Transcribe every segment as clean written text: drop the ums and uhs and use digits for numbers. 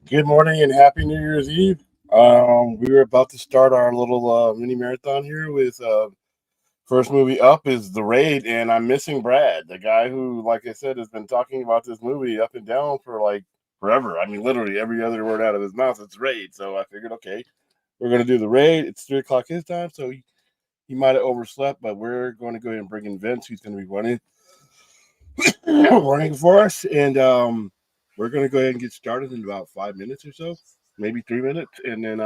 Good morning and happy New Year's Eve. We were about to start our little mini marathon here with first movie up is The Raid, and I'm missing Brad, the guy who, like I said, has been talking about this movie up and down for like forever. I mean, literally every other word out of his mouth is Raid. So I figured, okay, we're going to do The Raid. It's 3 o'clock his time, so he might have overslept, but we're going to go ahead and bring in Vince, who's going to be running for us, and we're going to go ahead and get started in about 5 minutes or so, maybe 3 minutes, and then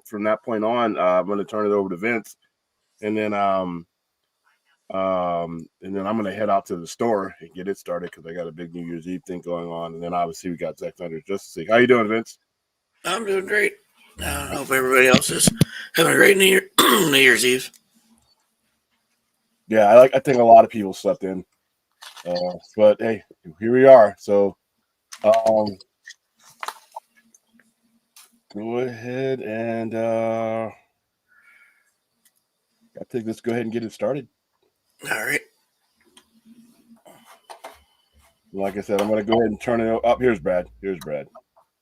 from that point on, I'm going to turn it over to Vince, and then I'm going to head out to the store and get it started because I got a big New Year's Eve thing going on, and then obviously we got Zack Snyder's Justice League. How you doing, Vince? I'm doing great. I hope everybody else is having a great New Year's Eve. Yeah, I think a lot of people slept in, but hey, here we are. So um, go ahead and I think let's go ahead and get it started. All right. Like I said, I'm going to go ahead and turn it up. Here's Brad. Here's Brad.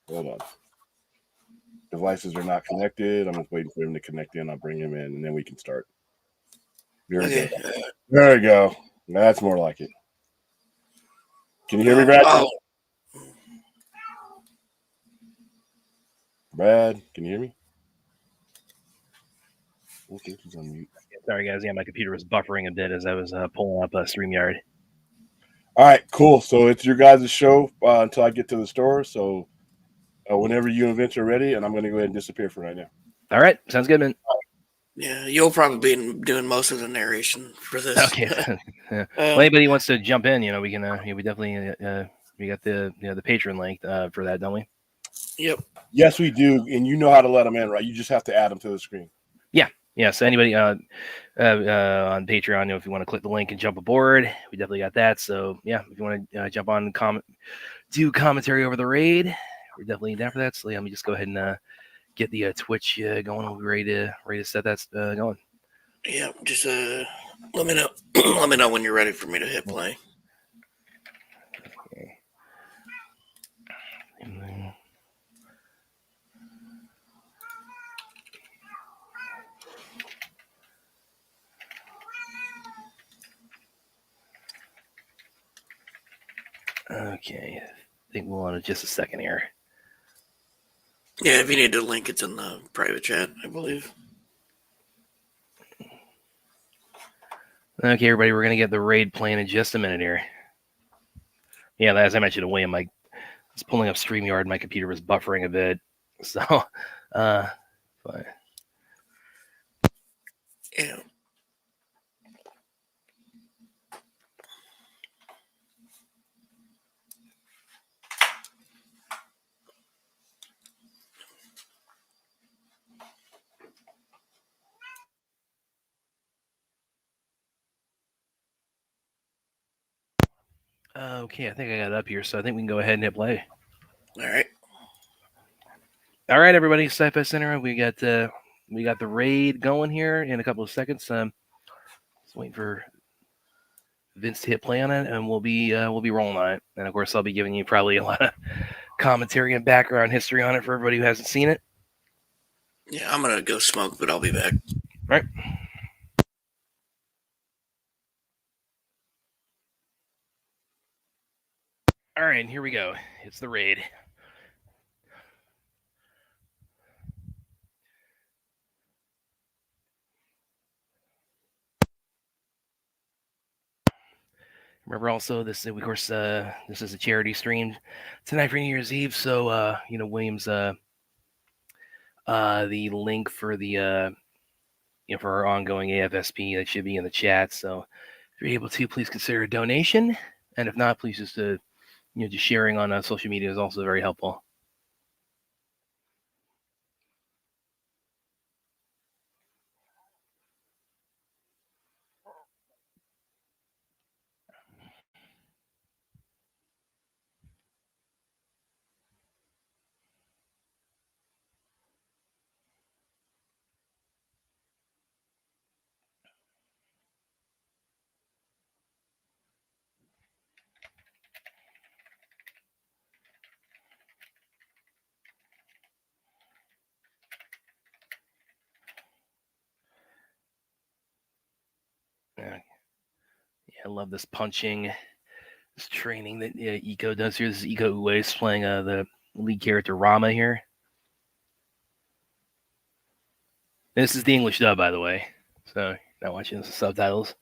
Hold on. Devices are not connected. I'm just waiting for him to connect in. I'll bring him in, and then we can start. There we go. Okay. There we go. That's more like it. Can you hear me, Brad? Brad, can you hear me? Okay, he's on mute. Sorry, guys. Yeah, my computer was buffering a bit as I was pulling up StreamYard. All right, cool. So it's your guys' show until I get to the store. So whenever you and Vince are ready, and I'm going to go ahead and disappear for right now. All right, sounds good, man. Yeah, you'll probably be doing most of the narration for this. Okay. Well, anybody wants to jump in, we can. We definitely we got the the Patreon link for that, don't we? Yep. Yes, we do, and you know how to let them in, right? You just have to add them to the screen. Yeah. So anybody on Patreon, if you want to click the link and jump aboard, we definitely got that. So yeah, if you want to jump on and do commentary over the raid, we're definitely down for that. So let me just go ahead and get the Twitch going. We'll be ready to set that going. Yeah, just let me know. Let me know when you're ready for me to hit play. Okay. Okay, I think we'll on just a second here. Yeah, if you need the link, it's in the private chat, I believe. Okay, everybody, we're going to get the raid playing in just a minute here. Yeah, as I mentioned to William, I was pulling up StreamYard. My computer was buffering a bit. So, but... Yeah. Okay, I think I got it up here, so I think we can go ahead and hit play. All right. All right, everybody, Sci-Fi Center. We got the raid going here in a couple of seconds. Just waiting for Vince to hit play on it, and we'll be rolling on it. And of course, I'll be giving you probably a lot of commentary and background history on it for everybody who hasn't seen it. Yeah, I'm gonna go smoke, but I'll be back. All right. All right, and here we go. It's the raid. Remember also this, of course, this is a charity stream tonight for New Year's Eve. So, Williams, the link for the, for our ongoing AFSP, that should be in the chat. So if you're able to, please consider a donation. And if not, please just, just sharing on social media is also very helpful. I love this punching, this training that Iko does here. This is Iko Uwais playing the lead character Rama here. And this is the English dub, by the way. So not watching the subtitles.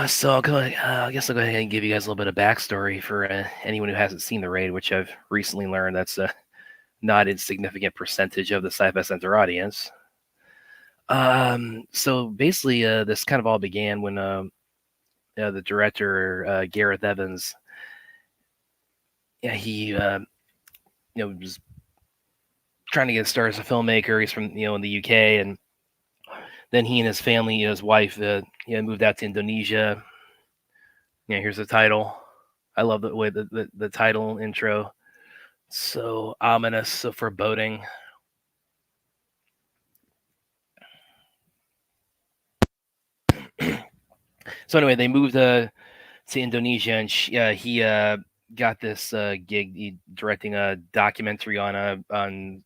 So I'll go. I guess I'll go ahead and give you guys a little bit of backstory for anyone who hasn't seen the raid, which I've recently learned that's a not insignificant percentage of the Sci-Fi Center audience. So basically, this kind of all began when the director Gareth Evans, he was trying to get started as a filmmaker. He's from in the UK, and then he and his family, his wife, moved out to Indonesia. Yeah, here's the title. I love the way the title intro, so ominous, so foreboding. So anyway, they moved to Indonesia, and he got this gig directing a documentary on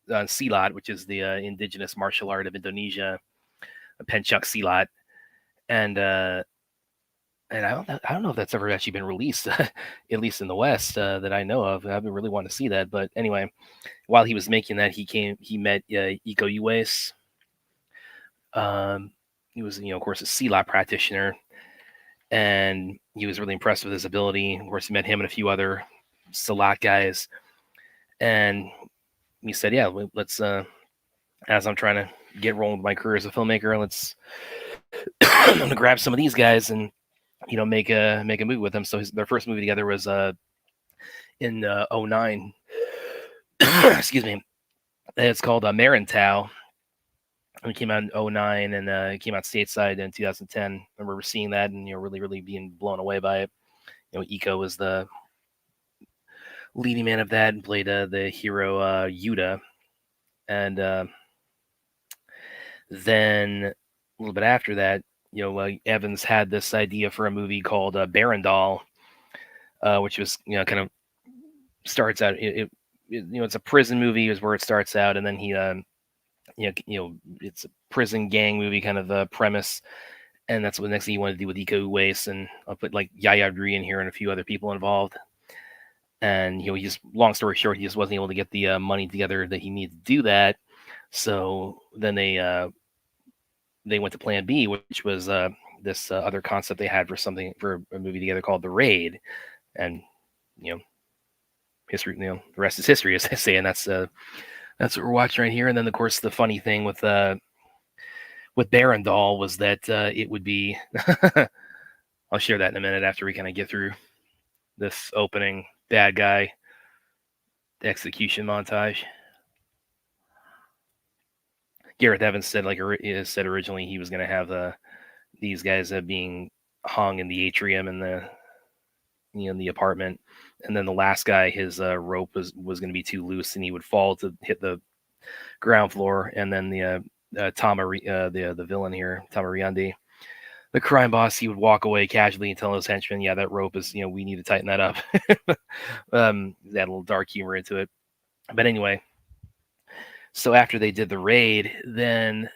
silat, which is the indigenous martial art of Indonesia, pencak silat, and I don't know if that's ever actually been released, at least in the West that I know of. I've been really wanting to see that, but anyway, while he was making that, he met Iko Uwais. He was of course a silat practitioner, and he was really impressed with his ability. Of course, he met him and a few other silat guys, and he said, "Yeah, let's." As I'm trying to get rolling with my career as a filmmaker, let's I'm gonna grab some of these guys and make a movie with them. So their first movie together was in 09. Excuse me. It's called Marintau. It came out in 09 and it came out stateside in 2010. I remember seeing that and really, really being blown away by it. Iko was the leading man of that and played the hero Yuta. And then a little bit after that, Evans had this idea for a movie called Barandal, which was kind of starts out. It's a prison movie is where it starts out, and then he it's a prison gang movie kind of premise, and that's what the next thing he wanted to do with Iko Uwais, and I'll put like Yaya Dri in here and a few other people involved. And he just, long story short, he just wasn't able to get the money together that he needed to do that. So then they went to Plan B, which was this other concept they had for a movie together called The Raid, and history. The rest is history, as they say, and that's what we're watching right here. And then, of course, the funny thing with Barandal was that it would be. I'll share that in a minute after we kind of get through this opening bad guy execution montage. Gareth Evans said, originally, he was going to have these guys being hung in the atrium in the apartment, and then the last guy, his rope was going to be too loose, and he would fall to hit the ground floor, and then the the villain here, Tamariandi, the crime boss, he would walk away casually and tell his henchmen, "Yeah, that rope is, we need to tighten that up." Add a little dark humor into it, but anyway. So after they did the raid, then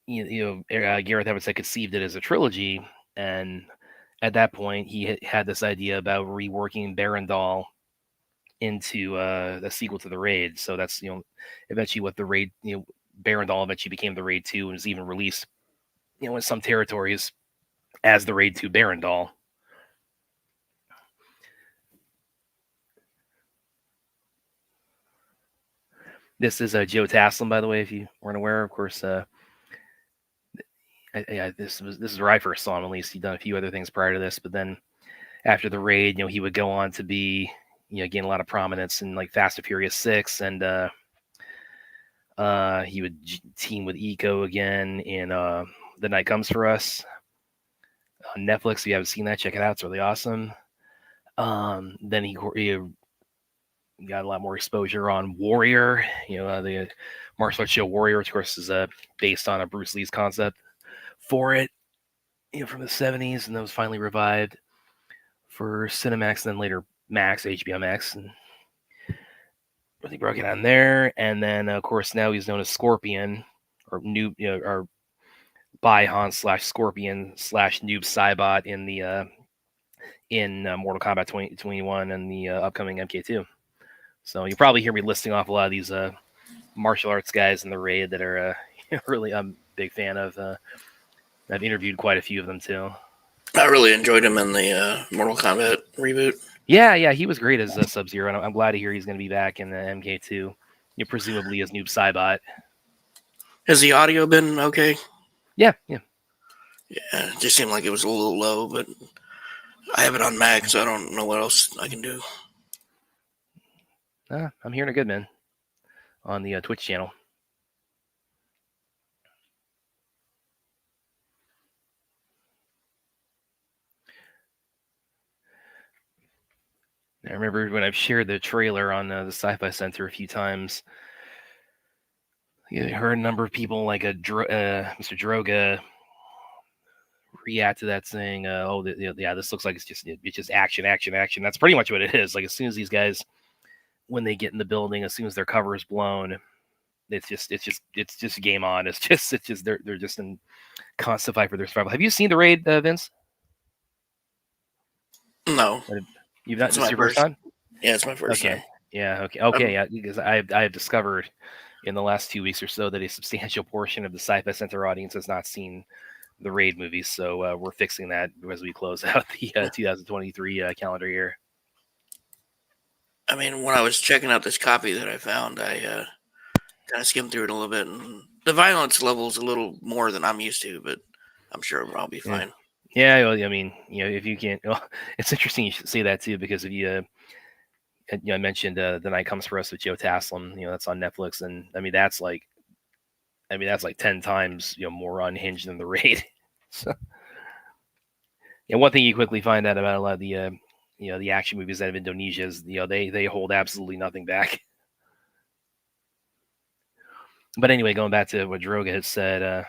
Gareth Evans had conceived it as a trilogy, and at that point he had this idea about reworking Barandal into the sequel to the Raid. So that's eventually what the Raid, Barandal eventually became the Raid 2 and was even released in some territories as the Raid 2 Barandal. This is Joe Taslim, by the way, if you weren't aware. Of course, this is where I first saw him. At least he'd done a few other things prior to this, but then after the raid, he would go on to be, gain a lot of prominence in like Fast and Furious 6, and he would team with Eco again in The Night Comes for Us on Netflix. If you haven't seen that, check it out. It's really awesome. Then he got a lot more exposure on Warrior, the martial arts show Warrior, which of course is based on a Bruce Lee's concept for it, from the 70s, and that was finally revived for Cinemax, and then later Max, HBO Max, and really broke it on there. And then of course now he's known as Scorpion, or Noob, or Baihan / Scorpion / Noob Saibot in the Mortal Kombat 2021 and the upcoming MK2. So you probably hear me listing off a lot of these martial arts guys in the raid that are really I'm a big fan of. I've interviewed quite a few of them too. I really enjoyed him in the Mortal Kombat reboot. Yeah, he was great as Sub-Zero, and I'm glad to hear he's going to be back in the MK2, presumably as Noob Saibot. Has the audio been okay? Yeah. Yeah, it just seemed like it was a little low, but I have it on Max, so I don't know what else I can do. I'm hearing it good, man, on the Twitch channel. I remember when I've shared the trailer on the Sci-Fi Center a few times, I heard a number of people like Mr. Droga react to that saying, this looks like it's just action. That's pretty much what it is. Like as soon as these guys, when they get in the building, as soon as their cover is blown, it's just game on. It's just they're just in constant fight for their survival. Have you seen the raid, Vince? No. You've not. This is your first time? Yeah, it's my first time. Yeah. Okay. Yeah, because I have discovered in the last 2 weeks or so that a substantial portion of the Sci-Fi Center audience has not seen the raid movies. So we're fixing that as we close out the 2023 calendar year. I mean, when I was checking out this copy that I found, I kind of skimmed through it a little bit, and the violence level is a little more than I'm used to, but I'm sure I'll be fine. Yeah, well, I mean, if you can't, it's interesting you should say that too, because if you, I mentioned The Night Comes for Us with Joe Taslim, that's on Netflix, and I mean that's like 10 times more unhinged than the raid. So, one thing you quickly find out about a lot of the the action movies out of Indonesia is they hold absolutely nothing back. But anyway, going back to what Droga had said, I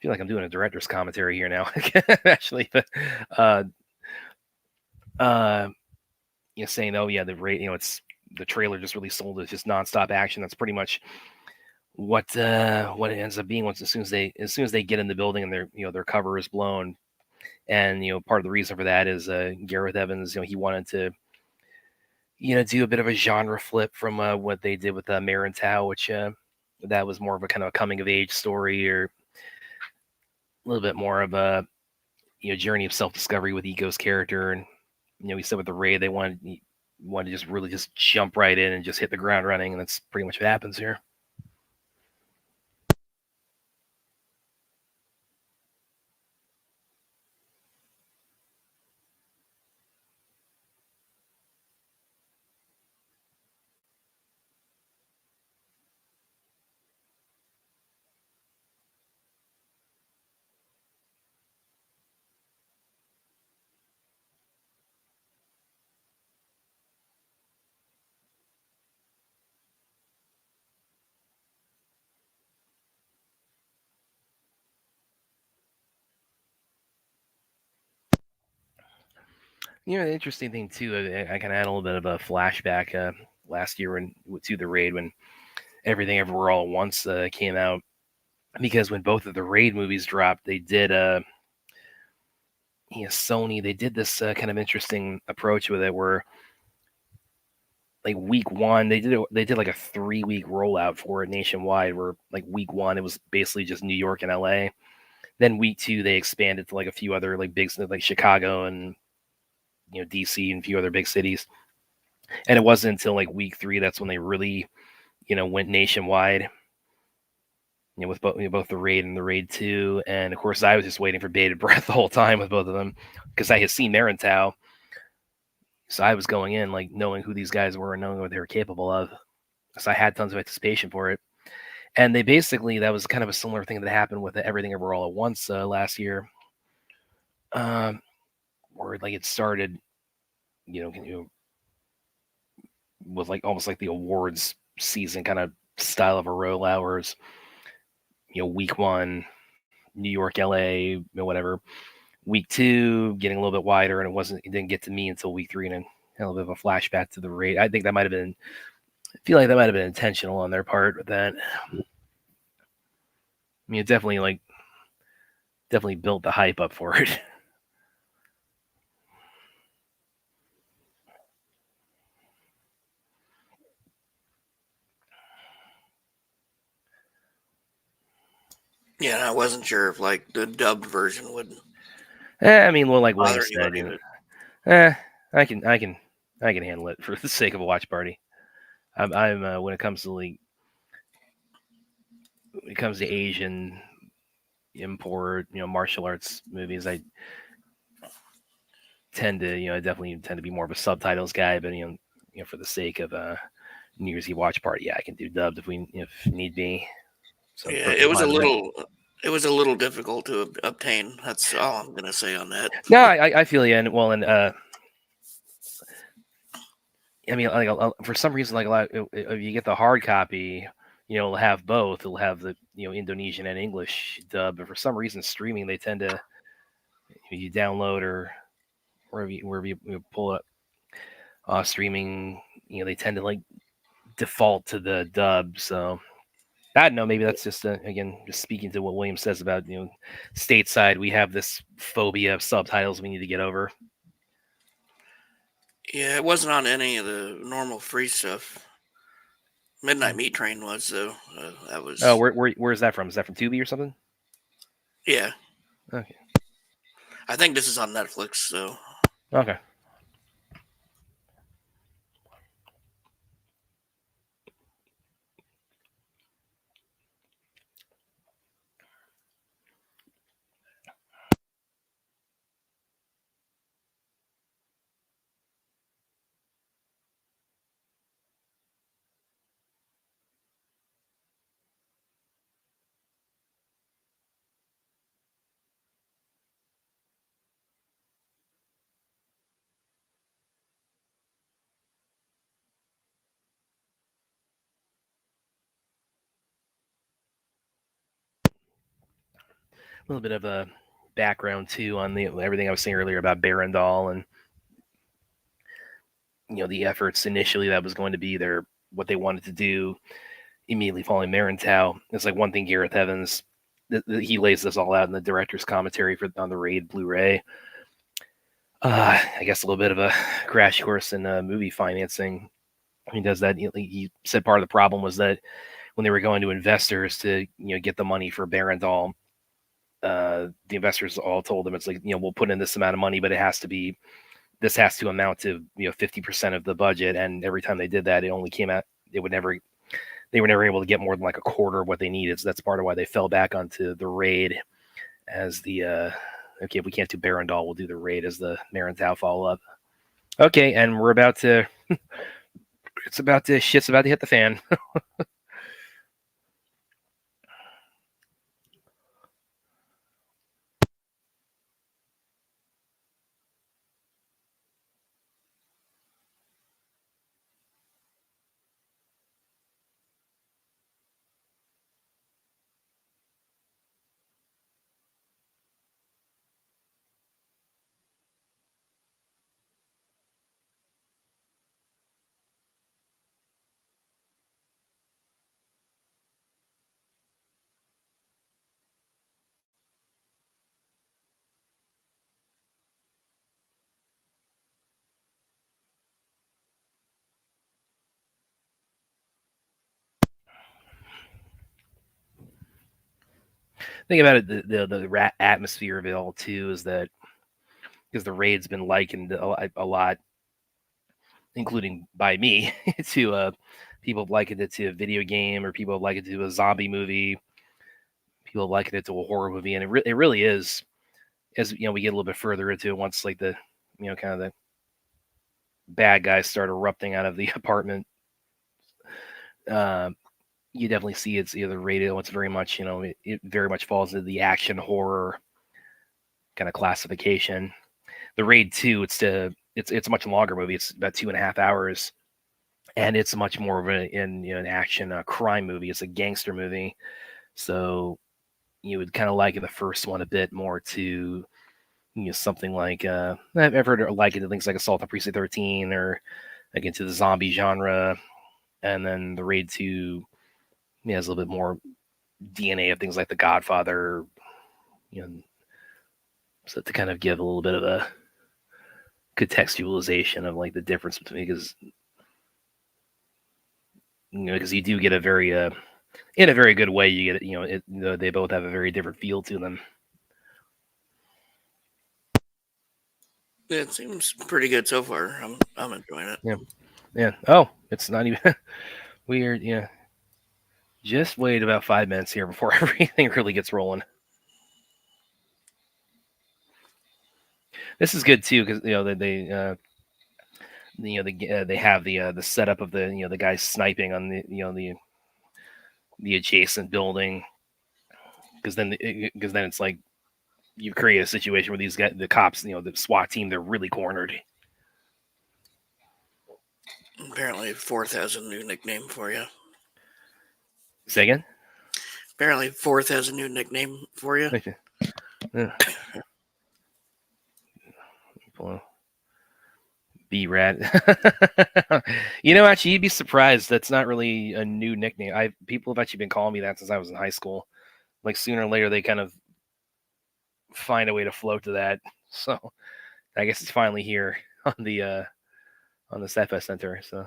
feel like I'm doing a director's commentary here now, actually. But saying, oh yeah, the rate, it's the trailer just really sold it, just nonstop action. That's pretty much what it ends up being. As soon as they get in the building and their cover is blown, and part of the reason for that is Gareth Evans, he wanted to do a bit of a genre flip from what they did with Mare and Tao, which that was more of a kind of a coming of age story, or a little bit more of a journey of self-discovery with Eco's character. And we said with the raid they wanted to just really just jump right in and just hit the ground running, and that's pretty much what happens here. The interesting thing too, I kind of had a little bit of a flashback last year to the raid when Everything Everywhere All at Once came out, because when both of the raid movies dropped, they did Sony, they did this kind of interesting approach with it, where like week one they did like a 3-week rollout for it nationwide, where like week one it was basically just New York and LA. Then week two they expanded to like a few other like big, like Chicago and DC and a few other big cities. And it wasn't until like week three that's when they really went nationwide. With both the Raid and the Raid 2, and of course I was just waiting for bated breath the whole time with both of them because I had seen Marintow, so I was going in like knowing who these guys were and knowing what they were capable of. So I had tons of anticipation for it, and they basically that was kind of a similar thing that happened with Everything Ever All at Once last year, where like it started, with like almost like the awards season kind of style of a rollout, where it's week 1 New York, LA, whatever. Week 2 getting a little bit wider, and it didn't get to me until week 3, and then a little bit of a flashback to the Raid. I think that might have been. I feel like that might have been intentional on their part with that. I mean, it definitely built the hype up for it. Yeah, and I wasn't sure if like the dubbed version would I mean, well, like William bother said, anybody. But I can handle it for the sake of a watch party. I'm when it comes to Asian import, martial arts movies, I tend to, I definitely tend to be more of a subtitles guy. But for the sake of a New Year's Eve watch party, yeah, I can do dubbed if need be. So yeah, it was a little difficult to obtain. That's all I'm gonna say on that. No, I feel you, and well, and I mean, like for some reason, like a lot, if you get the hard copy, it'll have both. It'll have the Indonesian and English dub, but for some reason, streaming they tend to you download or wherever you pull it streaming, they tend to like default to the dub. So I don't know. Maybe that's just again just speaking to what William says about stateside. We have this phobia of subtitles we need to get over. Yeah, it wasn't on any of the normal free stuff. Midnight Meat Train was though. That was. Oh, where is that from? Is that from Tubi or something? Yeah. Okay. I think this is on Netflix. So. Okay. A little bit of a background too on everything I was saying earlier about Barandal and the efforts initially that was going to be what they wanted to do immediately following Marintow. It's like one thing Gareth Evans he lays this all out in the director's commentary on the Raid Blu-ray. I guess a little bit of a crash course in movie financing. He does that. He said part of the problem was that when they were going to investors to get the money for Barandal, the investors all told him it's like we'll put in this amount of money, but this has to amount to 50% of the budget. And every time they did that, it only came out. They were never able to get more than like a quarter of what they needed. So that's part of why they fell back onto the Raid as the okay, if we can't do Barandal, we'll do the Raid as the Marintow follow up. Okay, and we're about to shit's about to hit the fan. Think about it, the atmosphere of it all too is that because the Raid's been likened a lot, including by me, to People have likened it to a video game, or people have likened it to a zombie movie. People have likened it to a horror movie, and it really is. As we get a little bit further into it, once like the kind of the bad guys start erupting out of the apartment, you definitely see it's the radio. It's very much it very much falls into the action horror kind of classification. The Raid 2, it's a much longer movie. It's about 2.5 hours, and it's much more of an action crime movie. It's a gangster movie, so you would kind of like the first one a bit more to something like I've heard it like it things like Assault on Precinct 13 or again to the zombie genre, and then the Raid 2 has a little bit more DNA of things like The Godfather, so to kind of give a little bit of a contextualization of like the difference between because you do get a very in a very good way you get they both have a very different feel to them. Yeah, it seems pretty good so far. I'm enjoying it. Yeah. Oh, it's not even weird. Yeah. Just wait about 5 minutes here before everything really gets rolling. This is good too because they they have the setup of the guys sniping on the adjacent building, because then it's like you create a situation where these guys, the cops, the SWAT team, they're really cornered. Apparently, 4th has a new nickname for you. Say again? Apparently, 4th has a new nickname for you. B-Rat. Actually, you'd be surprised. That's not really a new nickname. People have actually been calling me that since I was in high school. Like sooner or later, they kind of find a way to float to that. So I guess it's finally here on the Sci-Fi Center. So.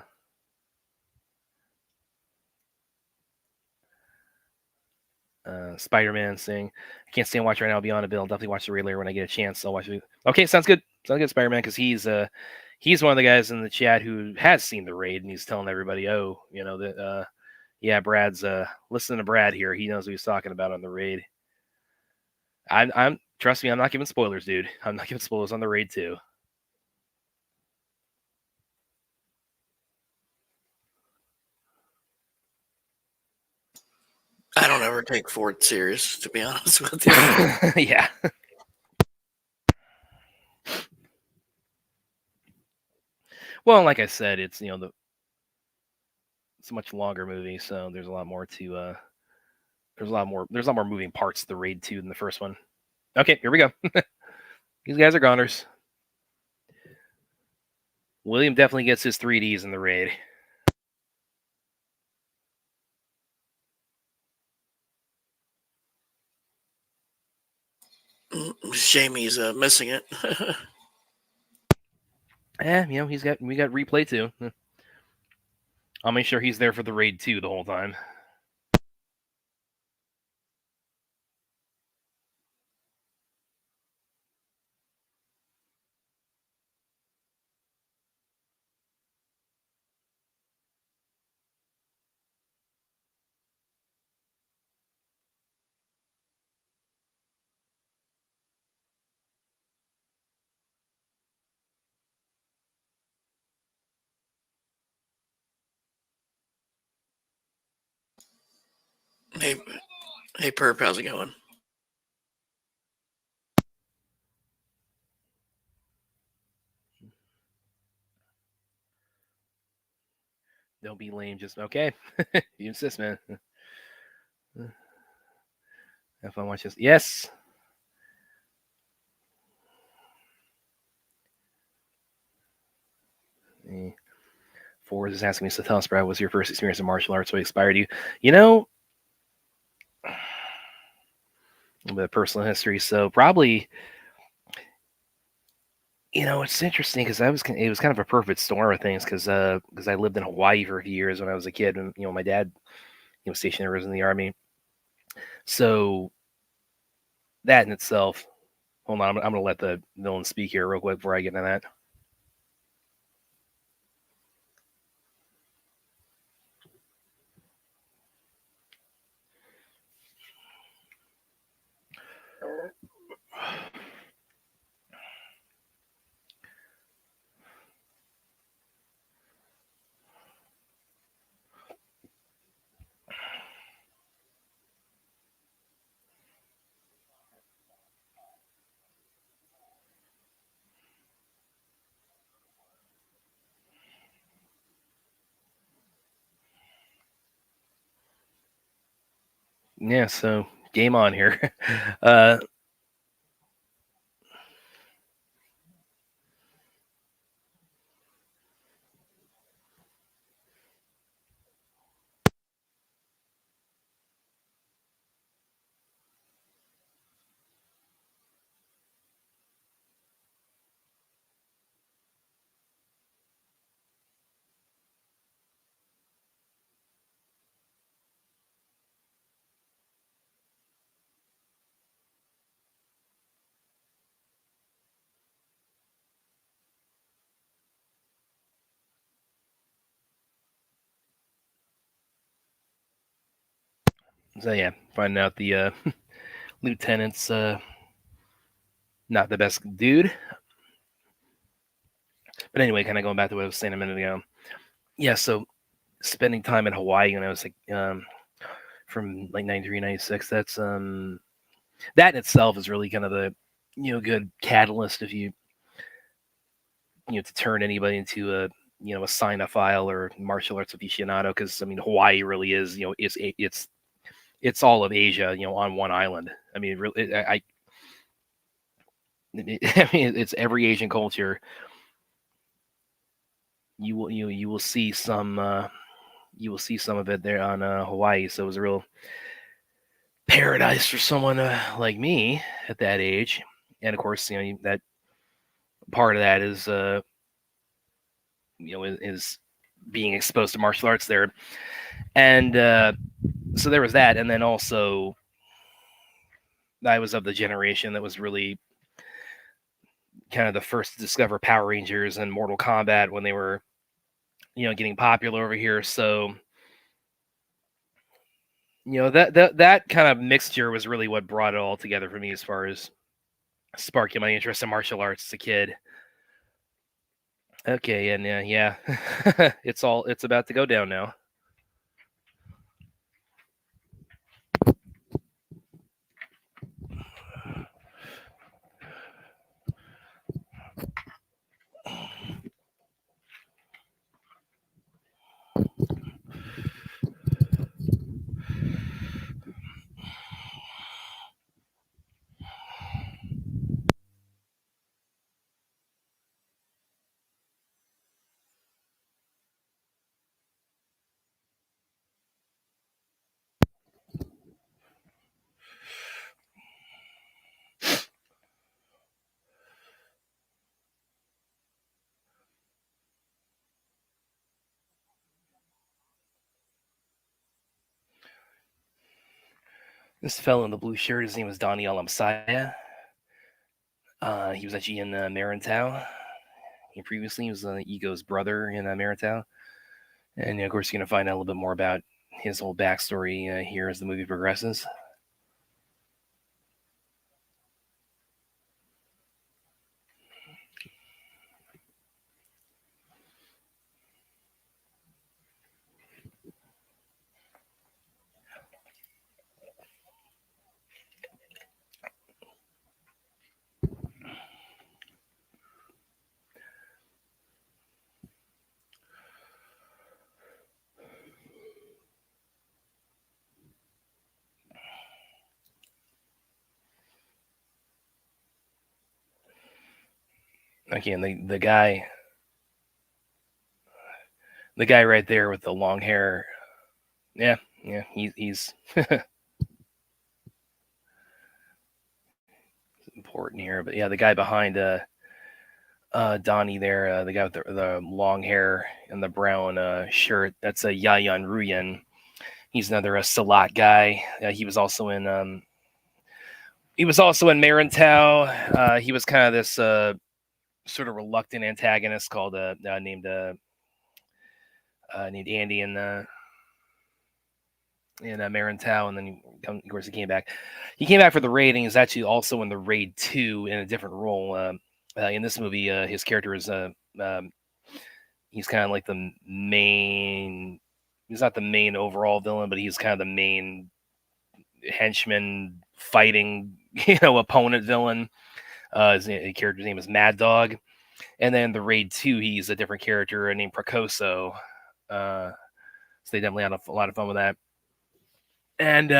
Spider-Man saying, I can't stand watch right now. I'll be on a bill. I'll definitely watch the Raid later when I get a chance. I'll watch it. Okay, sounds good. Sounds good, Spider-Man, because he's one of the guys in the chat who has seen the Raid, and he's telling everybody, that Brad's listening to Brad here. He knows what he's talking about on the Raid. I'm trust me, I'm not giving spoilers, dude. I'm not giving spoilers on the Raid too. I don't ever take 4th serious, to be honest with you. Yeah. Well, like I said, it's it's a much longer movie, so there's a lot more to there's a lot more moving parts to the Raid 2 than the first one. Okay, here we go. These guys are goners. William definitely gets his 3Ds in the Raid. Shame he's missing it. We got replay too. I'll make sure he's there for the Raid 2 the whole time. Hey, Perp, how's it going? Don't be lame. Just okay. You insist, man. Have fun watching this. Yes. Forrest is asking me, so tell us, Brad, what's your first experience in martial arts? What inspired you? A bit of personal history. So probably, it's interesting because it was kind of a perfect storm of things because I lived in Hawaii for a few years when I was a kid, and my dad, stationed there was in the Army. So that in itself. Hold on, I'm going to let the villain speak here real quick before I get into that. Yeah, so game on here. So yeah, finding out the lieutenant's not the best dude. But anyway, kind of going back to what I was saying a minute ago. Yeah, so spending time in Hawaii when I was like from like 93, 96, that's that in itself is really kind of the good catalyst if you to turn anybody into a a cinephile or martial arts aficionado, because I mean Hawaii really is it's all of Asia on one island. I mean really I mean it's every Asian culture. You will see some of it there on Hawaii. So it was a real paradise for someone like me at that age. And of course, that part of that is is being exposed to martial arts there. And so there was that, and then also I was of the generation that was really kind of the first to discover Power Rangers and Mortal Kombat when they were getting popular over here. So that kind of mixture was really what brought it all together for me as far as sparking my interest in martial arts as a kid. Okay, and yeah, it's about to go down now. This fellow in the blue shirt, his name was Donnie Alamsaya. He was actually in Marantau. Previously, he was Ego's brother in Marantau. And of course, you're going to find out a little bit more about his whole backstory here as the movie progresses. Okay, and the guy right there with the long hair, yeah, he's important here. But yeah, the guy behind Donnie there, the guy with the long hair and the brown shirt, that's a Yayan Ruyan. He's another Salat guy. He was also in Marantau. He was kind of this sort of reluctant antagonist called named Andy in Marantau, and then of course he came back. He came back for the raid, and he's actually also in the Raid 2 in a different role. In this movie, his character is he's kind of like the main. He's not the main overall villain, but he's kind of the main henchman fighting opponent villain. His character's name is Mad Dog. And then the Raid 2, he's a different character named Prakoso. So they definitely had a lot of fun with that. And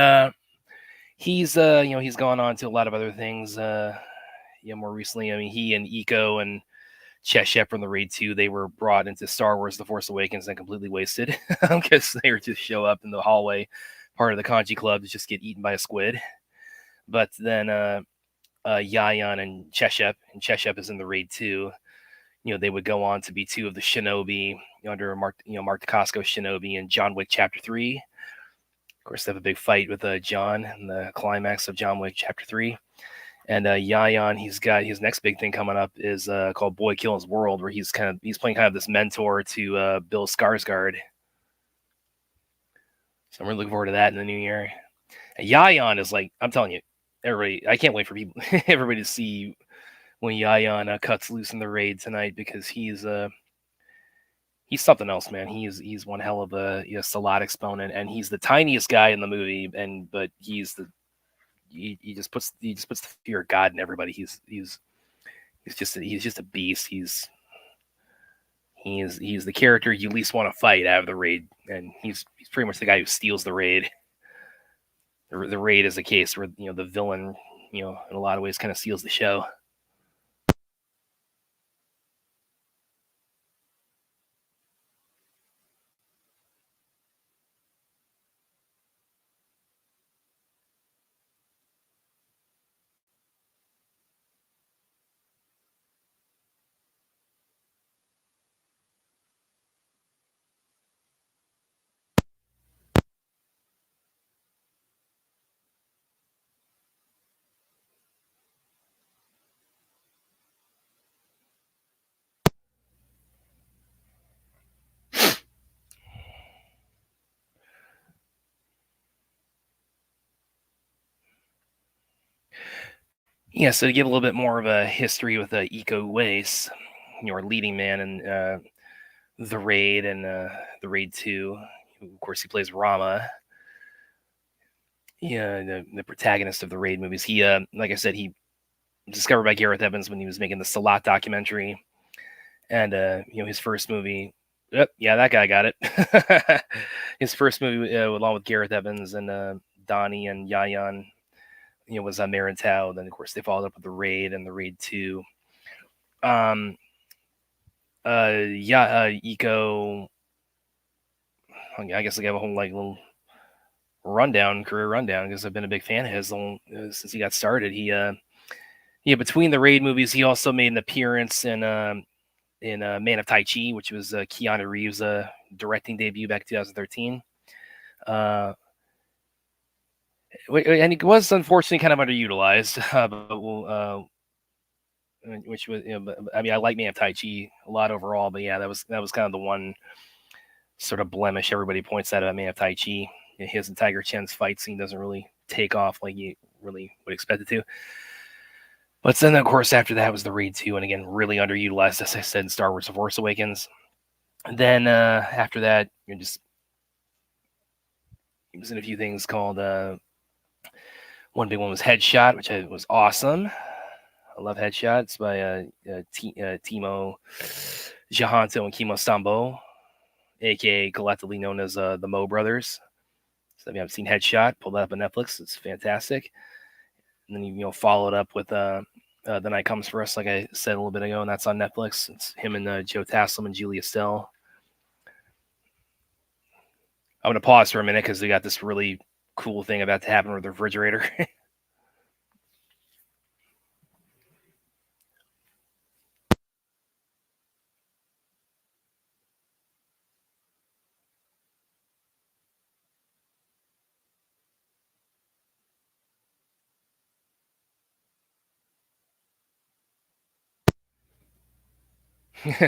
he's he's gone on to a lot of other things. More recently, I mean, he and Iko and Chet Shep from the Raid 2, they were brought into Star Wars The Force Awakens and completely wasted because they were just show up in the hallway, part of the Kanji Club, to just get eaten by a squid. But then Yayan and Cheshep is in the Raid 2. They would go on to be two of the Shinobi under Mark Dacascos Shinobi in John Wick Chapter 3. Of course, they have a big fight with John in the climax of John Wick Chapter 3. And Yayan, he's got his next big thing coming up is called Boy Kills World, where he's playing kind of this mentor to Bill Skarsgård. So I'm really looking forward to that in the new year. And Yayan is like, I'm telling you, everybody, I can't wait for everybody to see when Yayan cuts loose in the Raid tonight, because he's something else, man. He's one hell of a Salat exponent, and he's the tiniest guy in the movie, but he just puts the fear of God in everybody. He's just a beast. He's the character you least want to fight out of the Raid, and he's pretty much the guy who steals the Raid. The Raid is a case where the villain in a lot of ways kind of steals the show. Yeah, so to give a little bit more of a history with Iko Uwais, our leading man in the Raid and the Raid 2. Of course, he plays Rama. Yeah, the protagonist of the Raid movies. He, like I said, he was discovered by Gareth Evans when he was making the Salat documentary, and his first movie. Yep, yeah, that guy got it. His first movie, along with Gareth Evans and Donnie and Yayan, was Marantau. Then, of course, they followed up with the Raid and the Raid 2. Iko. I guess I have a whole little career rundown, because I've been a big fan of his since he got started. He between the Raid movies, he also made an appearance in Man of Tai Chi, which was Keanu Reeves' directing debut back in 2013. And he was unfortunately kind of underutilized, which was, I mean, I like Man of Tai Chi a lot overall, but yeah, that was kind of the one sort of blemish everybody points out about Man of Tai Chi. His and Tiger Chen's fight scene doesn't really take off like you really would expect it to. But then, of course, after that was the Raid 2, and again, really underutilized, as I said, in Star Wars: The Force Awakens. And then after that, he was in a few things called, one big one was Headshot, which was awesome. I love Headshot. It's by Timo Jahanto and Kimo Sambo, a.k.a. collectively known as the Mo Brothers. So if you haven't seen Headshot, pull that up on Netflix. It's fantastic. And then you followed up with The Night Comes for Us, like I said a little bit ago, and that's on Netflix. It's him and Joe Taslim and Julia Stell. I'm going to pause for a minute because we got this really cool thing about to happen with the refrigerator.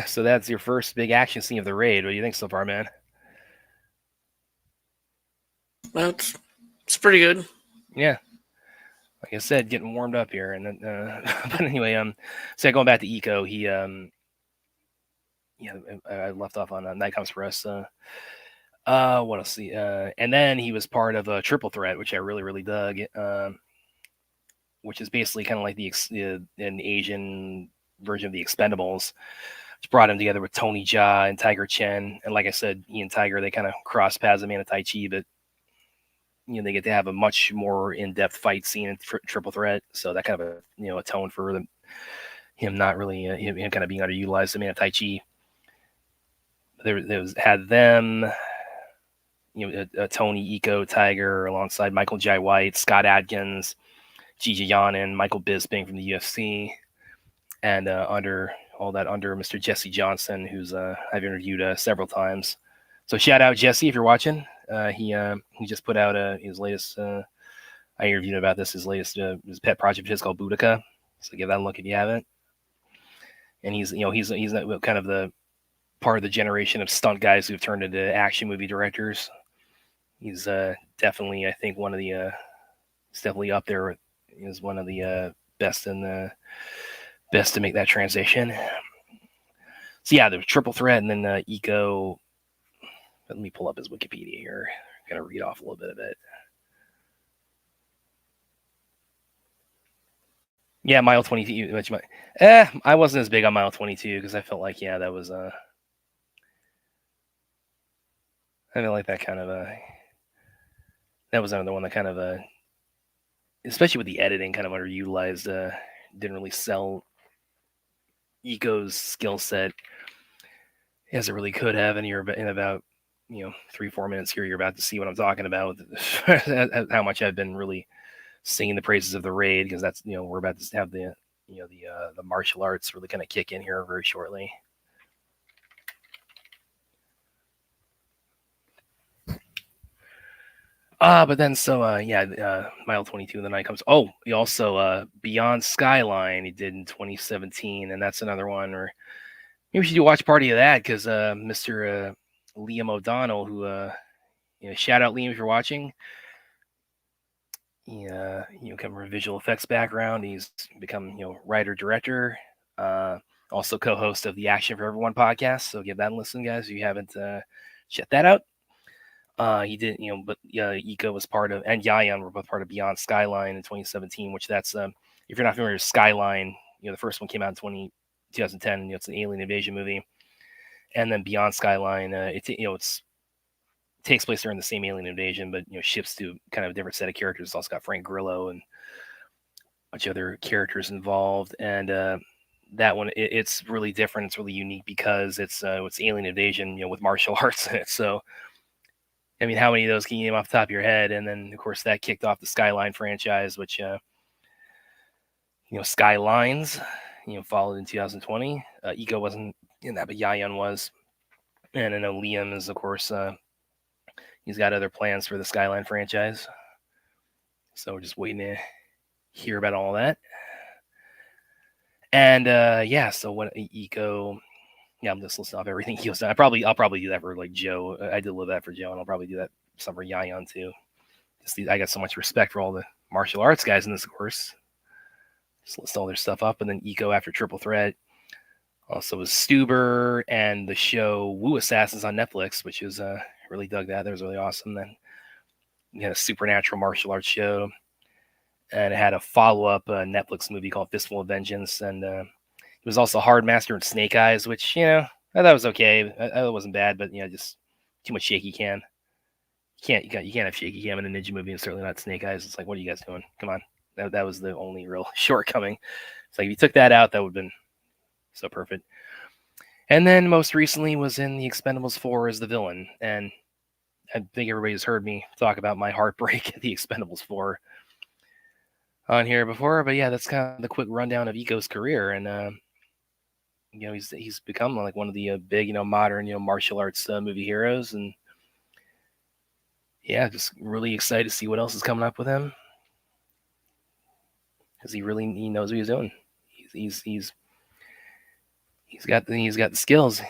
So that's your first big action scene of the Raid. What do you think so far, man? Well, it's pretty good. Yeah. Like I said, getting warmed up here. And then, but anyway, so going back to Iko, he, I left off on Night Comes for Us. What else? And then he was part of a Triple Threat, which I really, really dug. Which is basically kind of like an Asian version of the Expendables. Which brought him together with Tony Jaa and Tiger Chen. And like I said, he and Tiger, they kind of cross paths in Man of Tai Chi, but they get to have a much more in-depth fight scene in Triple Threat. So that kind of atoned for him not really him kind of being underutilized. I mean, at Tai Chi, there had them, Tony Eco Tiger alongside Michael Jai White, Scott Adkins, Gigi Yanin, Michael Bisping from the UFC, and under Mr. Jesse Johnson, who's I've interviewed several times. So shout out Jesse if you're watching. He just put out his latest. I interviewed about this. His latest his pet project is called Boudica. So give that a look if you haven't. And he's kind of the part of the generation of stunt guys who've turned into action movie directors. He's definitely, I think, one of the. He's definitely up there. Is one of the best to make that transition. So yeah, there's Triple Threat, and then Eco. Let me pull up his Wikipedia here. I'm gonna read off a little bit of it. Yeah, Mile 22. I wasn't as big on Mile 22 because I felt like that was I felt like that kind of that was another one that kind of especially with the editing kind of underutilized. Didn't really sell Eco's skill set as it really could have, and you're in about 3-4 minutes here. You're about to see what I'm talking about. How much I've been really singing the praises of the Raid, because that's we're about to have the the martial arts really kind of kick in here very shortly. But then Mile 22 of the night comes. Oh, he also Beyond Skyline he did in 2017, and that's another one. Or maybe we should do a watch party of that because Mr. Liam O'Donnell, who shout out Liam if you're watching. He come from a visual effects background. He's become writer director, also co-host of the Action for Everyone podcast. So give that a listen, guys, if you haven't checked that out. He did, but Eco was part of, and Yayan were both part of Beyond Skyline in 2017, which that's, if you're not familiar with Skyline, the first one came out in 2010, it's an alien invasion movie. And then Beyond Skyline, it takes place during the same alien invasion, but, shifts to kind of a different set of characters. It's also got Frank Grillo and a bunch of other characters involved. And that one, it's really different. It's really unique because it's alien invasion, with martial arts in it. So, I mean, how many of those can you name off the top of your head? And then, of course, that kicked off the Skyline franchise, which, Skylines, followed in 2020. Eco wasn't in that, but Yayan was. And I know Liam is, of course, he's got other plans for the Skyline franchise. So we're just waiting to hear about all that. And, so when Eco... Yeah, I'm just listening off everything he was done. I'll probably do that for like Joe. I did a little that for Joe, and I'll probably do that some for Yayan too. I got so much respect for all the martial arts guys in this course. Just list all their stuff up, and then Eco after Triple Threat. Also was Stuber and the show Wu Assassins on Netflix, which is really dug that. That was really awesome. Then we had a supernatural martial arts show, and it had a follow-up Netflix movie called Fistful of Vengeance, and it was also Hard Master and Snake Eyes, which, I thought was okay. It wasn't bad, but, just too much shaky cam. You can't have shaky cam in a ninja movie, and certainly not Snake Eyes. It's like, what are you guys doing? Come on. That was the only real shortcoming. It's like, if you took that out, that would have been so perfect. And then most recently was in The Expendables 4 as the villain. And I think everybody's heard me talk about my heartbreak at The Expendables 4 on here before. But yeah, that's kind of the quick rundown of Eco's career. And, he's become like one of the big, modern, martial arts movie heroes, and yeah, just really excited to see what else is coming up with him, because he knows what he's doing. He's got the skills,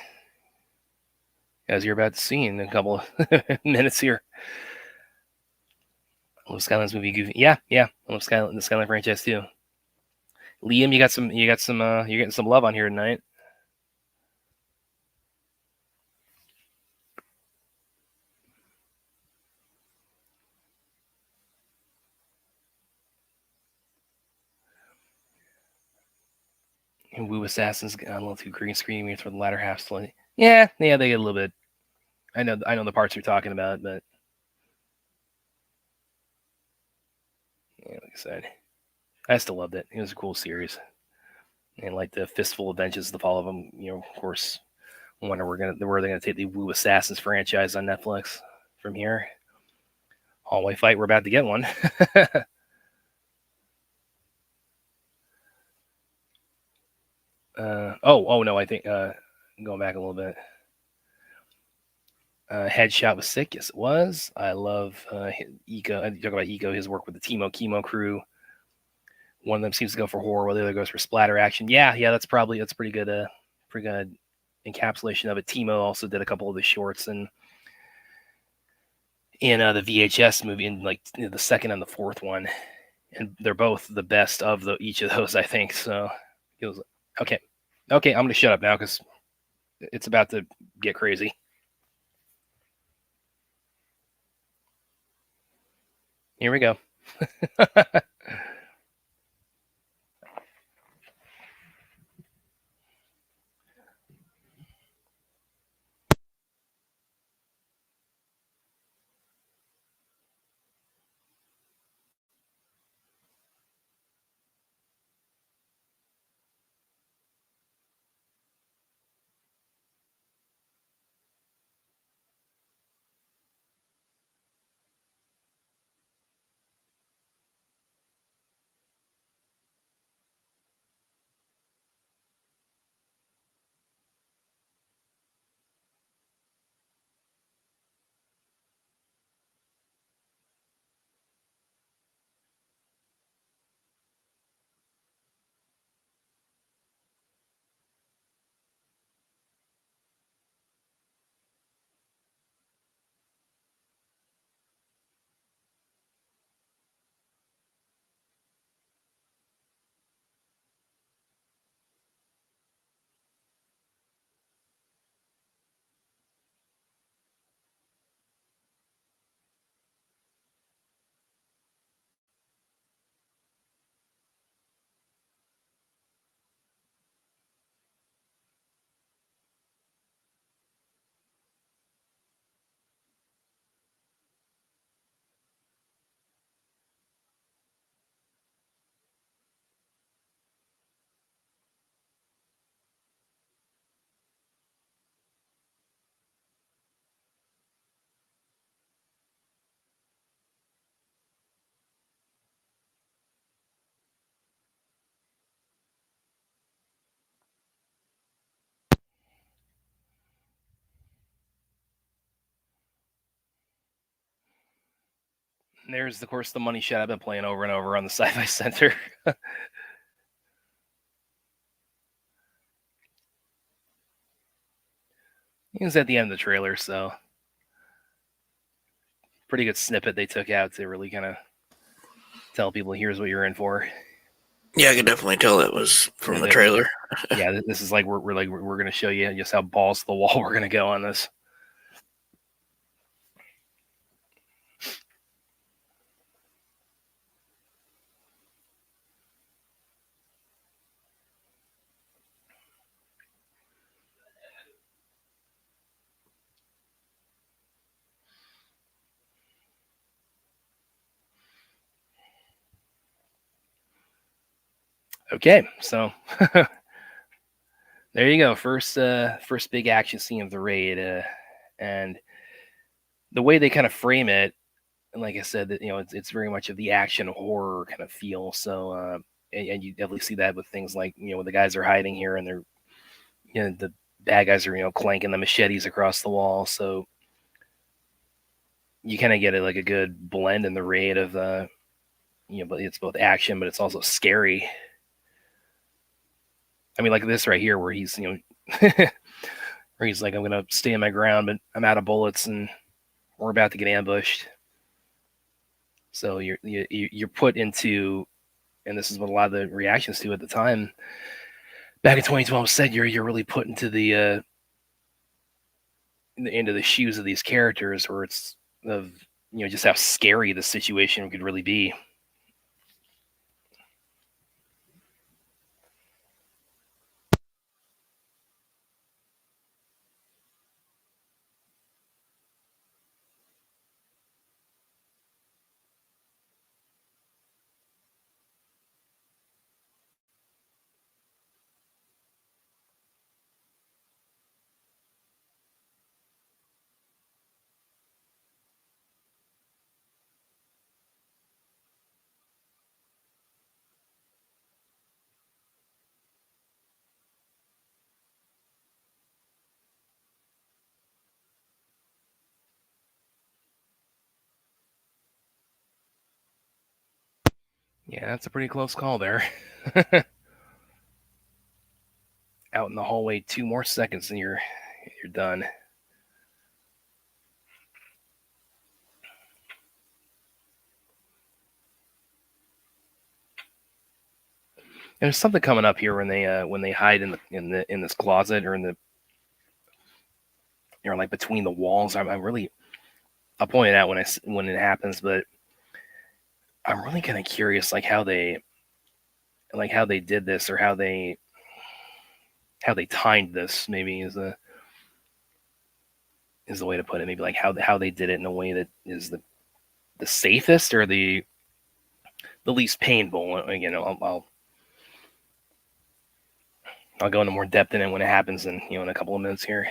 as you're about to see in a couple of minutes here. I love Skyline's movie goofy. Yeah, I love the Skyline franchise too. Liam, you're getting some love on here tonight. And Wu Assassins got a little too green screen for the latter half slightly. Yeah, they get a little bit. I know the parts you're talking about, but Like I said, I still loved it. It was a cool series, and like the Fistful of Vengeance, the follow of them. Of course, wonder where they're gonna take the Wu Assassins franchise on Netflix from here. Hallway fight, we're about to get one. Oh no, I think going back a little bit. Headshot was sick. Yes, it was. I love Eco. You talk about Eco, his work with the Timo Chemo crew. One of them seems to go for horror, while the other goes for splatter action. Yeah, that's pretty good. Pretty good encapsulation of it. Timo also did a couple of the shorts and in the VHS movie, in like the second and the fourth one, and they're both the best of each of those, I think. So it was okay. I'm gonna shut up now because it's about to get crazy. Here we go. There's, of course, the money shot I've been playing over and over on the Sci-Fi Center. It was at the end of the trailer, so pretty good snippet they took out to really kind of tell people, here's what you're in for. Yeah, I could definitely tell that was from the trailer. Yeah, this is like we're going to show you just how balls to the wall we're going to go on this. Okay, so there you go. First big action scene of the raid, and the way they kind of frame it, and like I said, that it's very much of the action horror kind of feel. So, and you definitely see that with things like when the guys are hiding here and they're the bad guys are clanking the machetes across the wall. So you kind of get like a good blend in the raid of but it's both action, but it's also scary. I mean, like this right here, where he's where he's like, I'm gonna stay in my ground, but I'm out of bullets and we're about to get ambushed. So you're put into, and this is what a lot of the reactions to at the time back in 2012 said, you're really put into into the shoes of these characters, where it's of just how scary the situation could really be. Yeah, that's a pretty close call there. Out in the hallway, 2 more seconds and you're done. There's something coming up here when they hide in this closet or in the like between the walls. I'm really, I'll point it out when it happens, but I'm really kind of curious like how they did this or how they timed this. Maybe is the way to put it. Maybe like how they did it in a way that is the safest or the least painful. Again, I'll go into more depth in it when it happens in a couple of minutes here.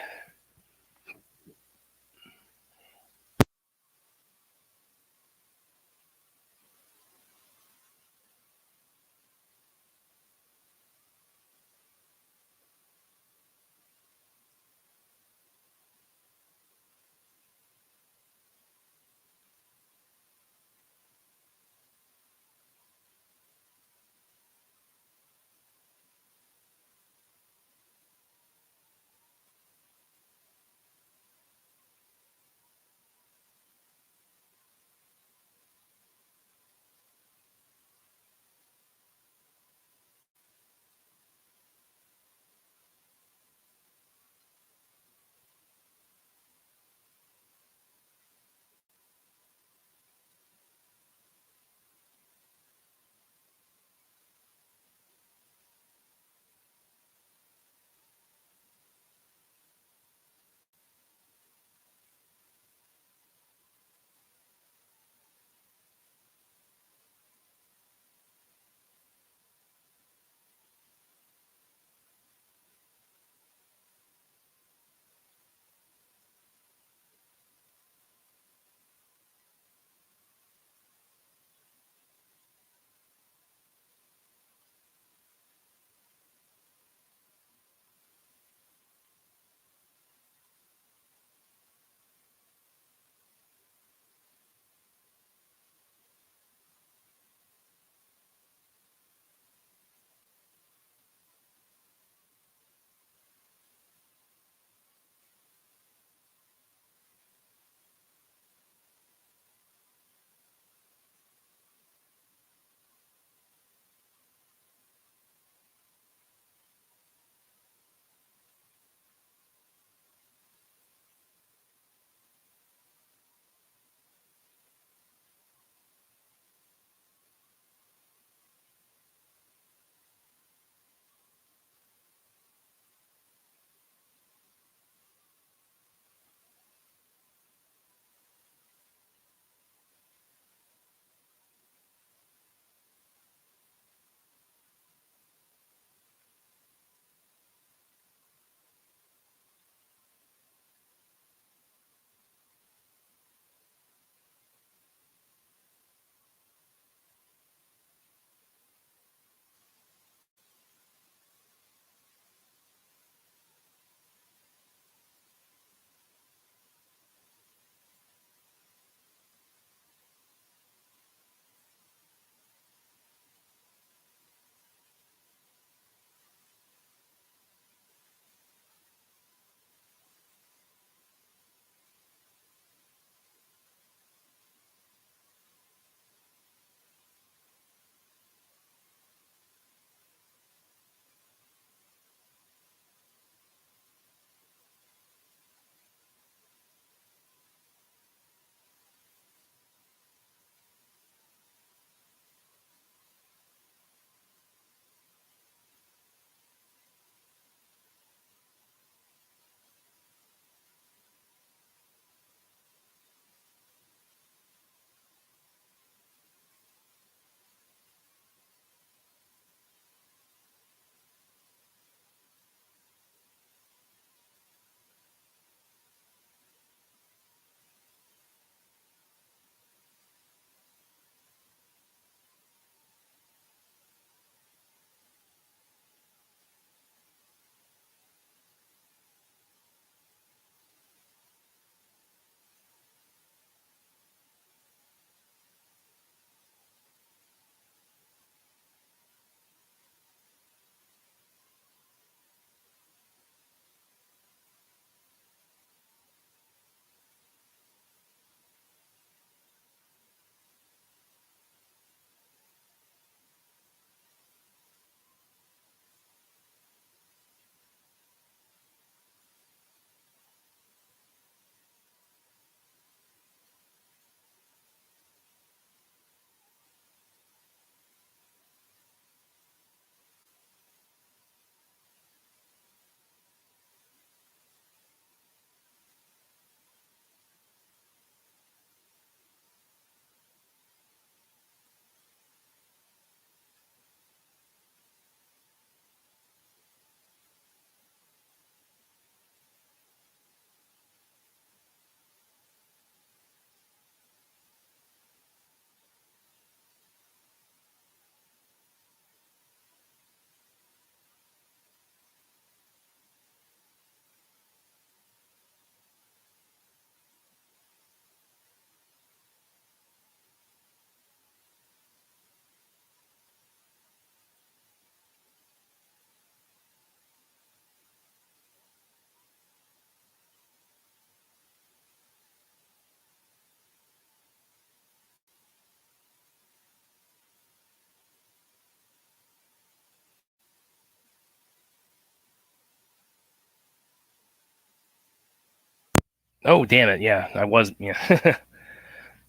Oh, damn it! Yeah, I was. Yeah,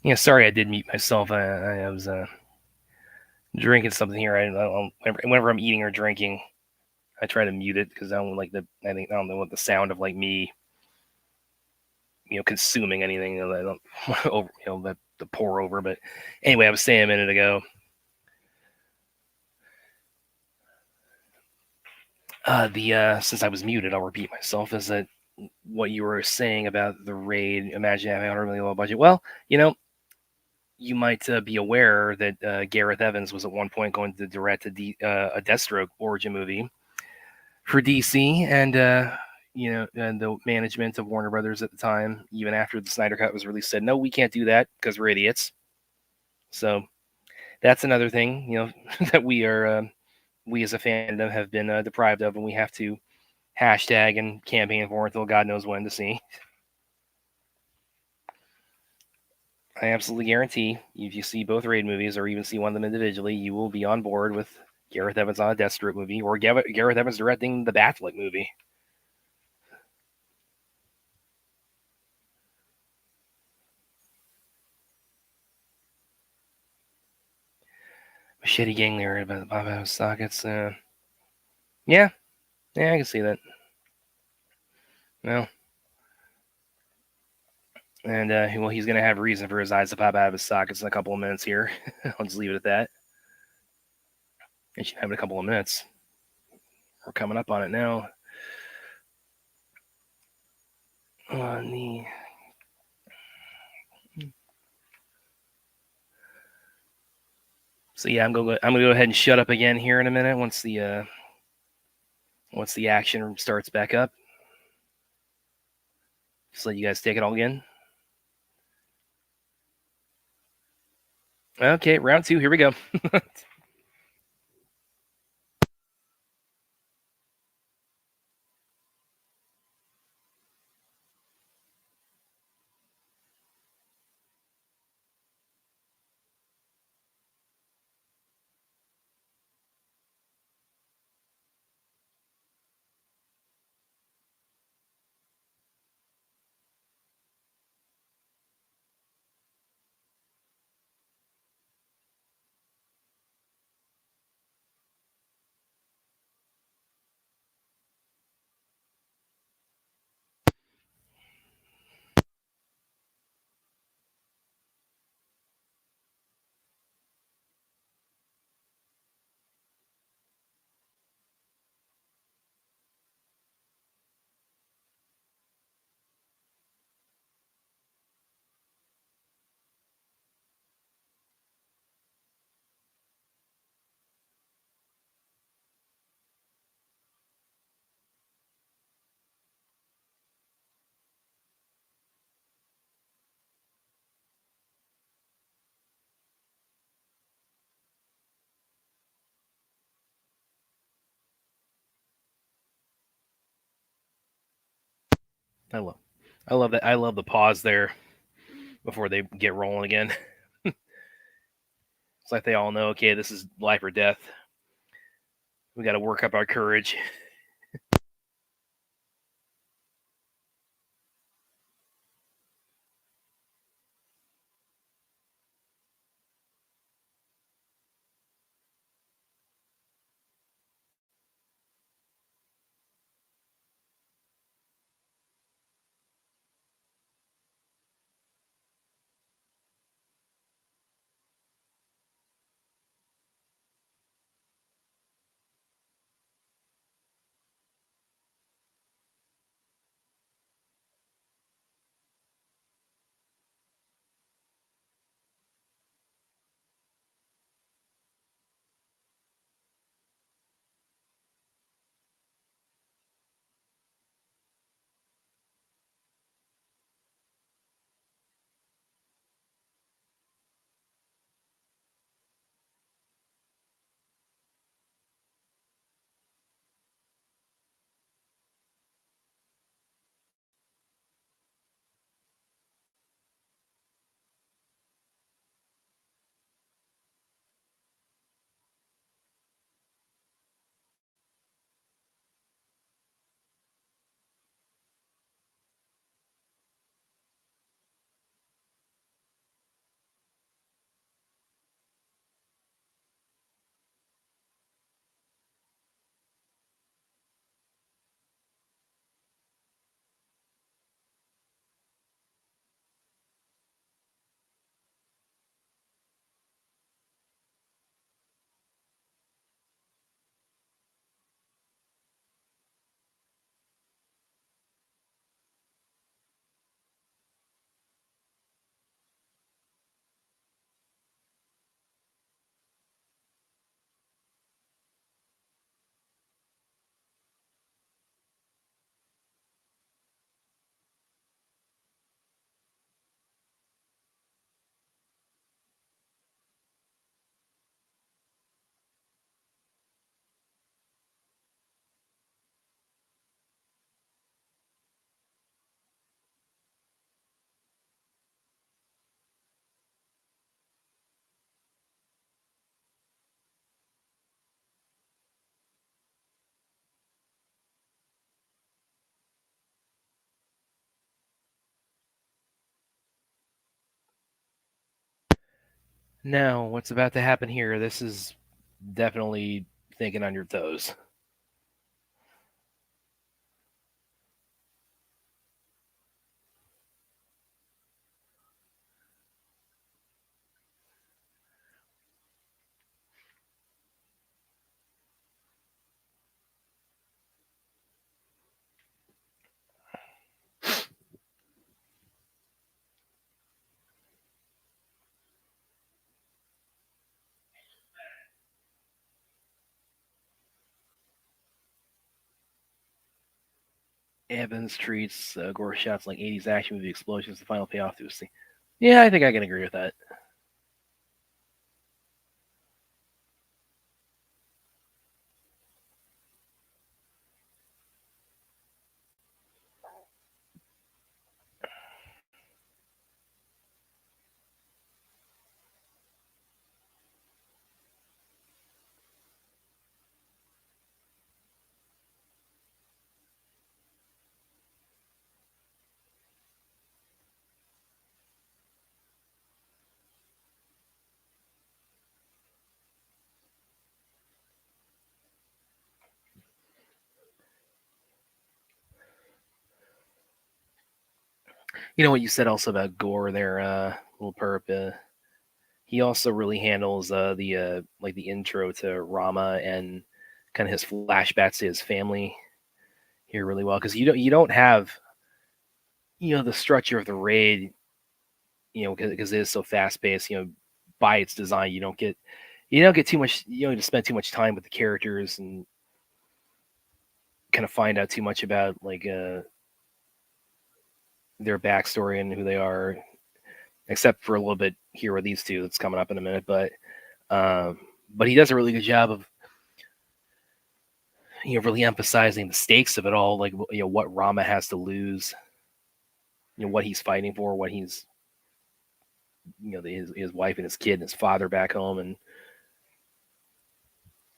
yeah. Sorry, I did mute myself. I was drinking something here. Whenever I'm eating or drinking, I try to mute it because I don't like the. I don't want the sound of like me, consuming anything. I don't over, the pour over. But anyway, I was saying a minute ago. The since I was muted, I'll repeat myself. Is that what you were saying about the raid? Imagine having a really low budget. Well, you might be aware that Gareth Evans was at one point going to direct a Deathstroke origin movie for DC, and and the management of Warner Brothers at the time, even after the Snyder Cut was released, said no, we can't do that because we're idiots. So that's another thing, that we as a fandom have been deprived of, and we have to hashtag and campaign for until God knows when to see. I absolutely guarantee if you see both Raid movies or even see one of them individually, you will be on board with Gareth Evans on a Deathstroke movie or Gareth Evans directing the Batfleck movie. Machete Gang there about the Bob sockets. Yeah, I can see that. Well, and well, he's gonna have reason for his eyes to pop out of his sockets in a couple of minutes here. I'll just leave it at that. I should have it in a couple of minutes. We're coming up on it now. On the So yeah, I'm gonna go ahead and shut up again here in a minute once the action starts back up. Just let you guys take it all again. Okay, round 2. Here we go. I love that. I love the pause there before they get rolling again. It's like they all know, okay, this is life or death. We got to work up our courage. Now, what's about to happen here? This is definitely thinking on your toes. Evans treats gore shots like 80s action movie explosions, the final payoff to a scene. Yeah, I think I can agree with that. You know what you said also about Gore there, little perp. He also really handles the like the intro to Rama and kind of his flashbacks to his family here really well, because you don't have the structure of the raid, because it is so fast paced. By its design, you don't get too much. You don't get to spend too much time with the characters and kind of find out too much about like their backstory and who they are, except for a little bit here with these two that's coming up in a minute. Um, but he does a really good job of really emphasizing the stakes of it all, like what Rama has to lose, what he's fighting for, what he's his wife and his kid and his father back home, and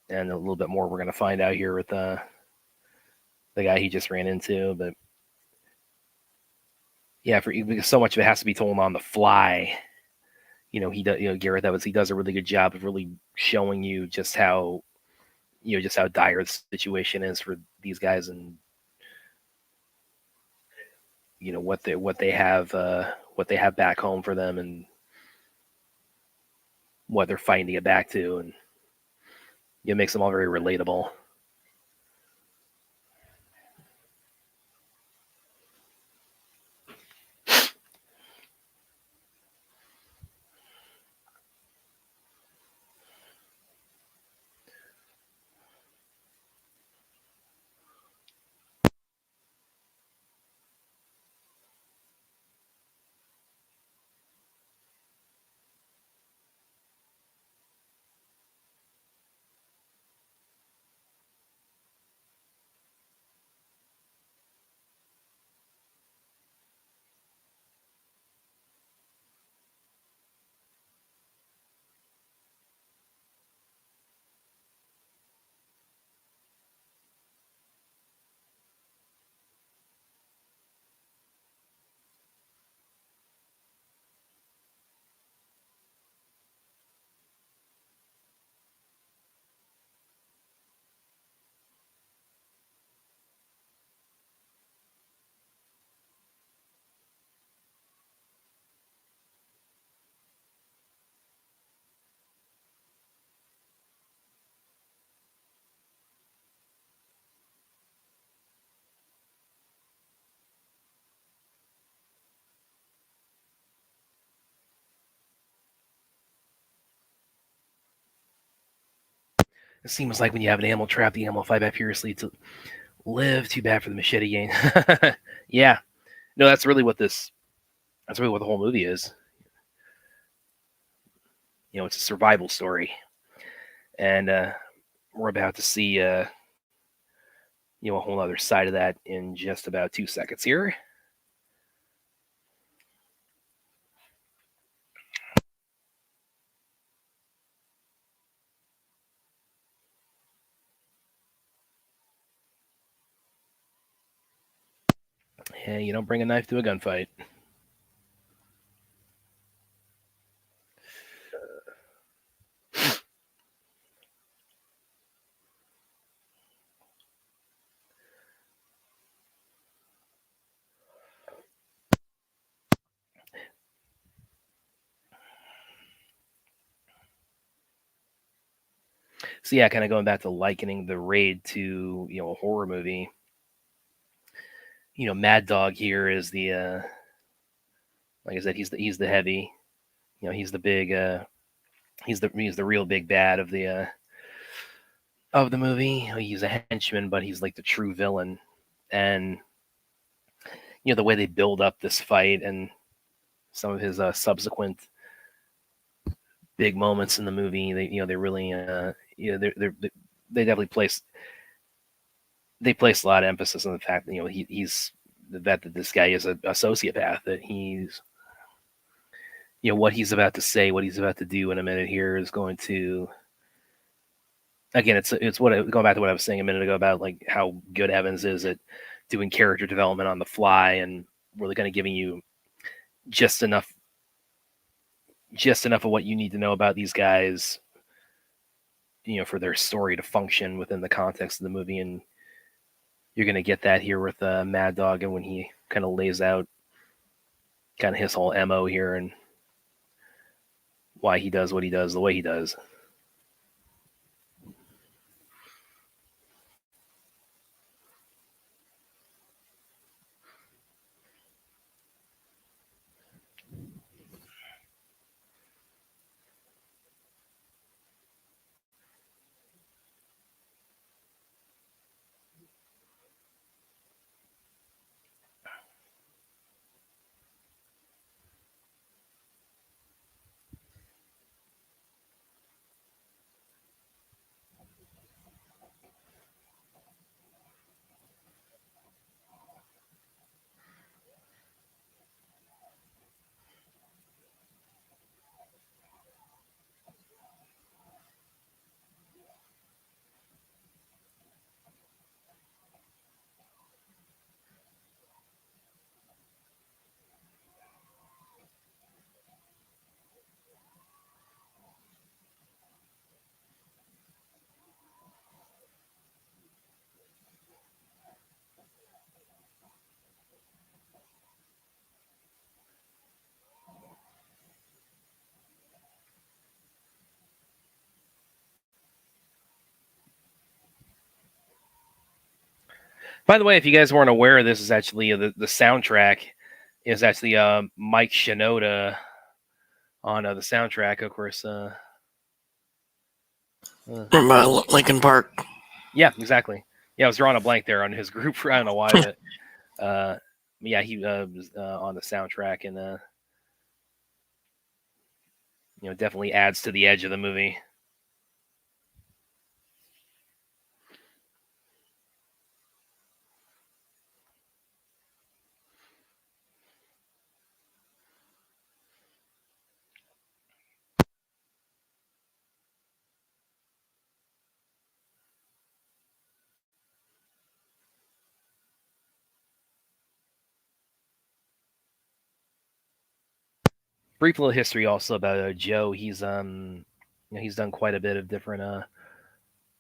a little bit more we're going to find out here with the guy he just ran into. But yeah, because so much of it has to be told on the fly. He does. Gareth Evans, he does a really good job of really showing you just how dire the situation is for these guys, and what they have back home for them, and what they're fighting to get back to, and it makes them all very relatable. It seems like when you have an animal trap, the animal fight back furiously to live. Too bad for the machete game. Yeah, no, that's really what this. That's really what the whole movie is. It's a survival story, and we're about to see a whole other side of that in just about 2 seconds here. Hey, you don't bring a knife to a gunfight. So yeah, kind of going back to likening the Raid to a horror movie. Mad Dog here is the like I said, he's the heavy. He's the big. He's the real big bad of the movie. He's a henchman, but he's like the true villain. And the way they build up this fight and some of his subsequent big moments in the movie, they really they definitely place a lot of emphasis on the fact that he's that this guy is a sociopath, that he's what he's about to say, what he's about to do in a minute here is going to, again, it's going back to what I was saying a minute ago about like how good Evans is at doing character development on the fly and really kind of giving you just enough of what you need to know about these guys, for their story to function within the context of the movie. And you're going to get that here with Mad Dog, and when he kind of lays out kind of his whole MO here and why he does what he does the way he does. By the way, if you guys weren't aware, this is actually the soundtrack is actually Mike Shinoda on the soundtrack, of course. From Lincoln Park. Yeah, exactly. Yeah, I was drawing a blank there on his group. I don't know why, but yeah, he was on the soundtrack, and definitely adds to the edge of the movie. Brief little history also about Joe. He's he's done quite a bit of different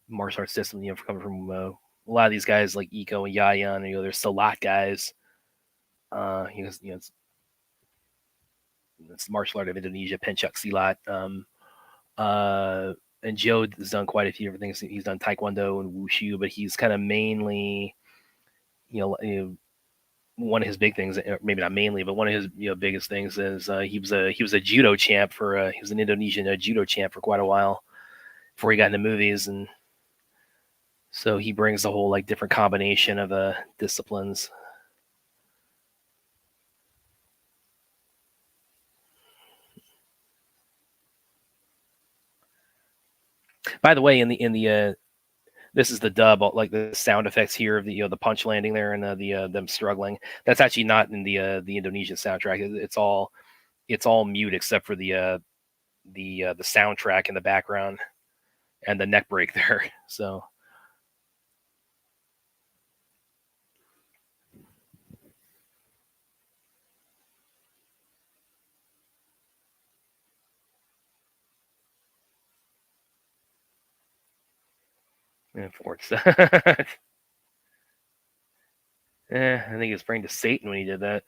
martial arts systems. Coming from a lot of these guys like Iko and Yayan. They're Salat guys. It's the martial art of Indonesia, Pencak Silat. And Joe has done quite a few different things. He's done Taekwondo and Wushu, but he's kind of mainly, one of his big things, maybe not mainly, but one of his biggest things is he was a judo champ for he was an Indonesian judo champ for quite a while before he got into movies, and so he brings a whole like different combination of disciplines. By the way, in the this is the dub, like the sound effects here of the the punch landing there and the them struggling. That's actually not in the Indonesian soundtrack. It's all mute except for the soundtrack in the background and the neck break there. So. Yeah, Forts. I think he was praying to Satan when he did that.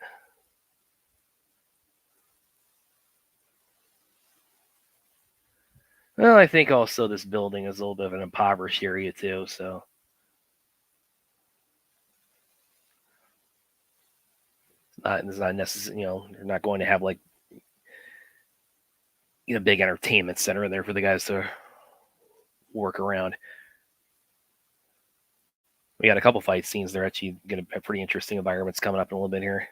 Well, I think also this building is a little bit of an impoverished area too, so it's not necessary. You're not going to have like big entertainment center in there for the guys to work around. We got a couple fight scenes. They're actually going to have pretty interesting environments coming up in a little bit here.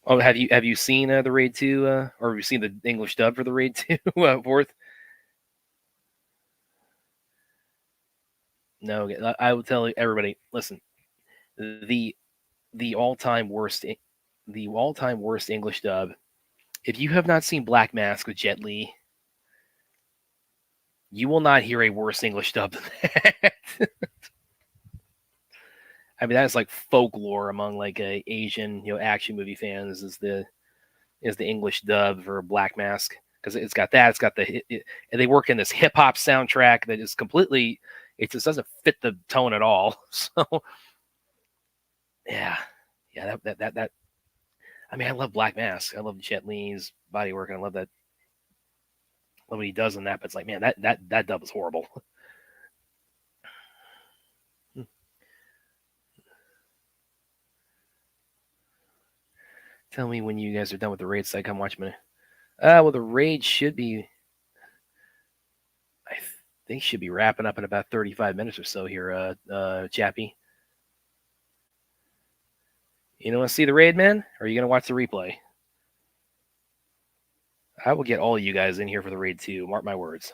Oh, have you seen the Raid 2, or have you seen the English dub for the Raid 2 fourth? No, I will tell everybody. Listen, the the all time worst English dub. If you have not seen Black Mask with Jet Li, you will not hear a worse English dub than that. I mean, that's like folklore among like Asian action movie fans is the English dub for Black Mask, because it's got that. It's got and they work in this hip hop soundtrack that is completely. It just doesn't fit the tone at all. So yeah, that. I mean, I love Black Mask. I love Jet Li's body work, and I love that. Love what he does in that. But it's like, man, that dub is horrible. Tell me when you guys are done with the raid, so I come watch me. Well, the raid should be. I think should be wrapping up in about 35 minutes or so here, Chappie. You want to see the raid, man? Or are you going to watch the replay? I will get all of you guys in here for the raid too. Mark my words.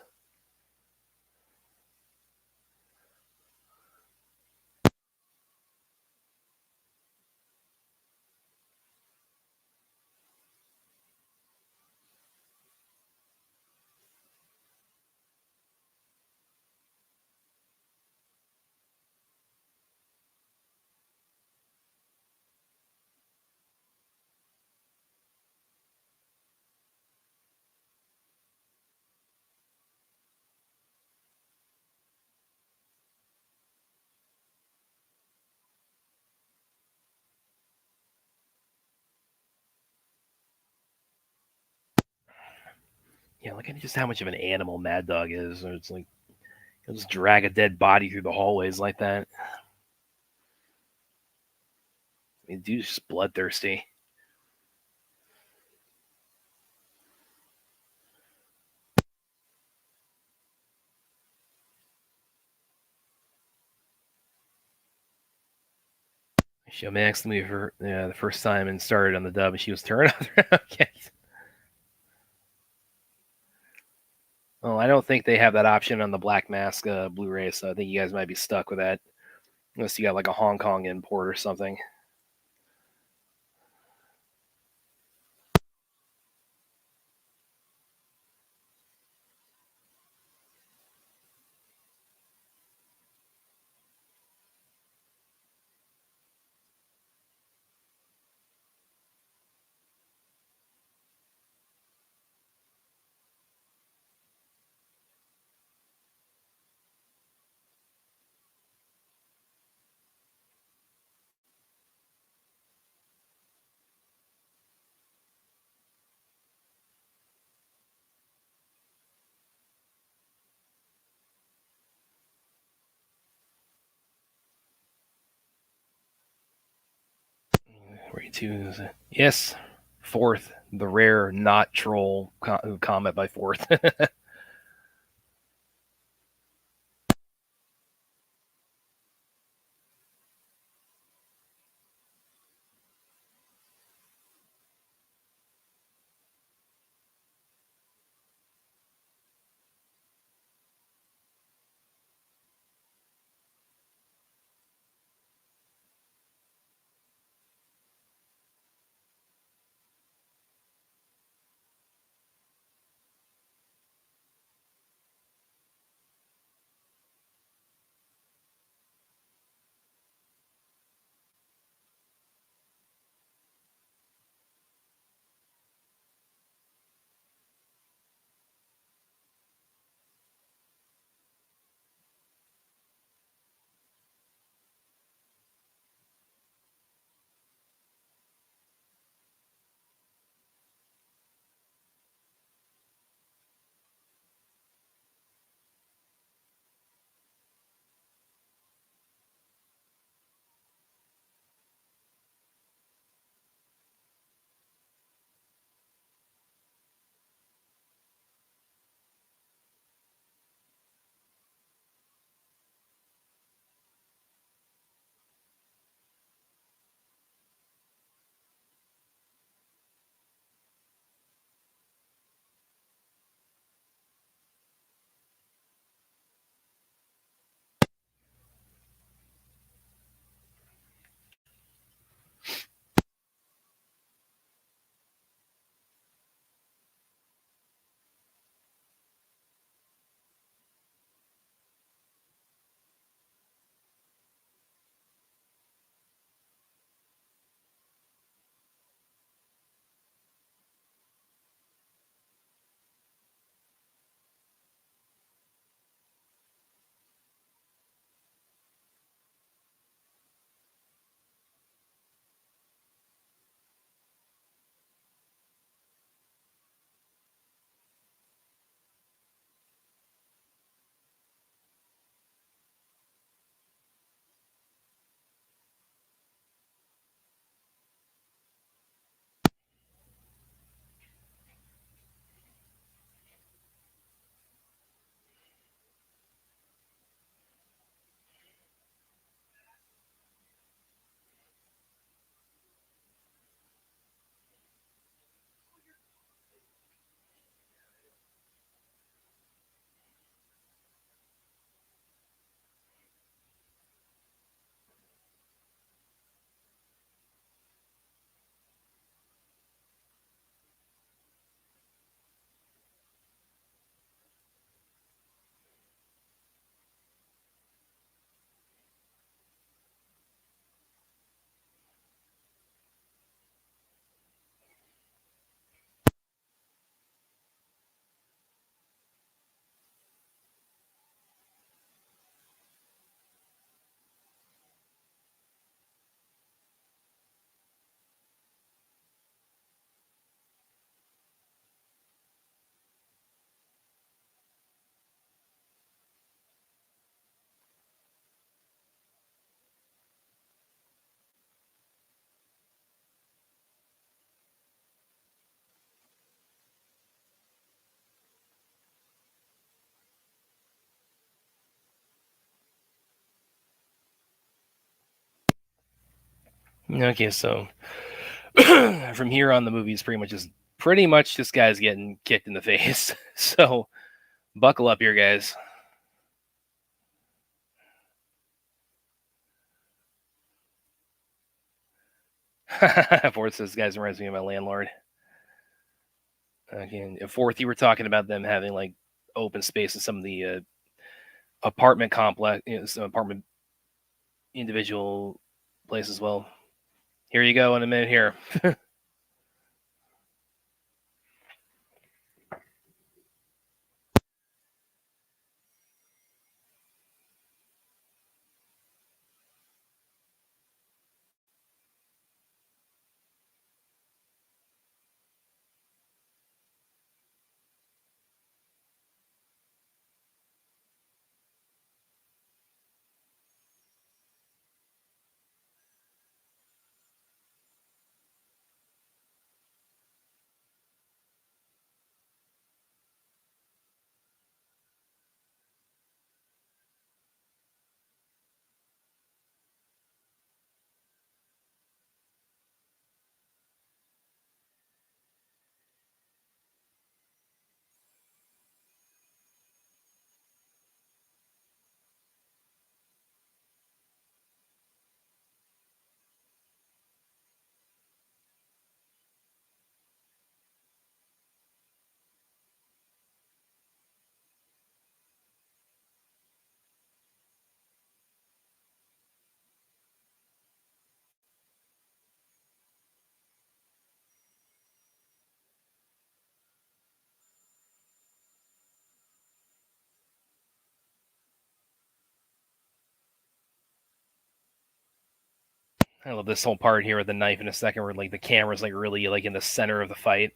Yeah, look at just how much of an animal Mad Dog is. Or it's like he'll just drag a dead body through the hallways like that. I mean, dude's just bloodthirsty. I showed Max the movie for the first time and started on the dub, and she was turned on. Okay. Well, I don't think they have that option on the Black Mask Blu-ray, so I think you guys might be stuck with that, unless you got like a Hong Kong import or something. Yes, fourth, the rare not troll comment by fourth. Okay, so from here on, the movie is pretty much just guys getting kicked in the face. So buckle up here, guys. Fourth says, guys, reminds me of my landlord. Okay, and fourth, you were talking about them having like open space in some of the apartment complex, some apartment individual places. Well, here you go in a minute here. I love this whole part here with the knife in a second, where like the camera's like really like in the center of the fight.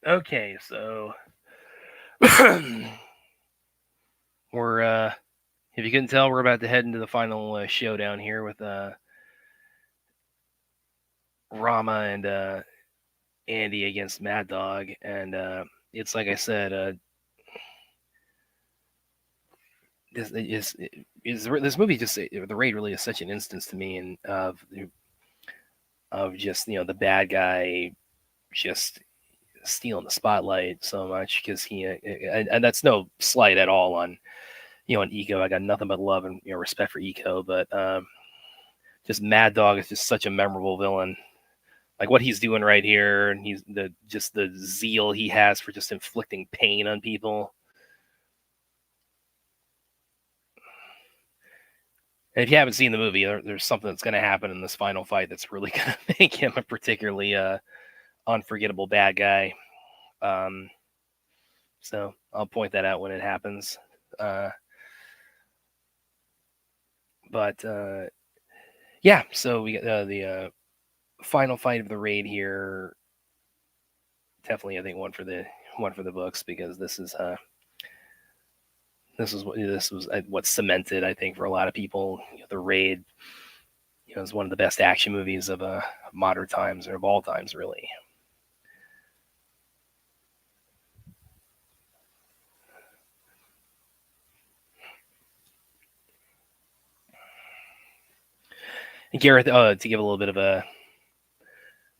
Okay, so we're if you couldn't tell, we're about to head into the final showdown here with Rama and Andy against Mad Dog, and it's like I said, this movie just the raid really is such an instance to me, and of just the bad guy just stealing the spotlight so much, because and that's no slight at all on on Eco. I got nothing but love and respect for Eco, but just Mad Dog is just such a memorable villain. Like what he's doing right here, and he's the zeal he has for just inflicting pain on people. And if you haven't seen the movie, there's something that's going to happen in this final fight that's really going to make him a particularly unforgettable bad guy. So I'll point that out when it happens. But yeah, so we got the final fight of the raid here. Definitely, I think one for the books, because this was what cemented, I think, for a lot of people. The raid, is one of the best action movies of modern times, or of all times, really. And Gareth, to give a little bit of a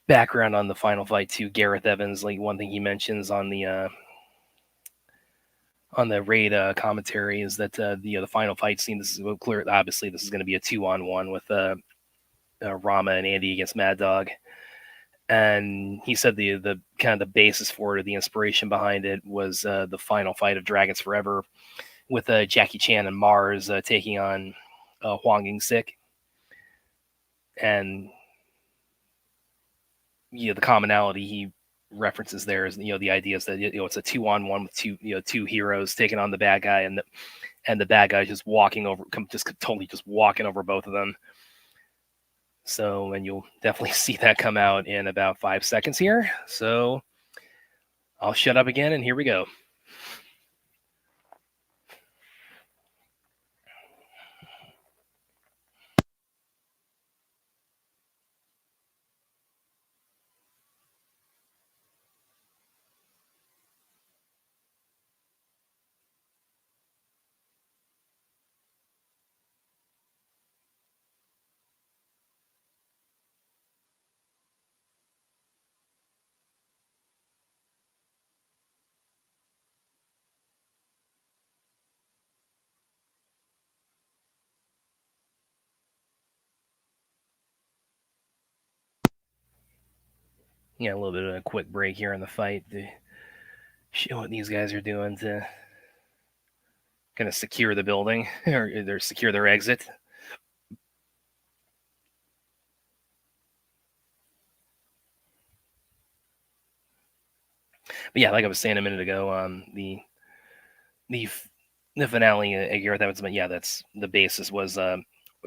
background on the final fight too, Gareth Evans, like one thing he mentions on the raid commentary is that the final fight scene. This is clear. Obviously, this is going to be a 2-on-1 with Rama and Andy against Mad Dog. And he said the kind of the basis for it, or the inspiration behind it, was the final fight of Dragons Forever, with Jackie Chan and Mars taking on Hwang Ying-sik. And the commonality he references there is the idea is that it's a 2-on-1 with two heroes taking on the bad guy, and the bad guy just totally walking over both of them. So, and you'll definitely see that come out in about 5 seconds here. So I'll shut up again, and here we go. Yeah, a little bit of a quick break here in the fight to show what these guys are doing to kind of secure the building, or they're secure their exit. But yeah, like I was saying a minute ago, the finale, Gareth Evans, but yeah, that's the basis was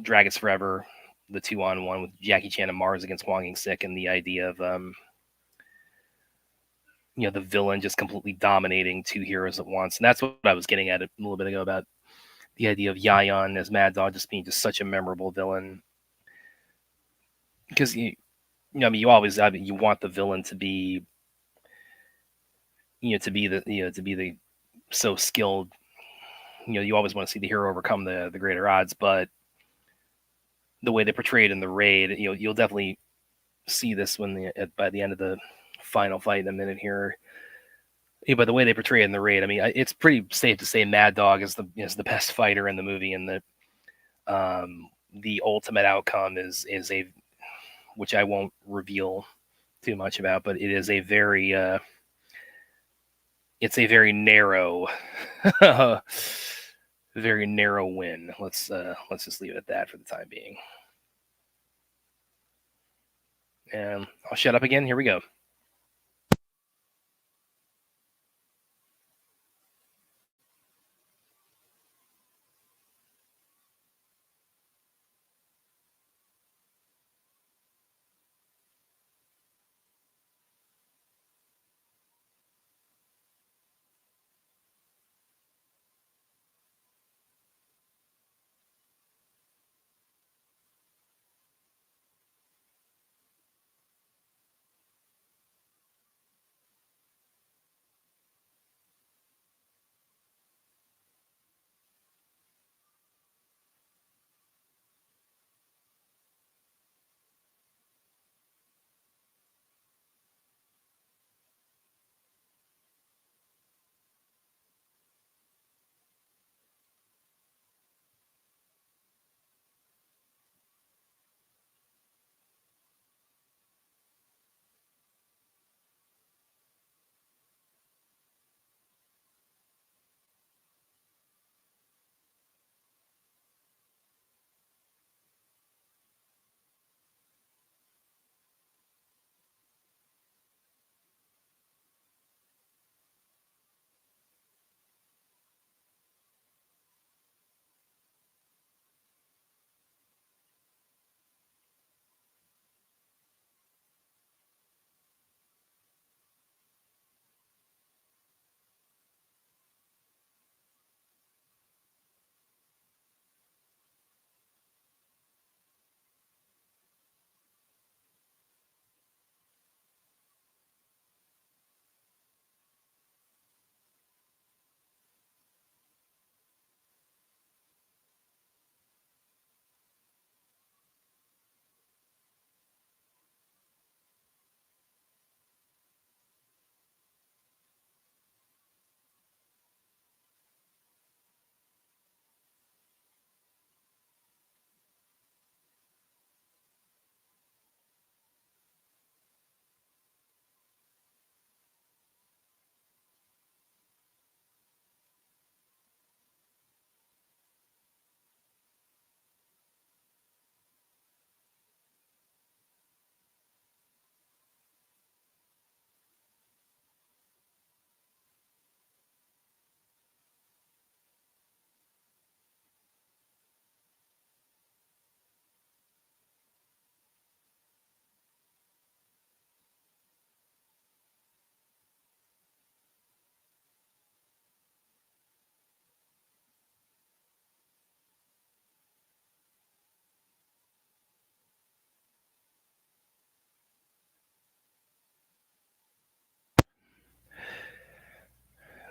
Dragons Forever, the 2-on-1 with Jackie Chan and Mars against Hwang Ying-sik, and the idea of the villain just completely dominating two heroes at once. And that's what I was getting at a little bit ago about the idea of Yayan as Mad Dog just being just such a memorable villain. Because you always you want the villain to be to be the so skilled. You always want to see the hero overcome the greater odds, but the way they portray it in the raid, you'll definitely see this by the end of the final fight in a minute here. Yeah, but the way they portray it in the raid, I mean, it's pretty safe to say Mad Dog is the best fighter in the movie, and the ultimate outcome is a, which I won't reveal too much about, but it is a very it's a very narrow very narrow win. Let's just leave it at that for the time being. And I'll shut up again. Here we go.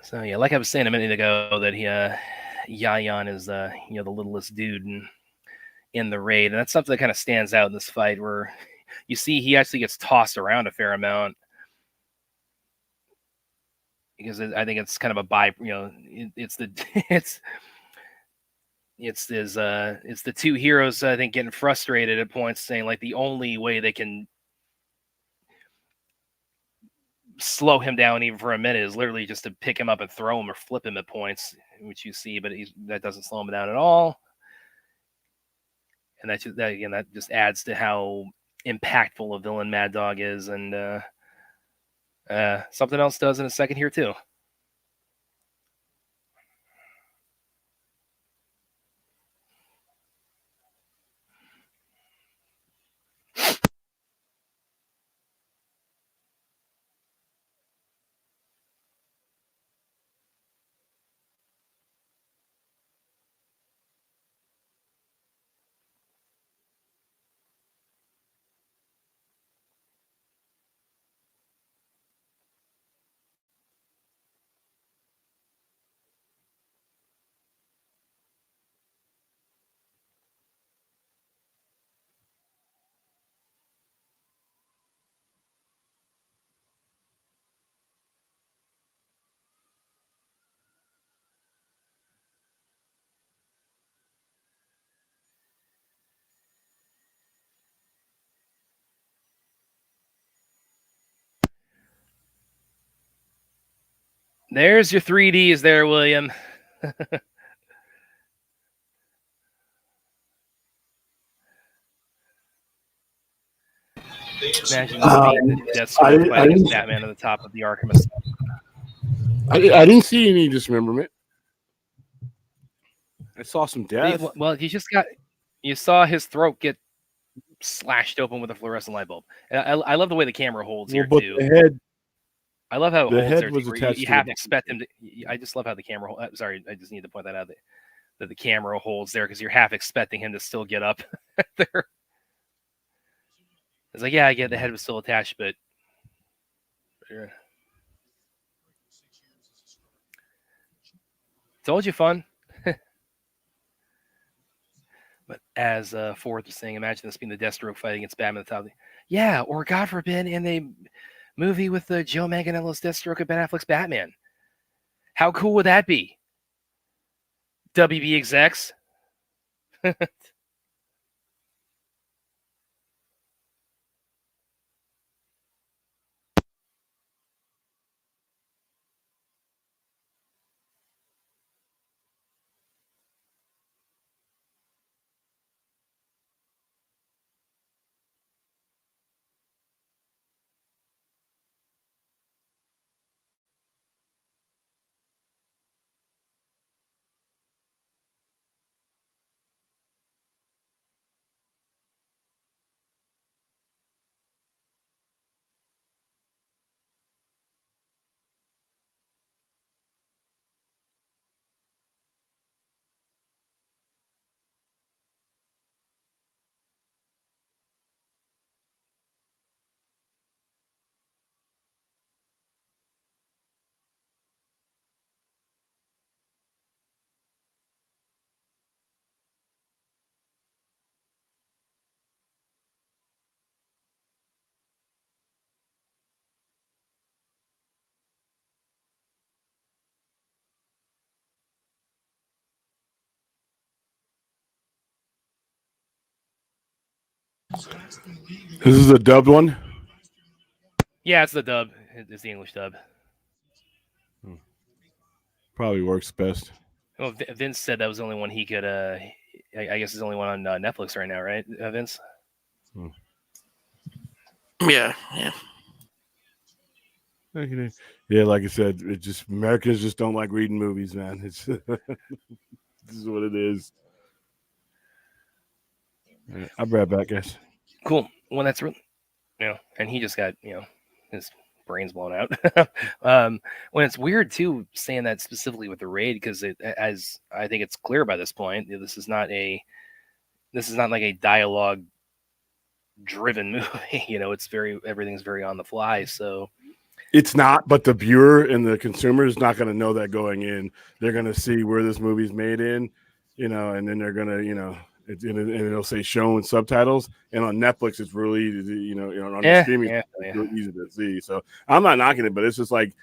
So yeah, like I was saying a minute ago, that Yayan is the littlest dude in the raid, and that's something that kind of stands out in this fight, where you see he actually gets tossed around a fair amount, because I think it's kind of it's the it's the two heroes, I think, getting frustrated at points, saying like the only way they can slow him down even for a minute is literally just to pick him up and throw him or flip him at points, which you see, but that doesn't slow him down at all. And that just adds to how impactful a villain Mad Dog is, and something else does in a second here too. There's your 3Ds there, William. Imagine this being the Deathstroke fighting as Batman on the top of the Arkham. I didn't see any dismemberment. I saw some death. Well, you saw his throat get slashed open with a fluorescent light bulb. And I love the way the camera holds here too. The head. I love how it holds head there. was attached. You have to expect him to. I just love how the camera. Sorry, I just need to point that out. That the camera holds there, because you're half expecting him to still get up there. It's like, yeah, I get the head was still attached, but told you, fun. But as Ford was saying, imagine this being the Deathstroke fight against Batman at the top. Yeah, or God forbid, in a movie with Joe Manganiello's Deathstroke and Ben Affleck's Batman. How cool would that be? WB execs. This is a dubbed one? Yeah, it's the dub. It's the English dub. Probably works best. Well, Vince said that was the only one he could. I guess it's the only one on Netflix right now, right, Vince? Yeah. Yeah, like I said, Americans just don't like reading movies, man. It's this is what it is. I'll be right back, guys. Cool. Well, that's real. And he just got his brains blown out. When it's weird too, saying that specifically with the raid, because as I think it's clear by this point, this is not like a dialogue driven movie. Everything's very on the fly. So It's not, but the viewer and the consumer is not going to know that going in. They're going to see where this movie's made in, and then they're going to, and it'll say shown subtitles. And on Netflix, it's really easy to, on the streaming, it's really easy to see. So I'm not knocking it, but it's just like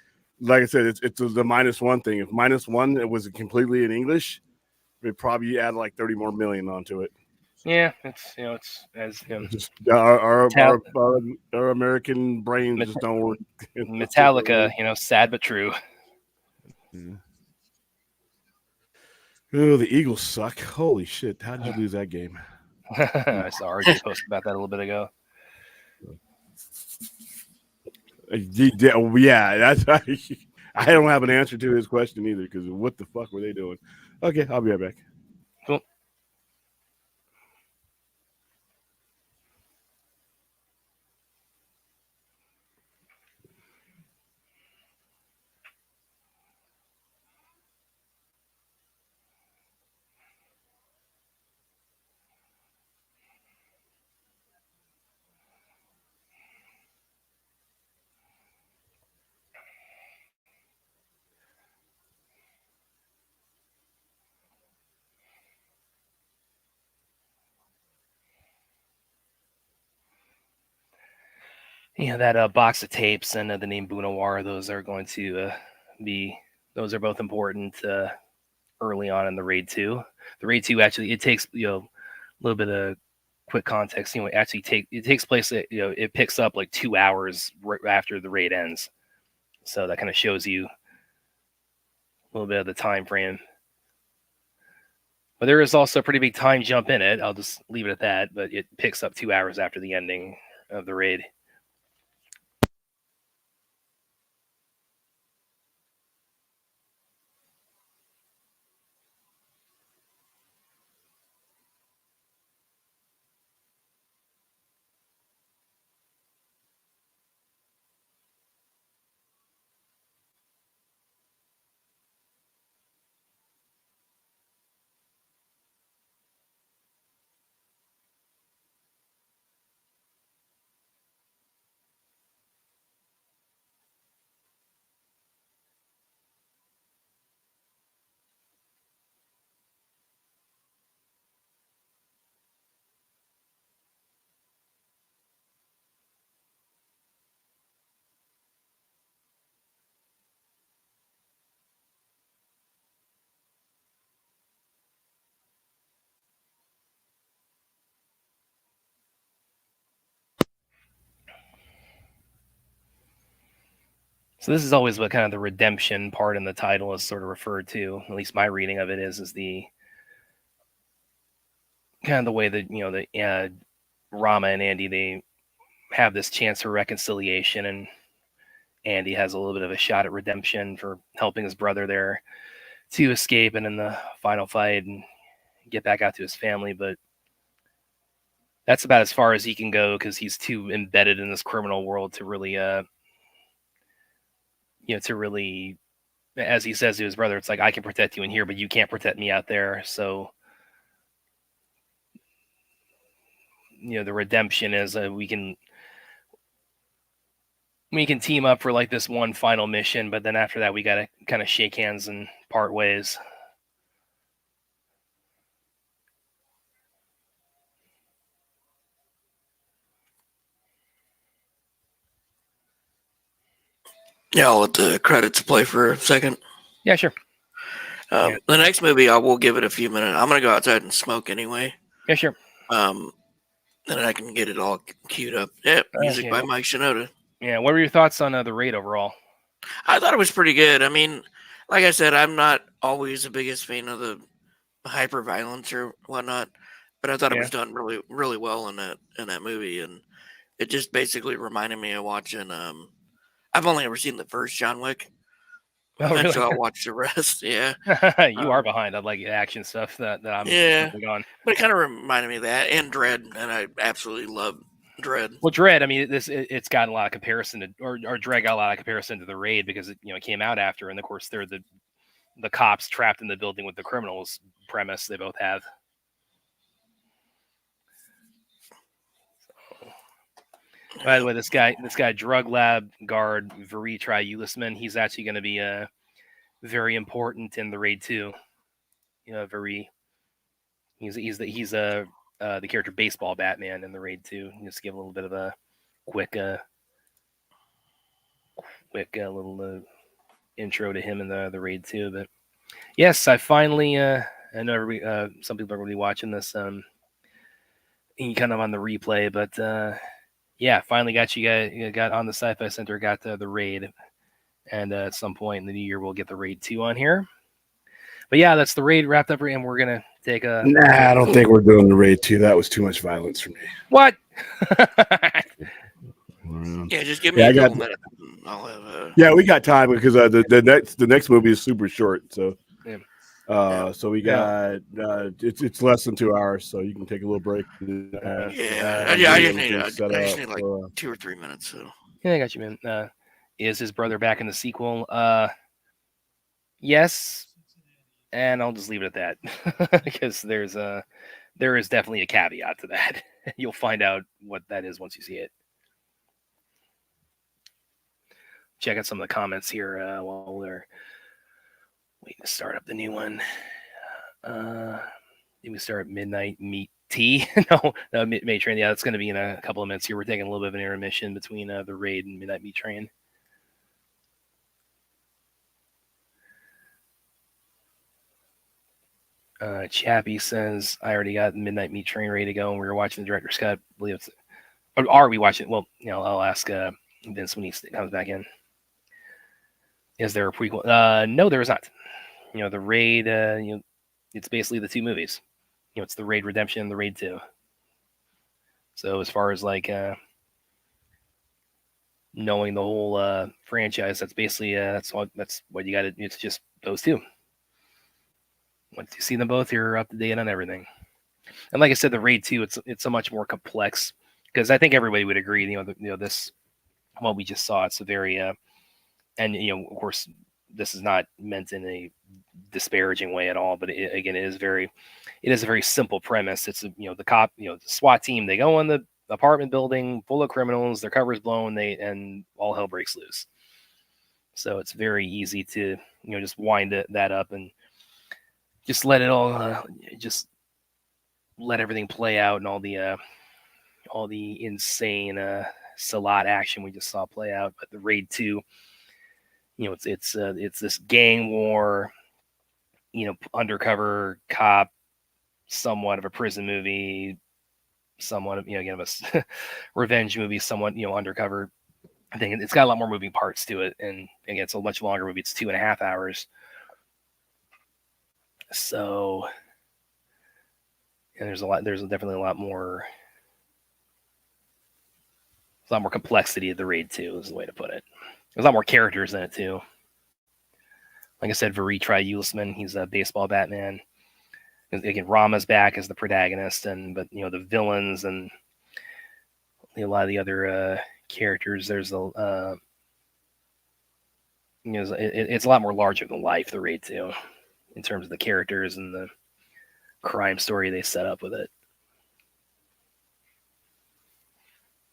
I said, it's the -1 thing. If -1 it was completely in English, it'd probably add like 30 more million onto it. Yeah, it's as just our American brains just don't work. Metallica, sad but true. Yeah. Oh, the Eagles suck. Holy shit. How did you lose that game? I saw RJ post about that a little bit ago. Yeah, that's I don't have an answer to his question either because what the fuck were they doing? Okay, I'll be right back. Cool. That box of tapes and the name Bunawar, those are going to those are both important early on in the Raid 2. The Raid 2 actually, it takes, a little bit of quick context, it takes place, it picks up like 2 hours right after the raid ends. So that kind of shows you a little bit of the time frame. But there is also a pretty big time jump in it. I'll just leave it at that. But it picks up 2 hours after the ending of the raid. So this is always what kind of the redemption part in the title is sort of referred to. At least my reading of it is the kind of the way that the Rama and Andy, they have this chance for reconciliation, and Andy has a little bit of a shot at redemption for helping his brother there to escape and in the final fight and get back out to his family. But that's about as far as he can go because he's too embedded in this criminal world to really as he says to his brother, it's like, I can protect you in here, but you can't protect me out there. So the redemption is we can team up for like this one final mission, but then after that we got to kind of shake hands and part ways. Yeah, I'll let the credits play for a second. Yeah, sure. The next movie, I will give it a few minutes. I'm gonna go outside and smoke anyway. Yeah, sure. Then I can get it all queued up. Yeah, music by Mike Shinoda. Yeah, what were your thoughts on the raid overall? I thought it was pretty good. I mean, like I said, I'm not always the biggest fan of the hyper violence or whatnot, but I thought it was done really, really well in that movie, and it just basically reminded me of watching. I've only ever seen the first John Wick. Oh, really? So I'll watch the rest. Yeah, you are behind on like action stuff that I'm on. But it kind of reminded me of that and Dread, and I absolutely love Dread. Well, Dread, I mean, it's gotten a lot of comparison to, or Dread got a lot of comparison to the raid because it came out after, and of course they're the cops trapped in the building with the criminals premise they both have. By the way, this guy, drug lab guard Veritri Ulisman, he's actually going to be very important in the raid too. You know, he's the character Baseball Batman in the raid too. Just to give a little bit of a quick little intro to him in the raid too. But yes, I finally I know everybody, some people are going to be watching this kind of on the replay, but yeah, finally got you guys got on the Sci-Fi Center, got the raid, and at some point in the new year we'll get the raid 2 on here. But yeah, that's the raid wrapped up, and we're gonna take a. Nah, I don't think we're doing the raid 2. That was too much violence for me. What? Yeah, just give me a couple minutes. I'll have. Yeah, we got time because the next movie is super short. So, so we got it's less than 2 hours, so you can take a little break. I just need like 2 or 3 minutes. So yeah, I got you, man. Is his brother back in the sequel? Yes, and I'll just leave it at that because there is definitely a caveat to that. You'll find out what that is once you see it. Check out some of the comments here while we're waiting to start up the new one. Did we start Midnight Meat Tea? no, Midnight Train. Yeah, that's going to be in a couple of minutes here. We're taking a little bit of an intermission between the raid and Midnight Meat Train. Chappie says, I already got Midnight Meat Train ready to go, and we were watching the director's cut. I believe it's, or are we watching? Well, I'll ask Vince when he comes back in. Is there a prequel? No, there is not. The Raid, it's basically the 2 movies. It's the Raid Redemption and the Raid 2. So as far as like knowing the whole franchise, that's basically that's what you got to. It's just those 2. Once you see them both, you're up to date on everything. And like I said, the Raid 2, it's so much more complex because I think everybody would agree. This what we just saw. It's a very and of course, this is not meant in a disparaging way at all, but it is a very simple premise. It's the SWAT team, they go in the apartment building full of criminals, their cover's blown, and all hell breaks loose. So it's very easy to just wind that up and just let it all just let everything play out, and all the insane Salat action we just saw play out. But the Raid 2, it's this gang war, undercover cop, somewhat of a prison movie, somewhat of again of a revenge movie, somewhat undercover. I think it's got a lot more moving parts to it, and again, it's a much longer movie. It's 2.5 hours. So, there's definitely a lot more. There's a lot more complexity of the Raid 2 is the way to put it. There's a lot more characters in it too. Like I said, Veritri Ulisman, he's a Baseball Batman. Again, Rama's back as the protagonist, but the villains and a lot of the other characters. There's it's a lot more larger than life, the Raid 2, in terms of the characters and the crime story they set up with it.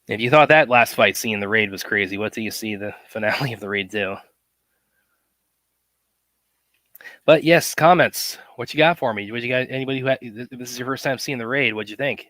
If you thought that last fight scene in the Raid was crazy, what do you see the finale of the Raid 2? But yes, comments. What you got for me? What you got? Anybody who this is your first time seeing the Raid? What'd you think?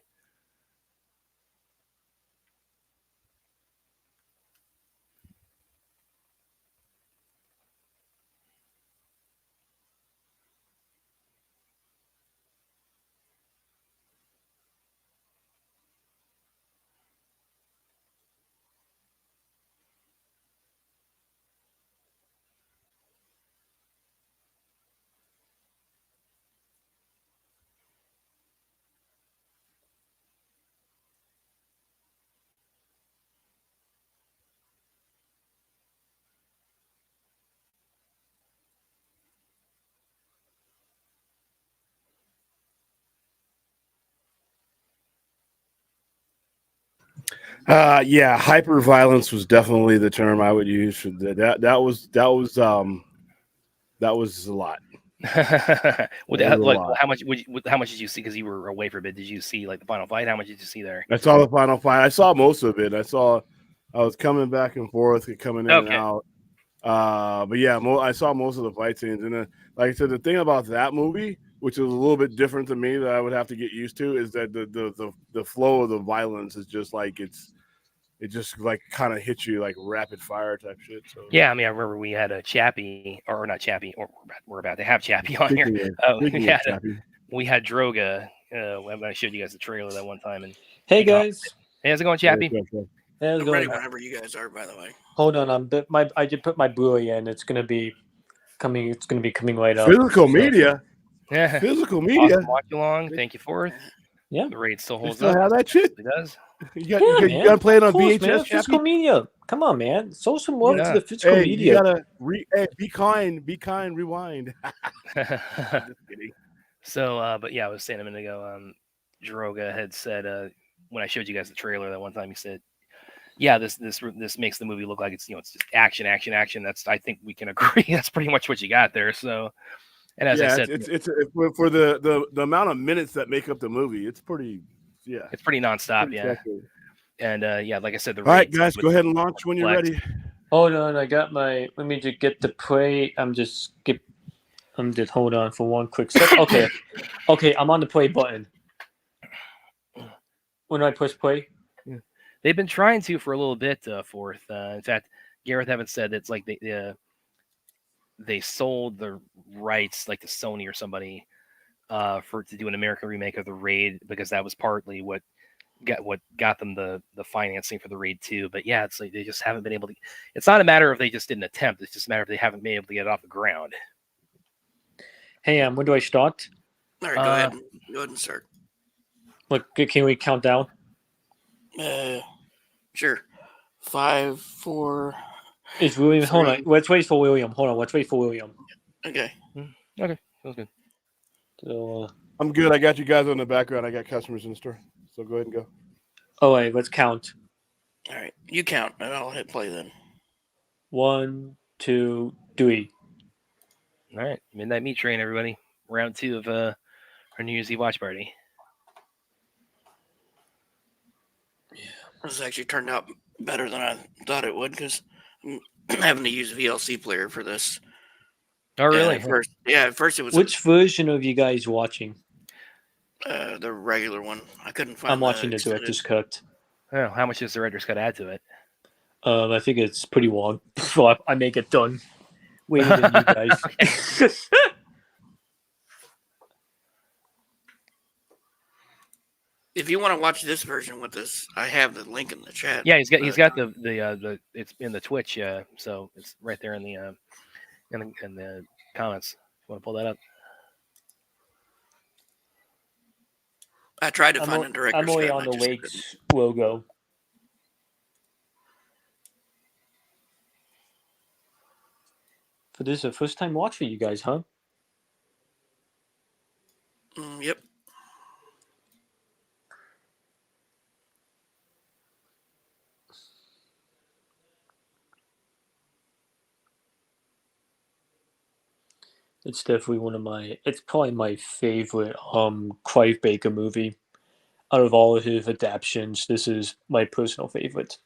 Yeah, hyper violence was definitely the term I would use for that. That was a lot. Like, how much? How much did you see? Because you were away for a bit. Did you see like the final fight? How much did you see there? I saw the final fight. I saw most of it. I was coming back and forth, coming in and out. But yeah, I saw most of the fight scenes. And like I said, the thing about that movie, which is a little bit different to me that I would have to get used to, is that the flow of the violence is just like it just like kind of hits you like rapid fire type shit. So yeah, I mean, I remember we had a Chappie, or not Chappie, or we're about to have Chappie on here. We had Droga. When I showed you guys the trailer that one time, and hey guys, hey, how's it going, Chappie? Hey, how's it I'm ready going? whenever you guys are. By the way, hold on. I just put my buoy in. It's gonna be coming. It's gonna be coming right up. Physical media. Yeah, Physical media. Awesome watch along. Thank you, Fourth. Yeah, the raid still holds still up. Have that shit. It does. You got to play it on VHS. Man. Physical media. Come on, man. Show some love to the physical media. You gotta be kind. Be kind. Rewind. Just kidding. So, but yeah, I was saying a minute ago. Droga had said when I showed you guys the trailer that one time, he said, "Yeah, this makes the movie look like it's it's just action. That's I think we can agree. That's pretty much what you got there." So, and as I said, it's for the amount of minutes that make up the movie, it's pretty. Yeah, it's pretty nonstop. And yeah, like I said, all right, guys, go ahead and launch when you're ready. Hold on, I got my. Let me just get the play. I'm just hold on for one quick second. Okay, I'm on the play button. When do I push play? Yeah. They've been trying to for a little bit, Fourth. In fact, Gareth Evans said it's like they sold the rights like to Sony or somebody to do an American remake of the Raid, because that was partly what got them the financing for the Raid 2. But yeah, it's like they just haven't been able to. It's not a matter of they just didn't attempt. It's just a matter of they haven't been able to get it off the ground. Hey, when do I start? all right, go ahead. Go ahead and start. Look, can we count down? Sure. 5, 4. Is William? 3. Hold on. Let's wait for William. Hold on. Let's wait for William. Okay. Okay, sounds good. So I'm good. I got you guys on the background. I got customers in the store, so go ahead and go. all right, let's count. All right, you count, and I'll hit play then. 1, 2, 3. All right, Midnight Meat Train, everybody. Round 2 of our New Year's Eve watch party. This actually turned out better than I thought it would, because I'm having to use a VLC player for this. Oh, really? At first it was. Which version of you guys watching? The regular one. I couldn't find. I'm watching the director's cut. Oh, how much does the director's cut add to it? I think it's pretty long before I make it done. Waiting than you guys. If you want to watch this version with this, I have the link in the chat. Yeah, he's got the it's in the Twitch, so it's right there in the comments. You want to pull that up? I tried to find a director's I'm only cut. on the Lakes logo. So this is a first time watch for you guys, huh? Yep. It's definitely it's probably my favorite Clive Baker movie. Out of all of his adaptations, this is my personal favorite.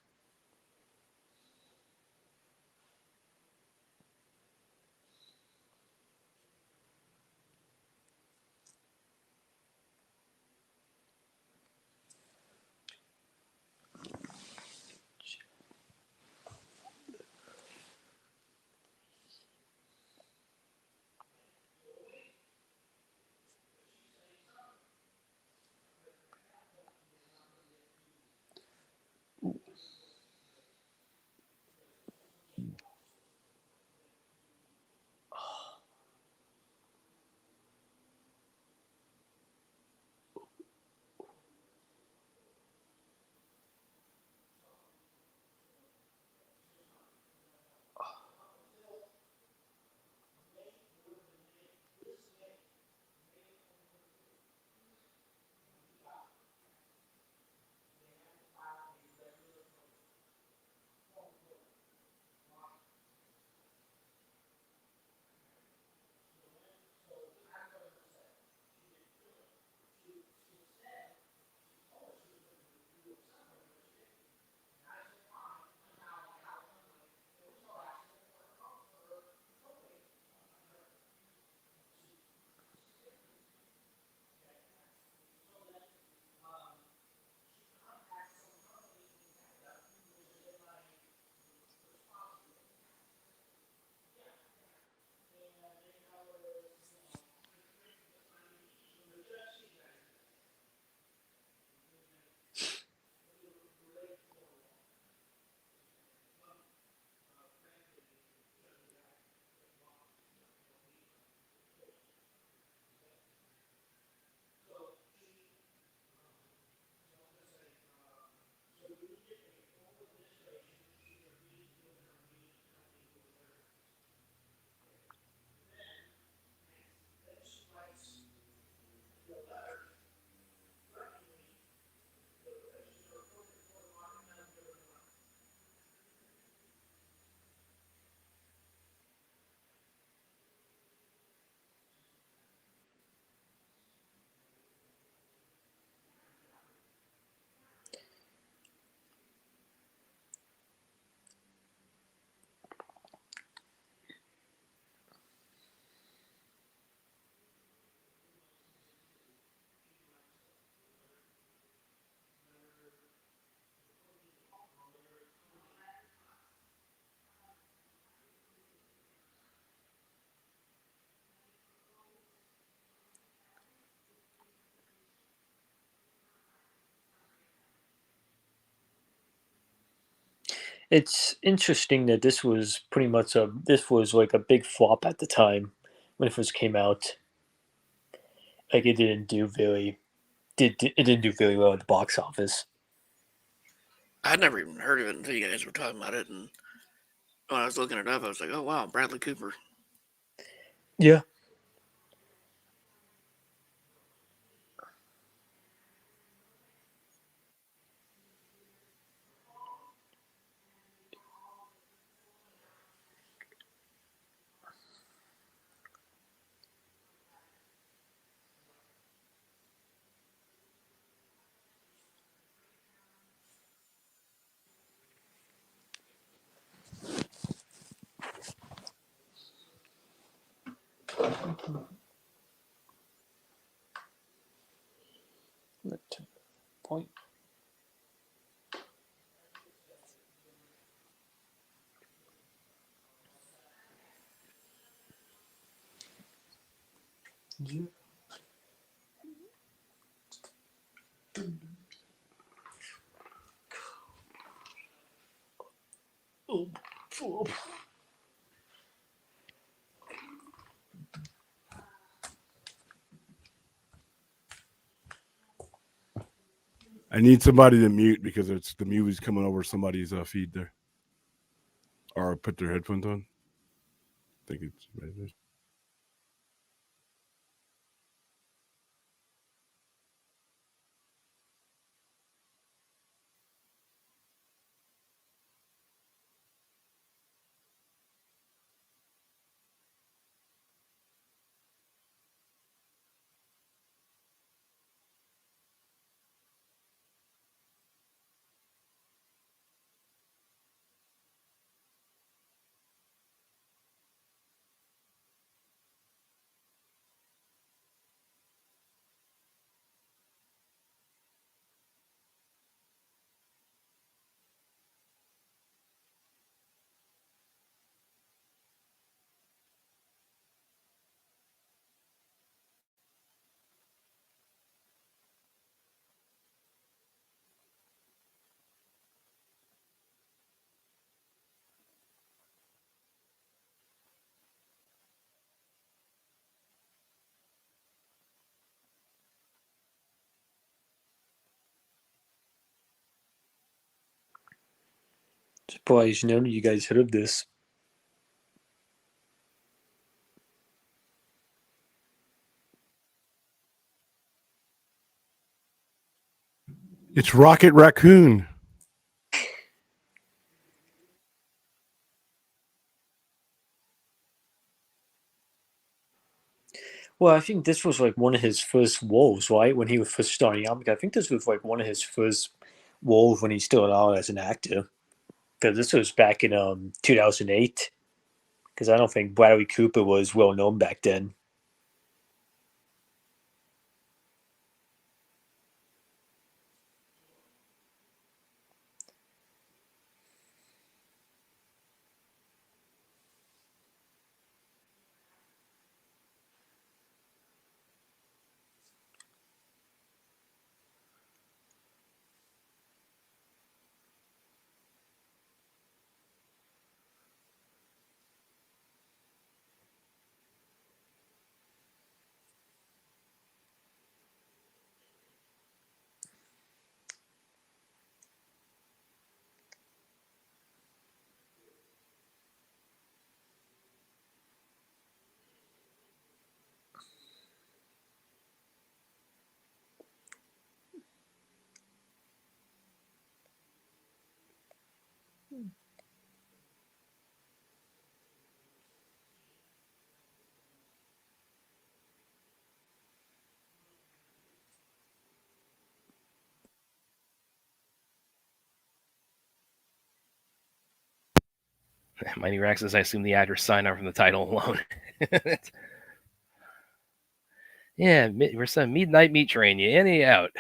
It's interesting that this was pretty much this was like a big flop at the time when it first came out. Like it didn't do it didn't do very well at the box office. I'd never even heard of it until you guys were talking about it, and when I was looking it up, I was like, "Oh wow, Bradley Cooper." Yeah. Point. I need somebody to mute because it's the movie's coming over somebody's feed there, or put their headphones on. I think it's right there. Surprised none of you guys heard of this. It's Rocket Raccoon. Well, I think this was like one of his first roles, right? When he was first starting out. I think this was like one of his first roles when he started out as an actor. Because this was back in 2008. Because I don't think Bradley Cooper was well known back then. Mighty Rex says, I assume the actor signed on from the title alone. Yeah, we're some midnight meat train. You in, you out.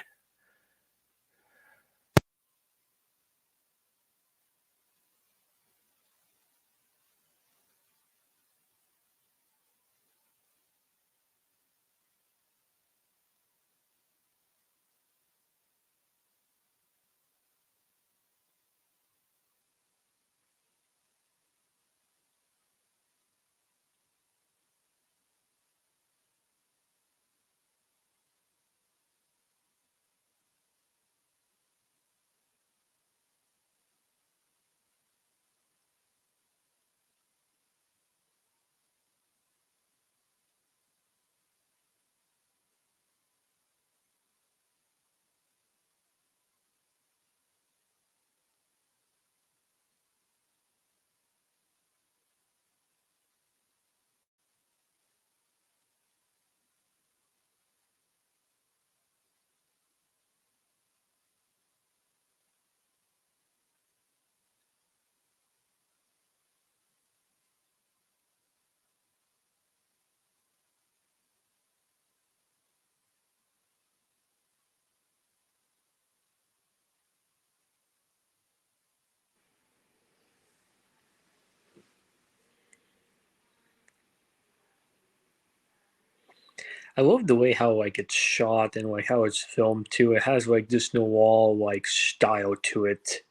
I love the way how like it's shot and like how it's filmed too. It has like this noir like style to it,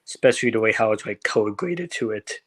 especially the way how it's like color graded to it.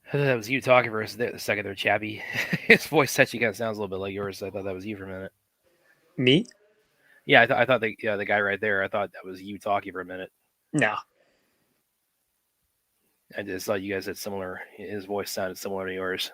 I thought that was you talking for a second there, Chappie. His voice actually kind of sounds a little bit like yours. So I thought that was you for a minute. Me? Yeah, I thought the guy right there. I thought that was you talking for a minute. No. I just thought you guys had similar. His voice sounded similar to yours.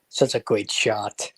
Such a great shot.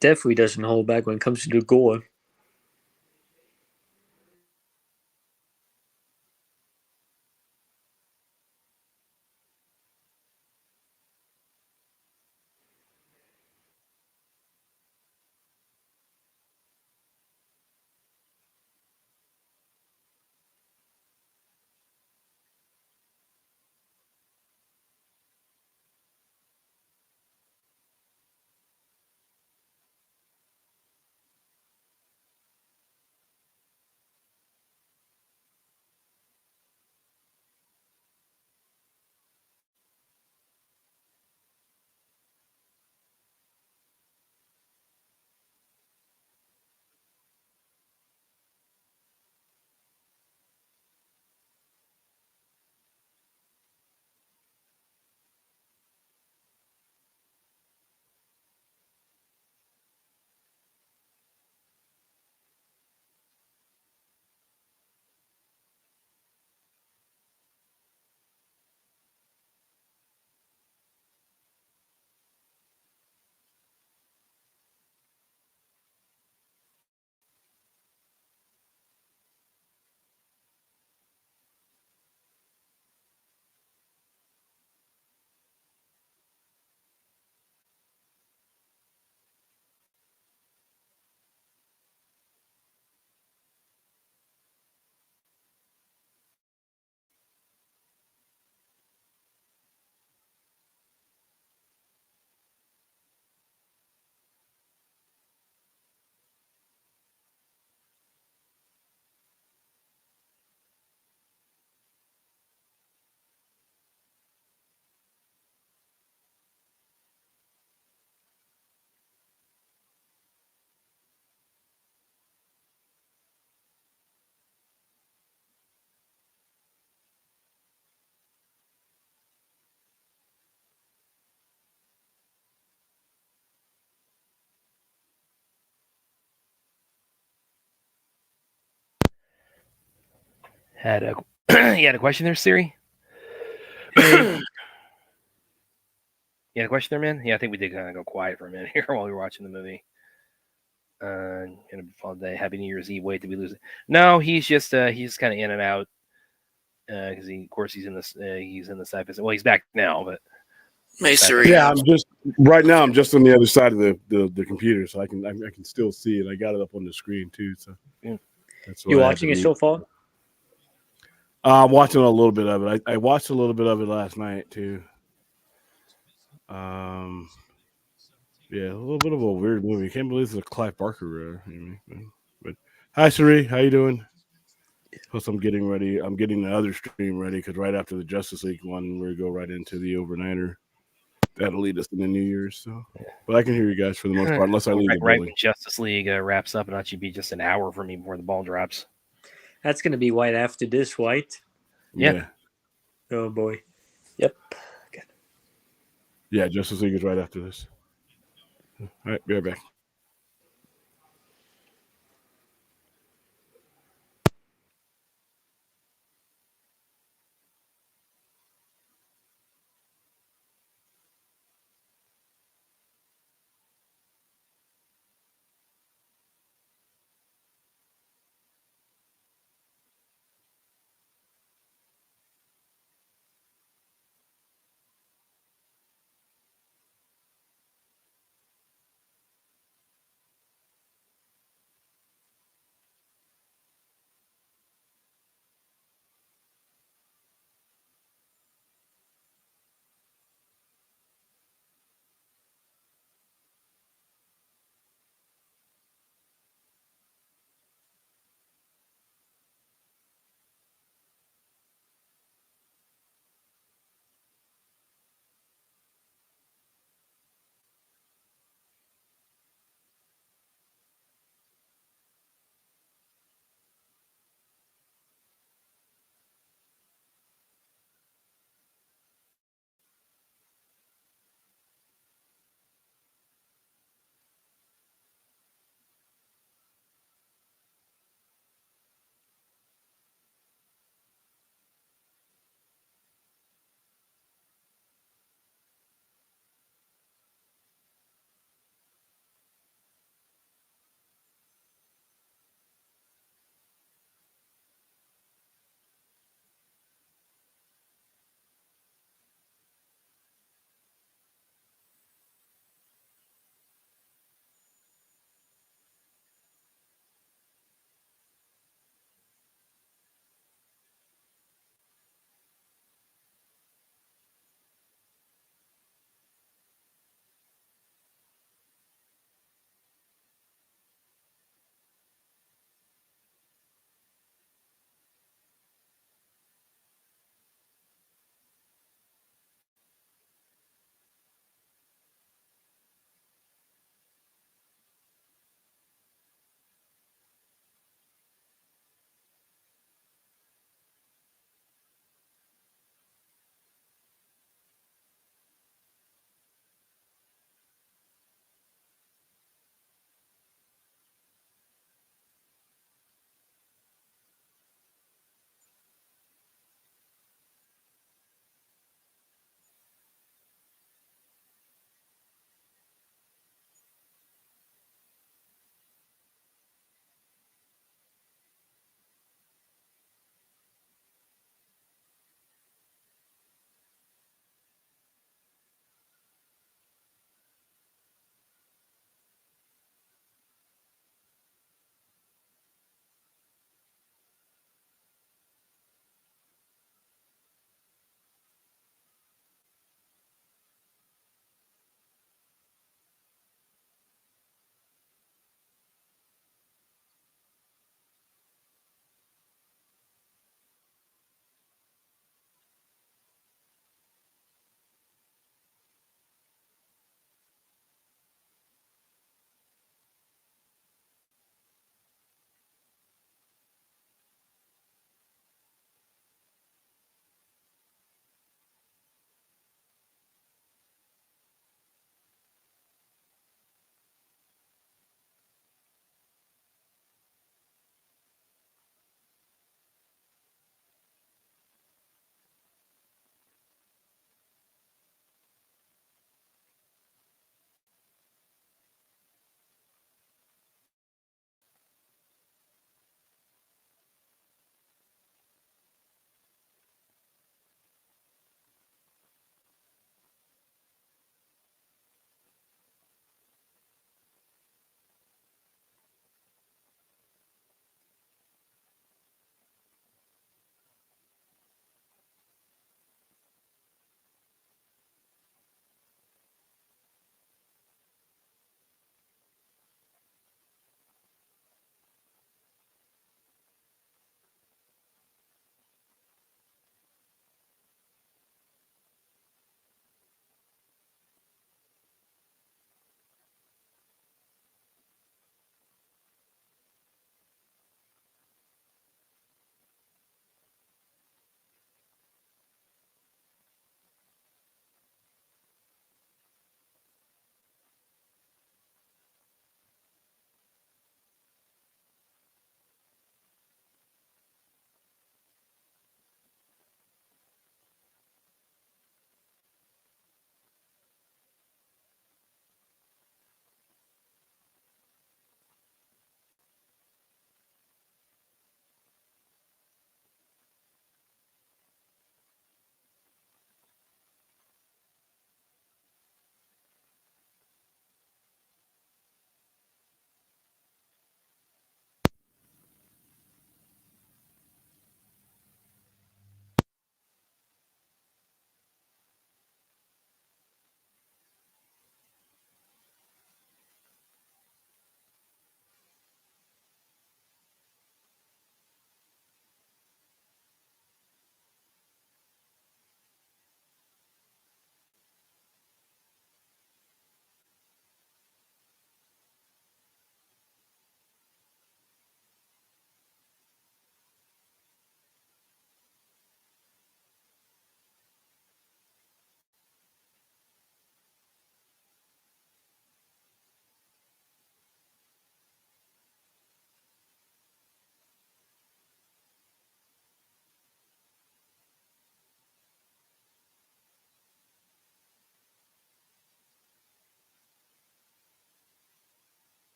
Definitely doesn't hold back when it comes to the gore. Had a you had a question there, Siri? Hey. You had a question there, man? Yeah, I think we did kind of go quiet for a minute here while we were watching the movie. And a fun day. Happy New Year's Eve. Wait, did we lose it? No, he's just kind of in and out because of course he's in this he's in the sci-fi. Well, he's back now, but Hey Siri. Yeah, I'm just right now. I'm just on the other side of the computer, so I can still see it. I got it up on the screen too. So that's what You I had watching to it do. so far? I'm watching a little bit of it. I watched a little bit of it last night too. Yeah, a little bit of a weird movie. I can't believe it's a Clive Barker. But hi, Siri, how you doing? Plus, I'm getting ready. I'm getting the other stream ready because right after the Justice League one, we go right into the overnighter. That'll lead us into New Year's. So, but I can hear you guys for the most part, unless I leave the right building. when Justice League wraps up, and that should be just an hour for me before the ball drops. That's going to be right after this, right? Yeah. Oh boy. Yep. Okay. Yeah, Justice League is right after this. All right, be right back.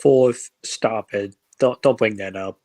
Fourth, stop it. Don't bring that up.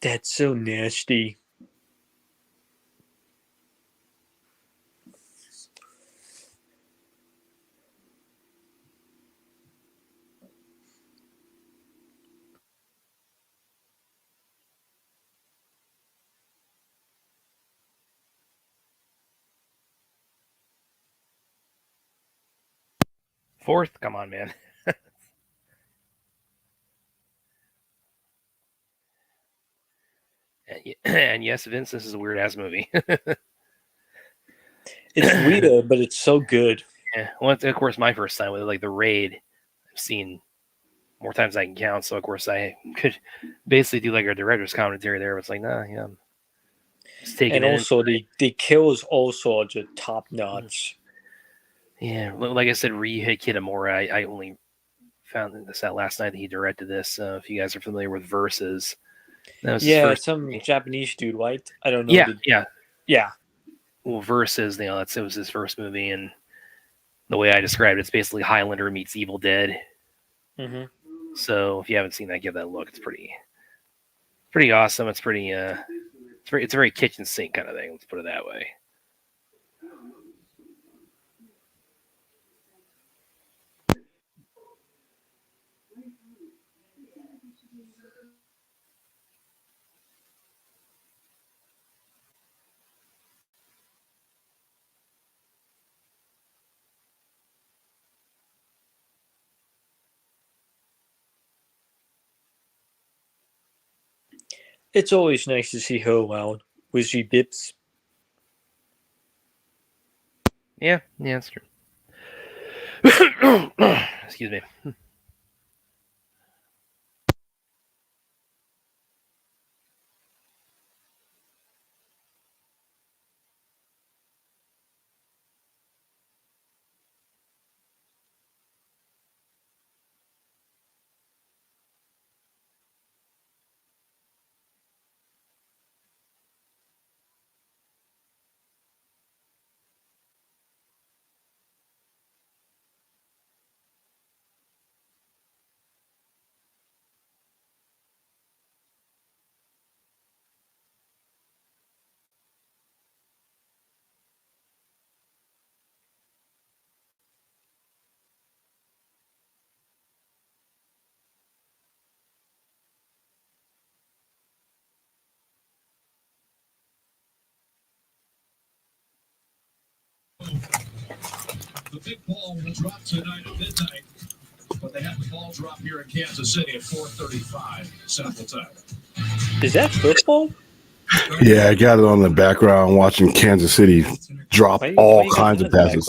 That's so nasty. Fourth, come on, man. And yes, Vince, this is a weird ass movie. It's weird, but it's so good. Yeah, well, it's, of course, my first time with like the Raid. I've seen more times than I can count, so of course I could basically do like a director's commentary there. But it's like, nah, yeah, just taking And it also, the kills also are just top notch. Yeah, like I said, Ryuhei Kitamura. I only found this out last night that he directed this. If you guys are familiar with Versus, that was his Yeah, first. some Japanese dude, right? I don't know. Yeah. Well, Versus, it was his first movie, and the way I described it, it's basically Highlander meets Evil Dead. Mm-hmm. So if you haven't seen that, give that a look. It's pretty awesome. It's pretty it's a very kitchen sink kind of thing. Let's put it that way. It's always nice to see her around. With she bips. Yeah, that's true. Excuse me. The big ball will drop tonight at midnight, but they have the ball drop here in Kansas City at 4:35 Central Time. Is that football? Yeah, I got it on the background watching Kansas City drop Why all you got kinds that of in the passes.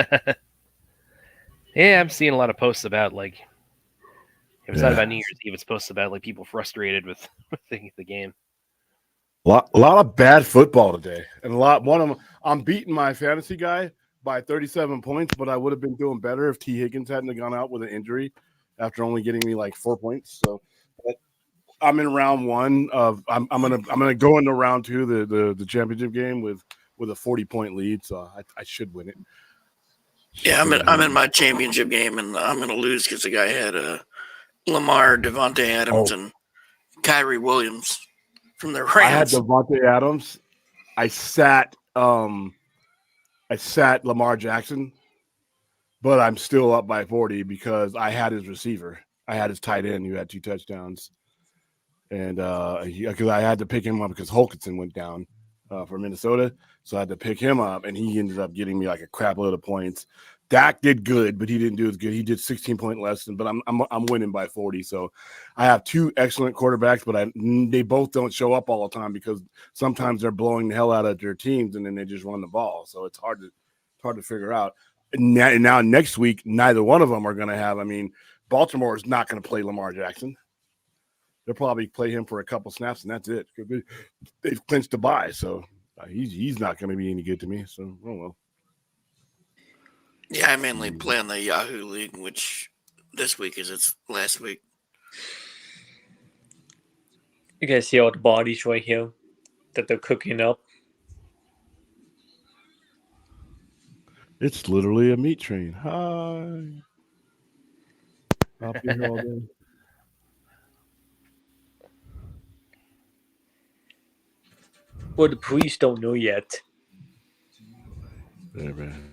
background? Yeah, I'm seeing a lot of posts about like if it's not Yeah. about New Year's Eve, it's posts about like people frustrated with the game. A lot of bad football today, and one of them. I'm beating my fantasy guy by 37 points, but I would have been doing better if T. Higgins hadn't gone out with an injury after only getting me like 4 points. So I'm in round one of I'm gonna go into round two, the championship game with a 40-point lead, so I should win it. Yeah, I'm in my championship game, and I'm gonna lose because the guy had Lamar, Devontae Adams, and Kyrie Williams from the Rams. I had Devontae Adams. I sat Lamar Jackson, but I'm still up by 40 because I had his receiver. I had his tight end who had 2 touchdowns. And because I had to pick him up because Hulkinson went down for Minnesota. So I had to pick him up, and he ended up getting me like a crap load of points. Dak did good, but he didn't do as good. He did 16 point less, but I'm winning by 40. So I have 2 excellent quarterbacks, but they both don't show up all the time because sometimes they're blowing the hell out of their teams and then they just run the ball. So it's hard to figure out. And now next week, neither one of them are going to have. I mean, Baltimore is not going to play Lamar Jackson. They'll probably play him for a couple snaps, and that's it. They've clinched the bye, so he's not going to be any good to me. So, oh well. Yeah, I mainly play on the Yahoo League, which this week is its last week. You guys see all the bodies right here that they're cooking up. It's literally a meat train. Hi. I'll be here all day. Well, the police don't know yet. Yeah, man.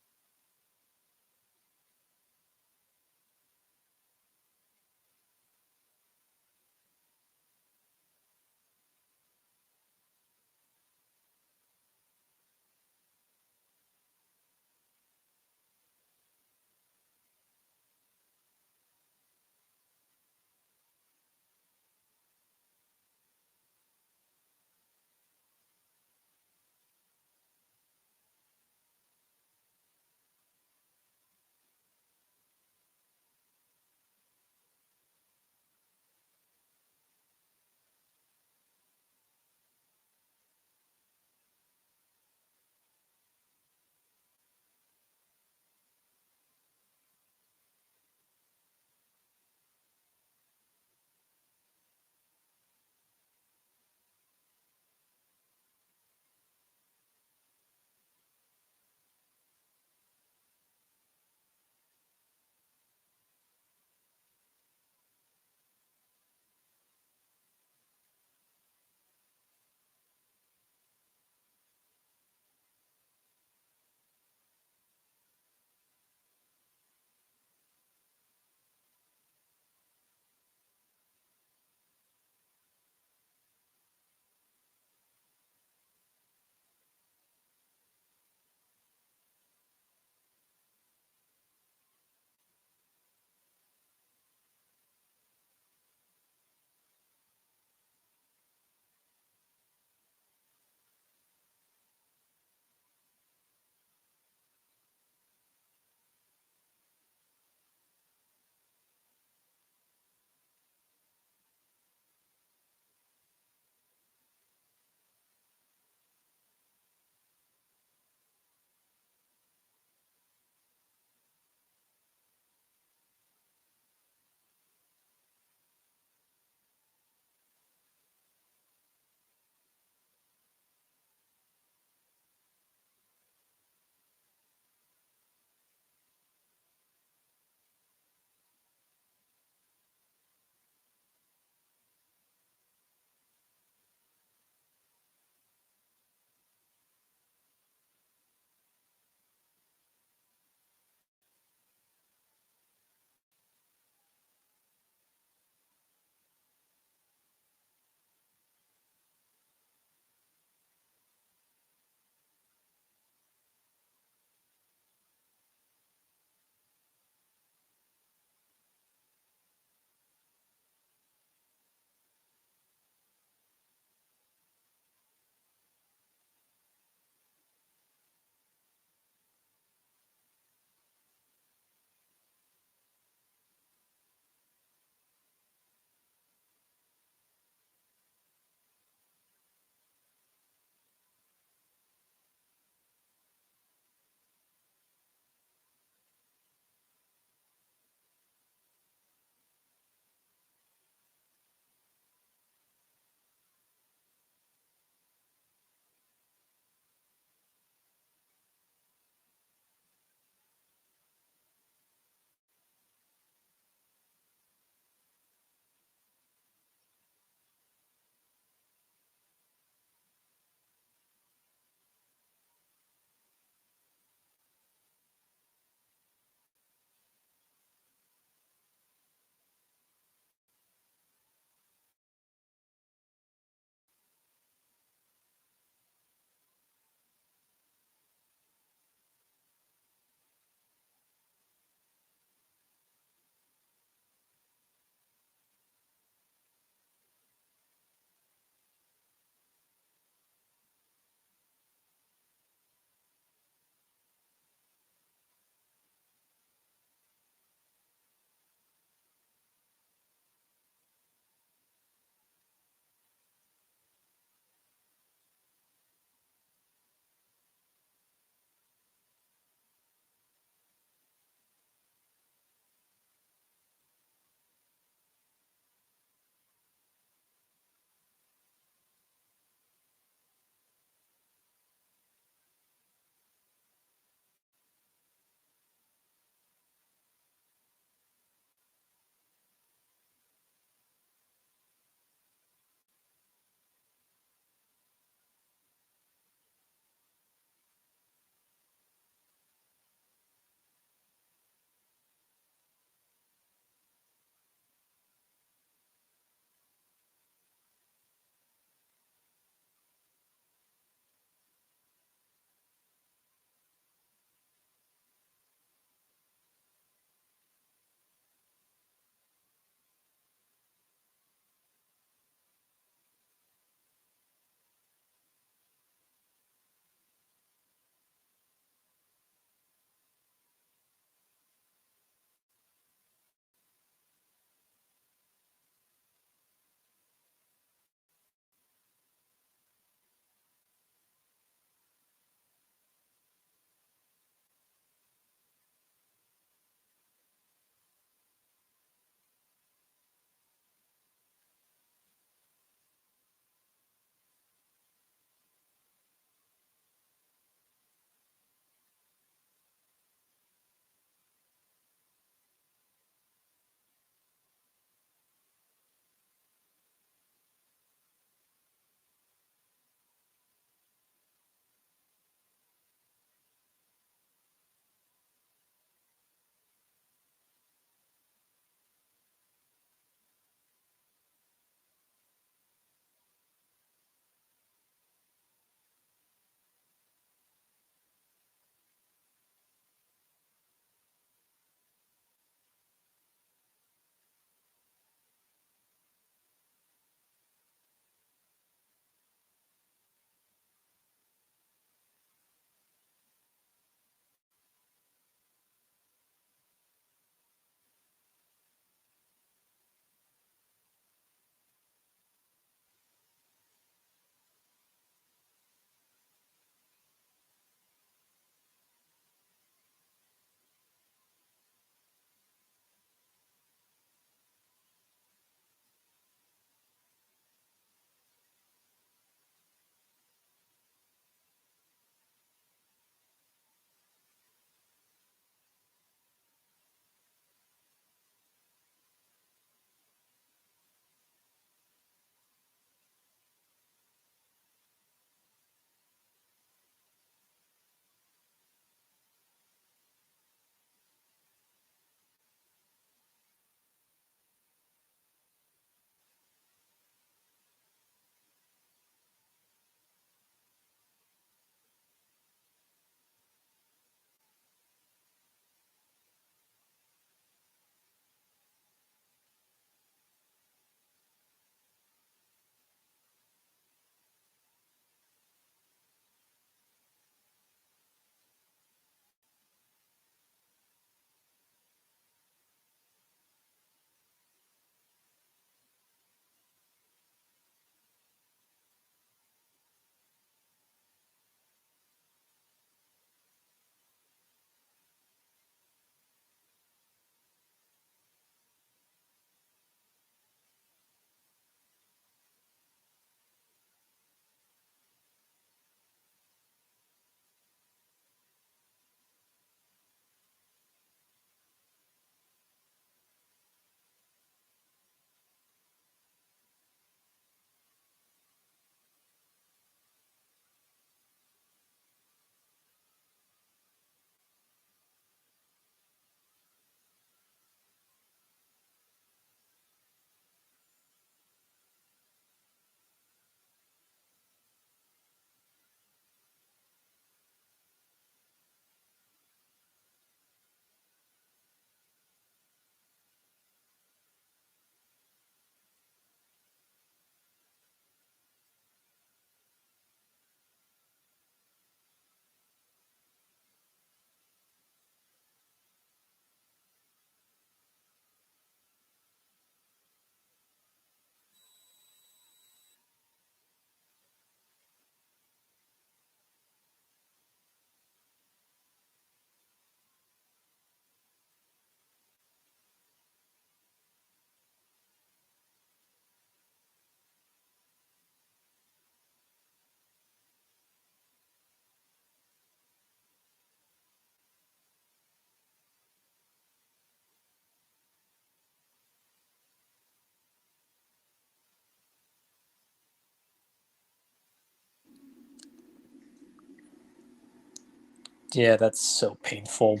Yeah, that's so painful.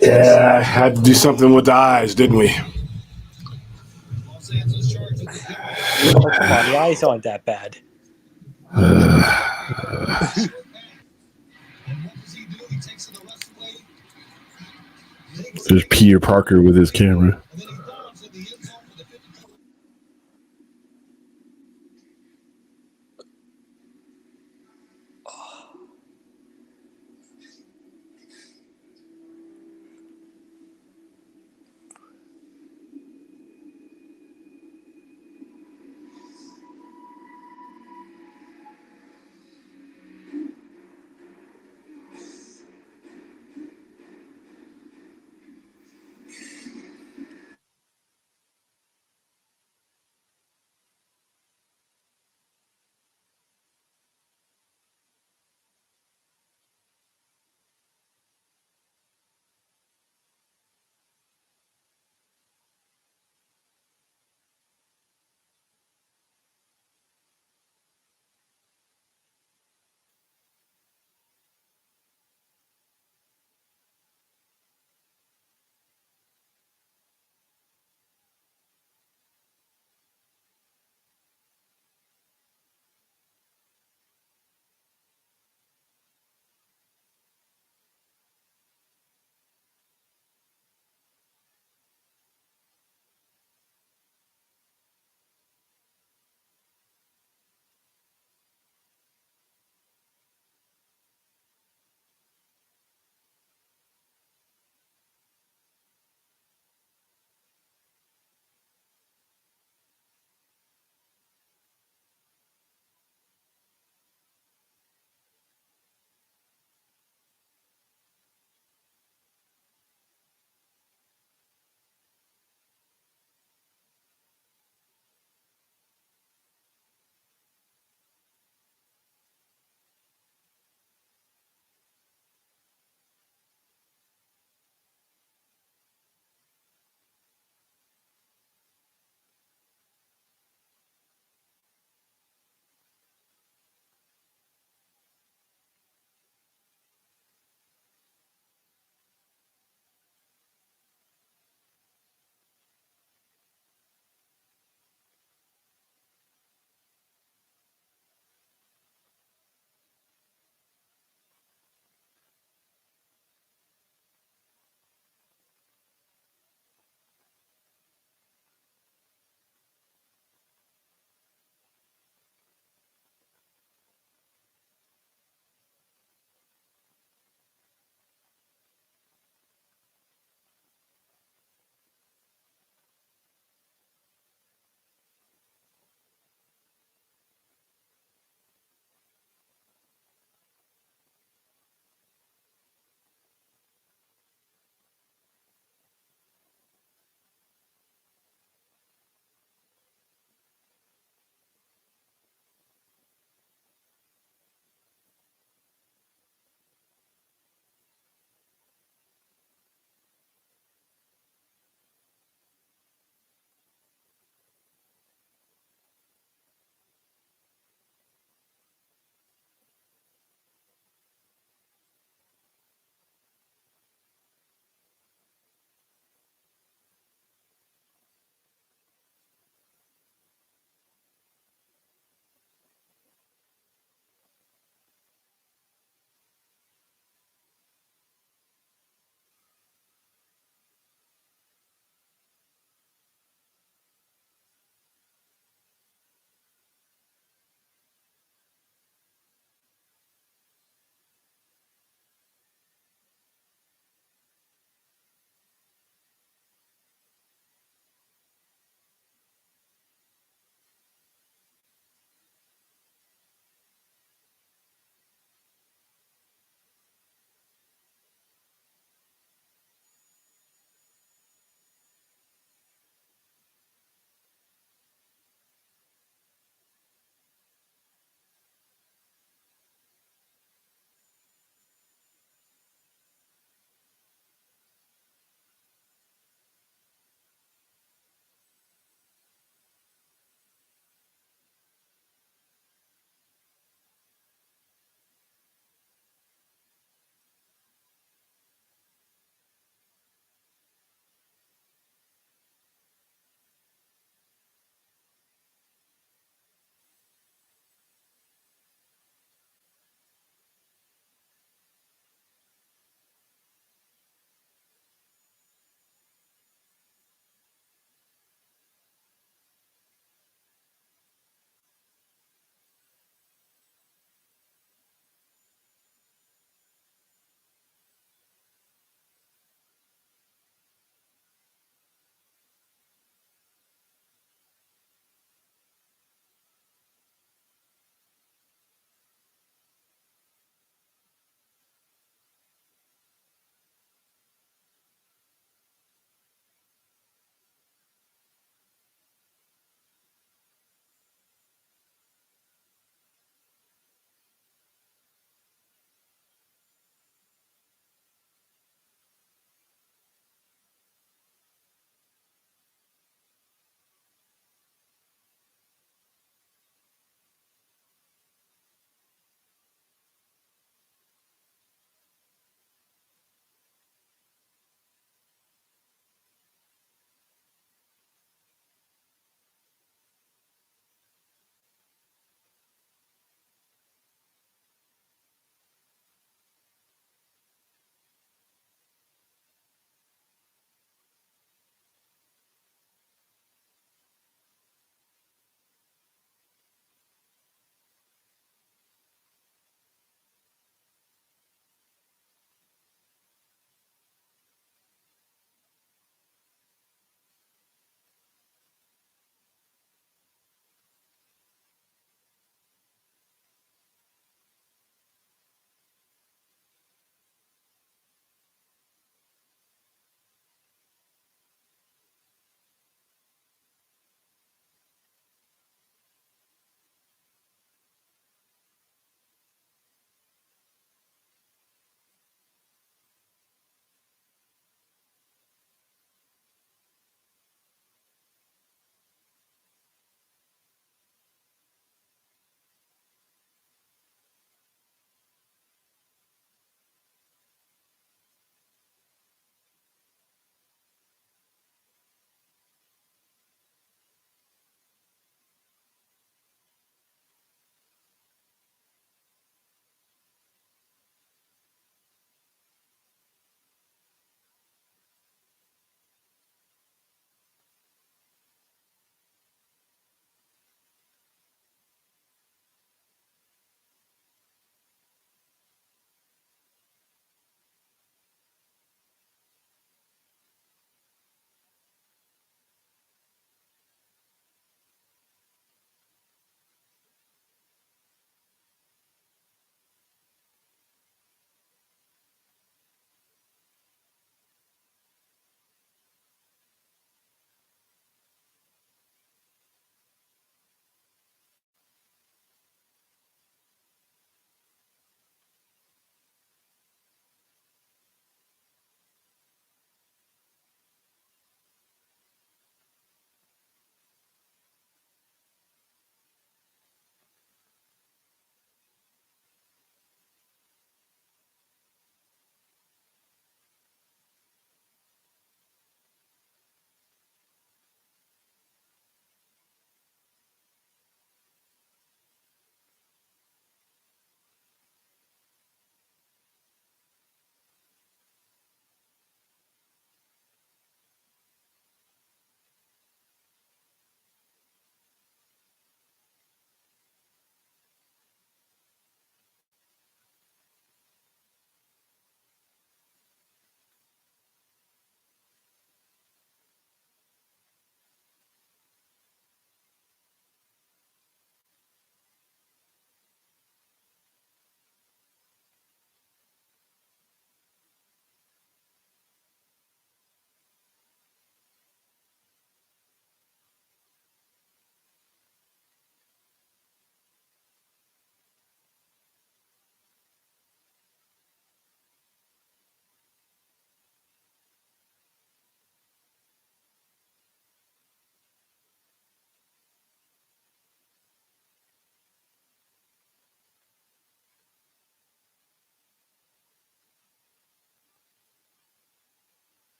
Yeah, had to do something with the eyes, didn't we? Oh, come on, the eyes aren't that bad. There's Peter Parker with his camera.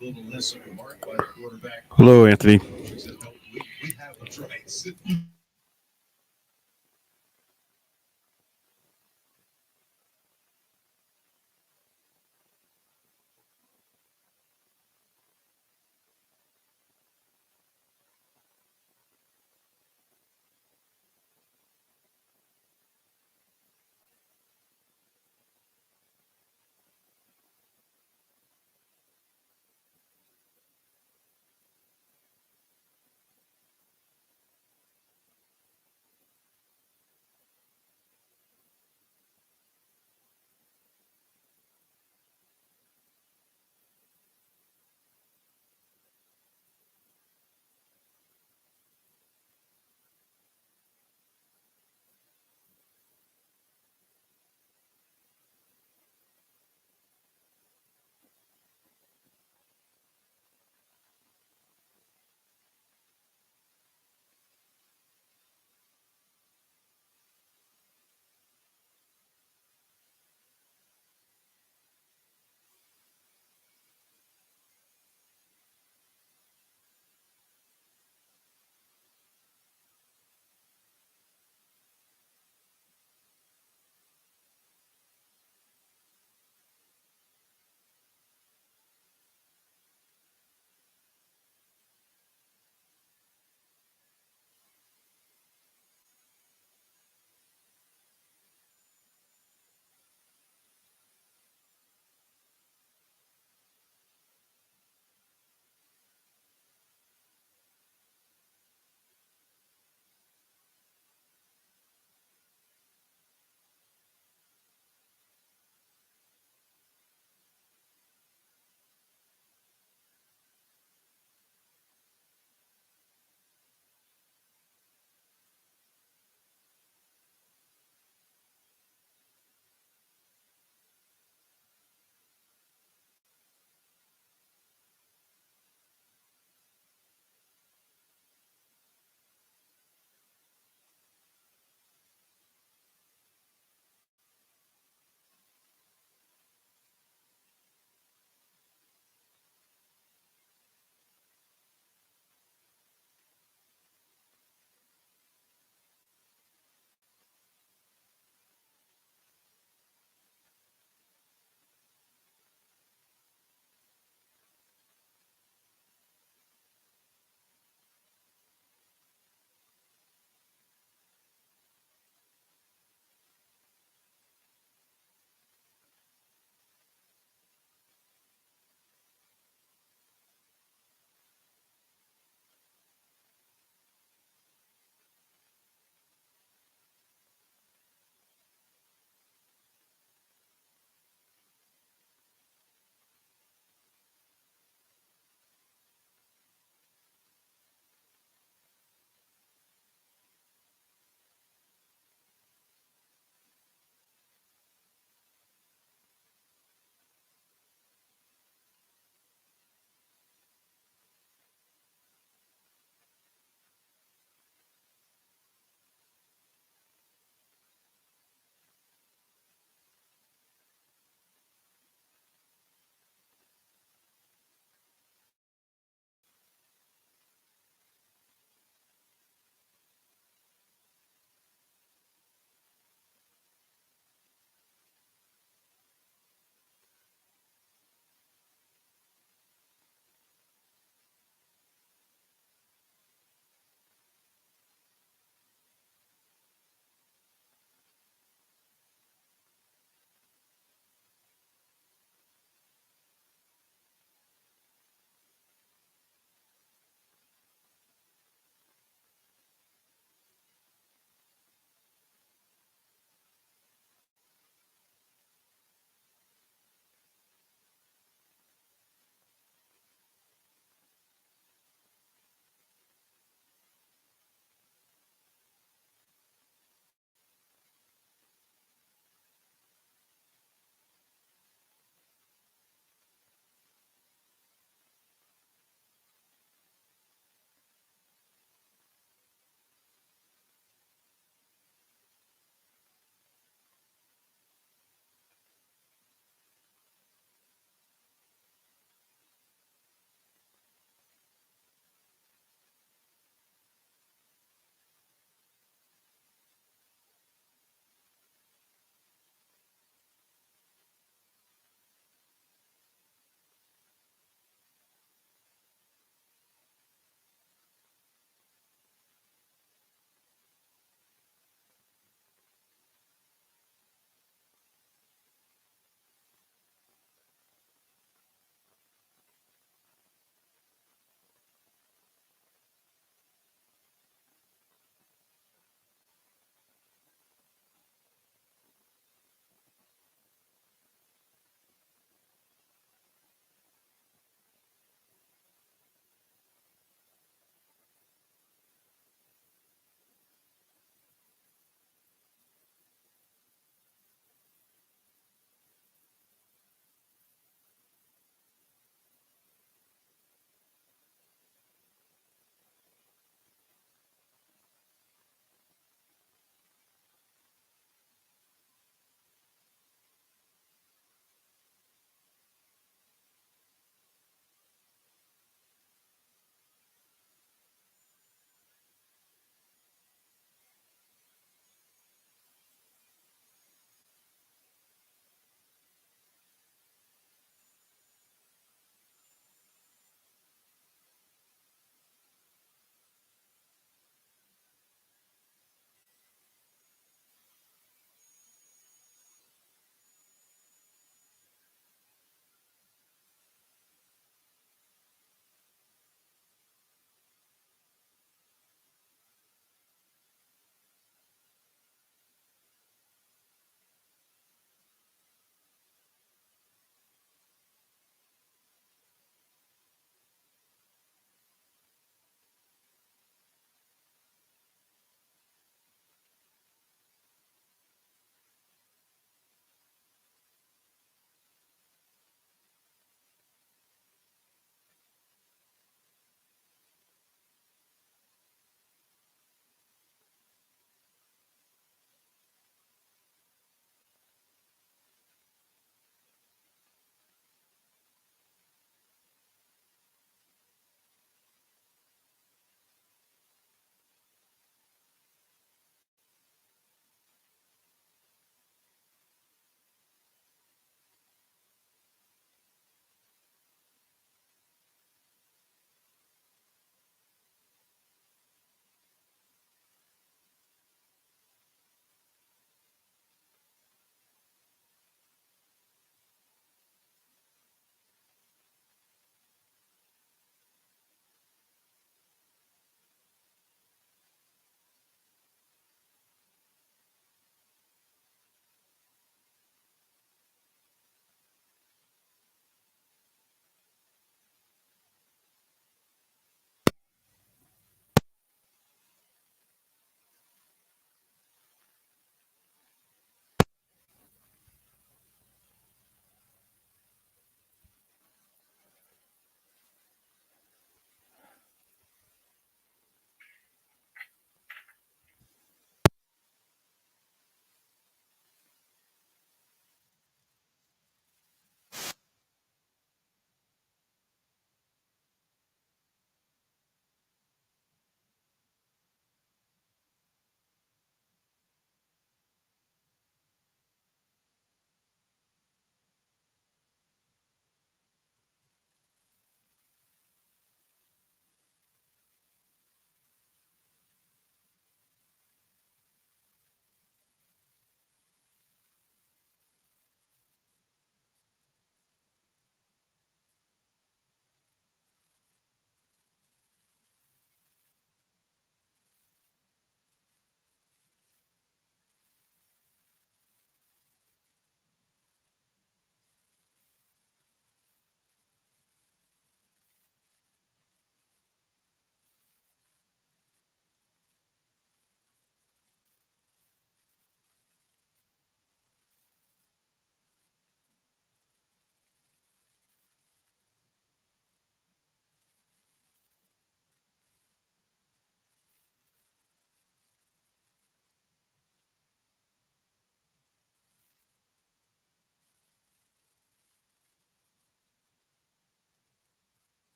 Little less of a mark by the quarterback. Hello, Anthony. He said, no, we have the rights.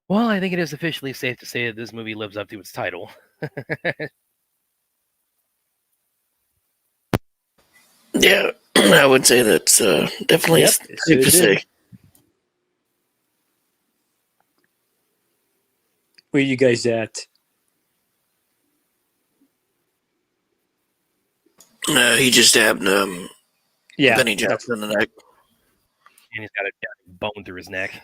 Well, I think it is officially safe to say that this movie lives up to its title. Yeah, I would say that's definitely Yep, safe it sure to did. say. Where you guys at? He just stabbed Yeah, Benny that's Jackson in the neck. And he's got a bone through his neck.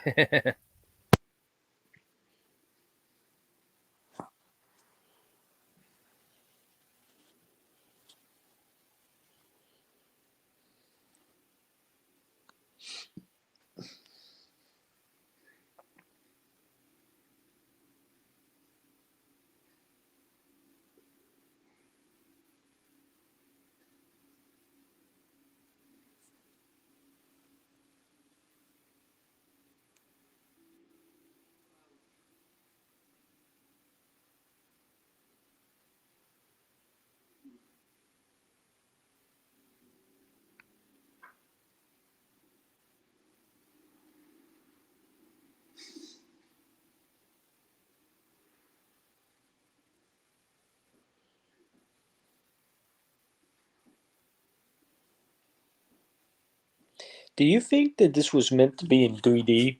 Do you think that this was meant to be in 3D?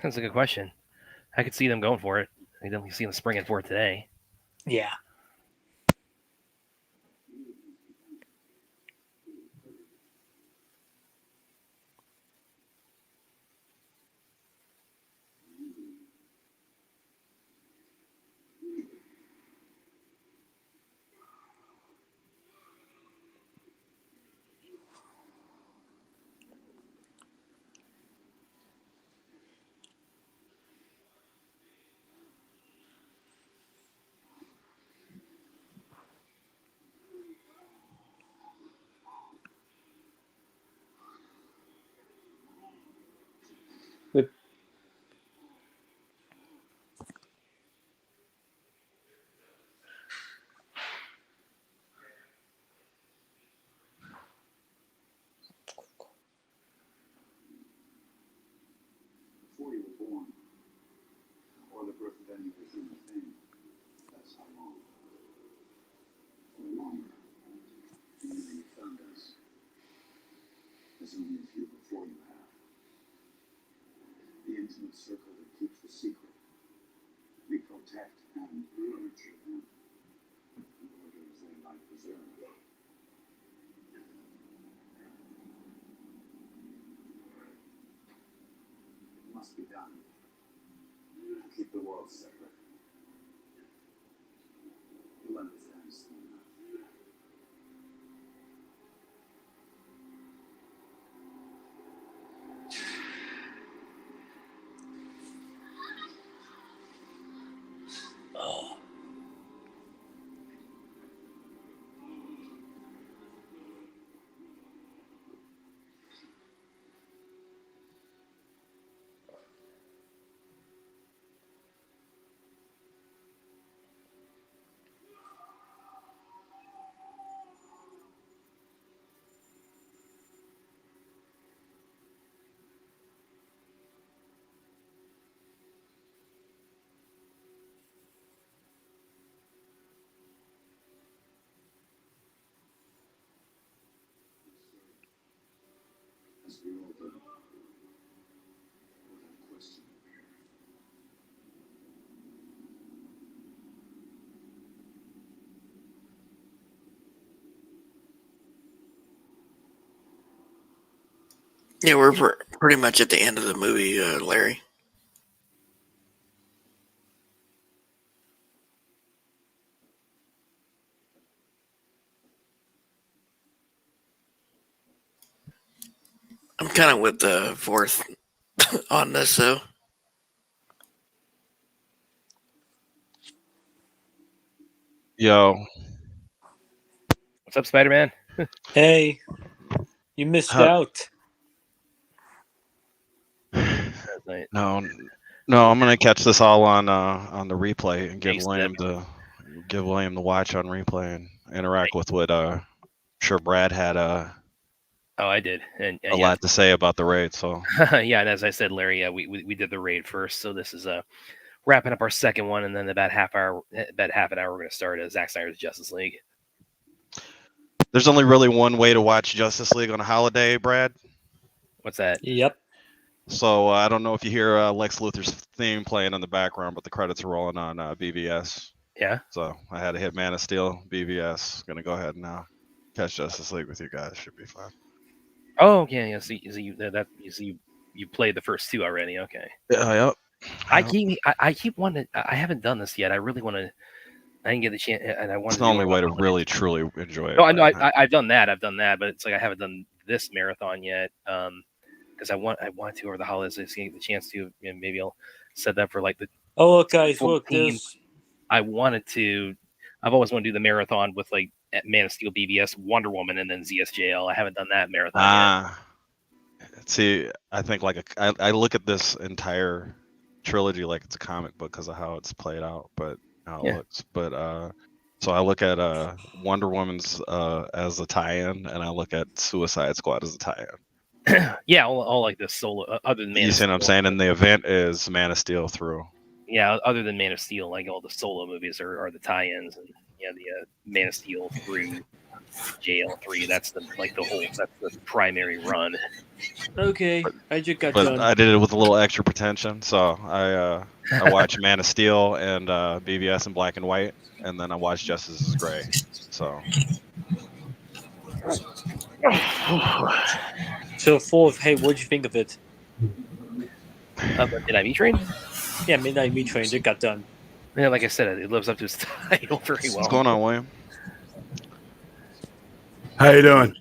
That's a good question. I could see them going for it. I definitely see them springing for it today. Yeah. But Before you were born, or the birth of any other human being, that's how long. Or longer. And then you found us. There's only a few before you have. The intimate circle that keeps the secret. We protect and nurture them. In order as they might preserve. It must be done. To keep the world separate. You'll understand soon enough. As we all do. Without question. Yeah, we're pretty much at the end of the movie, Larry. I'm kind of with the fourth on this, though. Yo, What's up, Spider-Man? hey, you missed Huh. out. That's nice. no, I'm gonna catch this all on the replay and give Nice William the watch on replay and interact with what sure Brad had Oh, I did, and a lot to say about the raid. So yeah, and as I said, Larry, we did the raid first, so this is wrapping up our second one, and then about half an hour, we're going to start Zack Snyder's Justice League. there's only really one way to watch Justice League on a holiday, Brad. What's that? Yep. So I don't know if you hear Lex Luthor's theme playing in the background, but the credits are rolling on BVS. Yeah. So I had to hit Man of Steel, BVS. Gonna go ahead and now catch Justice League with you guys. Should be fun. Oh, yeah. So you played the first two already. Okay. Yep. I keep wanting. I haven't done this yet. I really want to. I didn't get the chance, and I want. It's the only way to really truly enjoy it. No, I know. I've done that. But it's like I haven't done this marathon yet. Because I want to over the holidays. I get the chance to, and maybe I'll set that for like the. Oh, look, guys, look 14th. this. I've always wanted to do the marathon with like Man of Steel, BVS, Wonder Woman, and then ZSJL. I haven't done that marathon yet. See, I think I look at this entire trilogy like it's a comic book because of how it's played out, but how it looks. But so I look at Wonder Woman's as a tie-in, and I look at Suicide Squad as a tie-in. Yeah, all like this solo, other than Man. You of see what I'm saying? And the event is Man of Steel through. Yeah, other than Man of Steel, like all the solo movies are the tie-ins, and the Man of Steel through JL3. That's the primary run. Okay, I just got But done. I did it with a little extra pretension, so I watched Man of Steel and BVS in black and white, and then I watched Justice is Gray. So. So, fourth, hey, what'd you think of it? Midnight Meat Train? Yeah, Midnight Meat Train just got done. Yeah, like I said, it lives up to its title very well. What's going on, William? How you doing?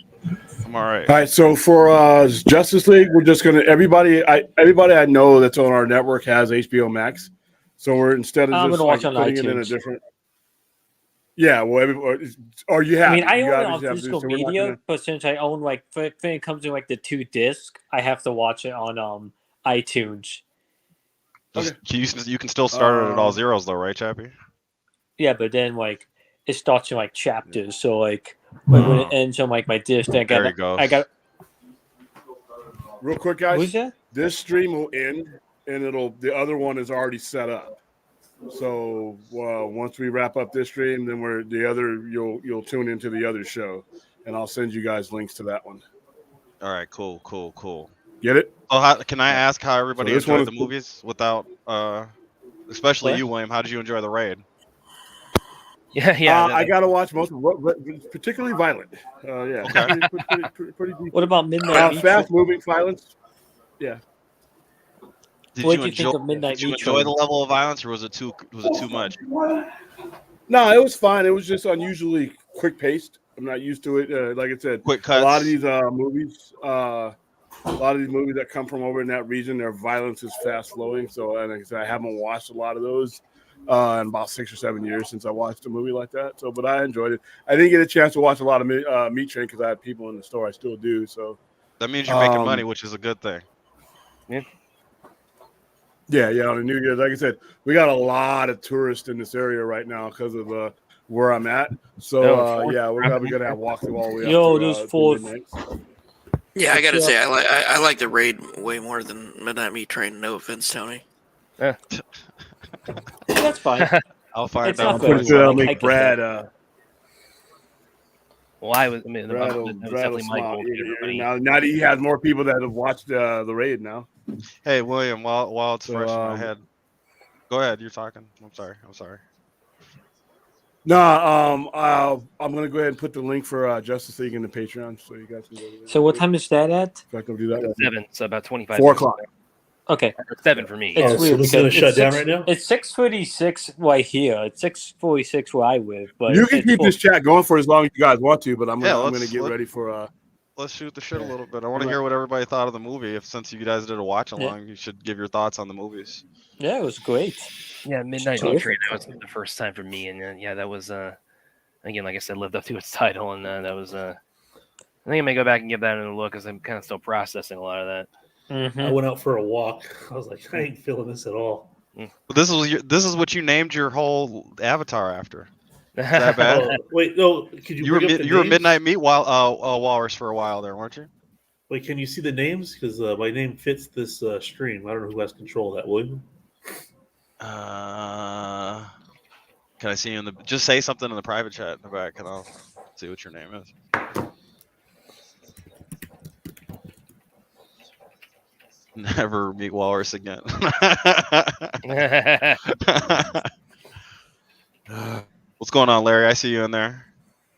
I'm all right. All right, so for Justice League, we're just gonna everybody I know that's on our network has HBO Max, so we're instead of I'm just gonna watch on putting it in a iTunes. different. Yeah, well, or you have. I mean, I you own it on obviously have to, physical so we're not media, gonna- but since I own when it comes to like the 2 disc, I have to watch it on iTunes. You can still start it at all zeros though, right, Chappie? Yeah, but then like it starts in like chapters, so like when it ends on like my disc, then There he goes. I got. Real quick, guys. Who's that? This stream will end, and the other one is already set up. So once we wrap up this stream, then you'll tune into the other show, and I'll send you guys links to that one. All right, cool. Get it? So can I ask how everybody So this one enjoyed is- the movies without, especially What? you, William? How did you enjoy the raid? Yeah. I gotta watch most of it, particularly violent. Yeah, Okay. pretty deep. What about Midnight Meat Fast Train? moving violence. Yeah. Did What you did you think of Midnight Did you Meat enjoy Train? the level of violence, or was it too much? No, it was fine. It was just unusually quick paced. I'm not used to it. Like I said, Quick a cuts. lot of these movies, that come from over in that region, their violence is fast flowing. So, and like I said, I haven't watched a lot of those in about 6 or 7 years since I watched a movie like that. So, but I enjoyed it. I didn't get a chance to watch a lot of Meat Train because I had people in the store. I still do. So That means you're making money, which is a good thing. yeah. On the New Year's, like I said, we got a lot of tourists in this area right now because of where I'm at. So we're probably gonna have walk through all the way. Yo, up to, those fourth. midnight. Yeah, I gotta say, I like the raid way more than Midnight Meat Train. No offense, Tony. That's fine. I'll fire It's down. not I'm fair. pretty sure that'll I make get Brad. Well, I was. I mean, Brad will definitely my smile goal. now that he has more people that have watched the raid now. Hey, William, while it's So, fresh in my head, go ahead. You're talking. I'm sorry. No, I'm gonna go ahead and put the link for Justice League in the Patreon, so you guys can go. So what time is that at? In fact, I'll do that. 7, so about 25. 4 o'clock. Okay. Or 7 for me. It's so weird this is gonna because shut it's down 6 right now? It's 6:46 right here. It's 6:46 where I live. But You can it's keep this chat going for as long as you guys want to, but I'm Yeah, gonna get ready for. Let's shoot the shit a little bit. I want to hear what everybody thought of the movie. Since you guys did a watch along, you should give your thoughts on the movies. Yeah, it was great. Yeah, Midnight Terrific. Meat Train. That was the first time for me, and that was again, like I said, lived up to its title, and that was I think I may go back and give that another look because I'm kind of still processing a lot of that. I went out for a walk. I was like, I ain't feeling this at all. But this is what you named your whole avatar after. Is that bad? Oh, wait, no. Could you? You were bring up the you were names? Midnight Meat Walrus for a while there, weren't you? Wait, can you see the names? Because my name fits this stream. I don't know who has control of that. William? Can I see you in the? Just say something in the private chat in the back, and I'll see what your name is. Never meet Walrus again. What's going on, Larry? I see you in there.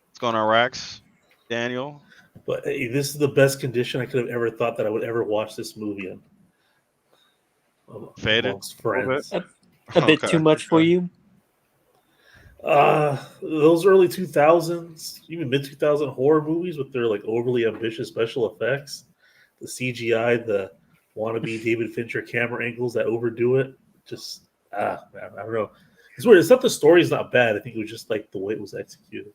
What's going on, Rex? Daniel? But hey, this is the best condition I could have ever thought that I would ever watch this movie in. Faded? Amongst friends. A bit too much for you. Those early 2000s, even mid 2000 horror movies with their like overly ambitious special effects, the CGI, the wannabe David Fincher camera angles that overdo it. Just man, I don't know. It's weird. It's not the story's not bad. I think it was just like the way it was executed.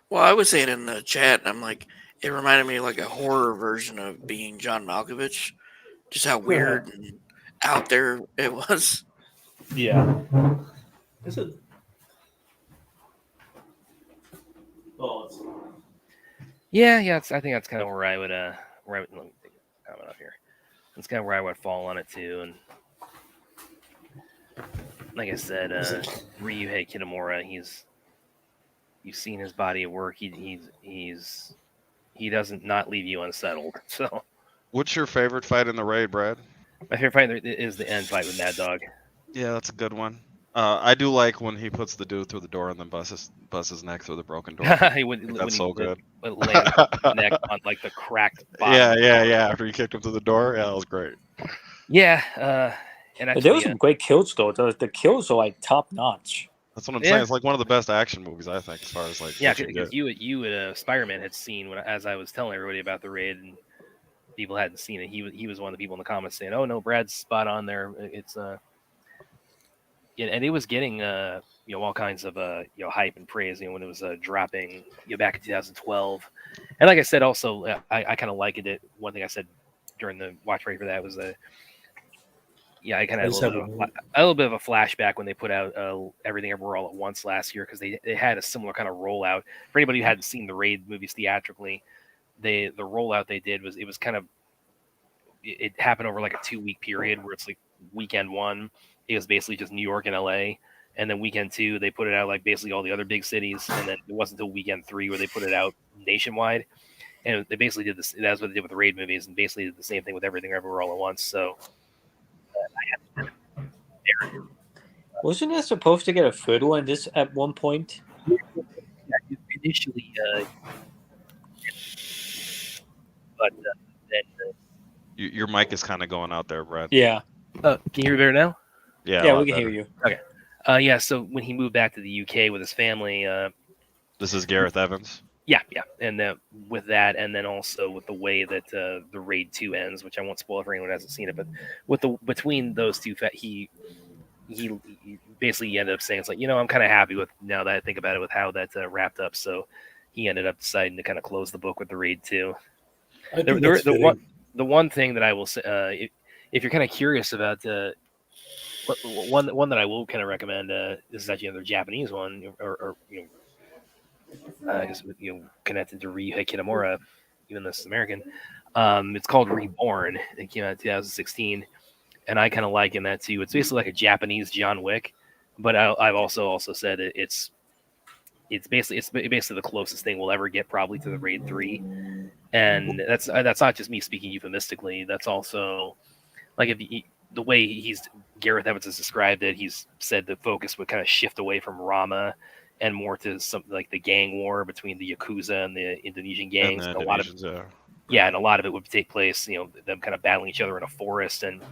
Well, I was saying in the chat, I'm like, it reminded me of like a horror version of Being John Malkovich. Just how weird and out there it was. Yeah. Is it? Oh, it's... Yeah. I think that's kind of where I would let me take a comment up here. That's kind of where I would fall on it too. And like I said, Ryuhei Kitamura, you've seen his body of work. He doesn't not leave you unsettled. So, What's your favorite fight in the raid, Brad? my favorite fight is the end fight with Mad Dog. Yeah, that's a good one. I do like when he puts the dude through the door and then busts his neck through the broken door. That's so good. Lands his neck on like the cracked bottom. Yeah. After he kicked him through the door, yeah, that was great. Yeah, and actually, There were some great kills though. The kills are like top notch. That's what I'm saying. It's like one of the best action movies, I think, as far as like. Yeah, because you at Spider-Man had seen as I was telling everybody about the raid and people hadn't seen it. He was one of the people in the comments saying, "Oh no, Brad's spot on there." It's and it was getting all kinds of hype and praise when it was dropping back in 2012. And like I said, also I kind of liked it. One thing I said during the watch party for that was I kind of had a little bit of a flashback when they put out Everything Everywhere All at Once last year, because they had a similar kind of rollout. For anybody who hadn't seen the Raid movies theatrically, the rollout they did was it happened over like a 2-week period where it's like weekend one, it was basically just New York and LA. And then weekend two, they put it out like basically all the other big cities. And then it wasn't until weekend three where they put it out nationwide. And they basically did this. That's what they did with the Raid movies, and basically did the same thing with Everything Everywhere All at Once. So Wasn't it supposed to get a third one this at one point? Yeah, initially, but then your mic is kind of going out there, Brad. Yeah. can you hear me better now? Yeah, we can hear you. Okay. So when he moved back to the UK with his family, This is Gareth Evans. yeah, and with that, and then also with the way that the Raid 2 ends, which I won't spoil for anyone who hasn't seen it, but between those two, he basically ended up saying, it's like, I'm kind of happy with, now that I think about it, with how that wrapped up. So he ended up deciding to kind of close the book with the Raid 2. The one thing that I will say, if you're kind of curious about one that I will kind of recommend, this is actually another Japanese one, or I guess connected to Ryuhei Kitamura, even though this is American. It's called Reborn. It came out in 2016, and I kind of like in that too. It's basically like a Japanese John Wick, but I've also said it's basically the closest thing we'll ever get probably to the Raid 3, and that's not just me speaking euphemistically. That's also like the way Gareth Evans has described it. He's said the focus would kind of shift away from Rama and more to something like the gang war between the Yakuza and the Indonesian gangs. And a lot of it would take place, them kind of battling each other in a forest. And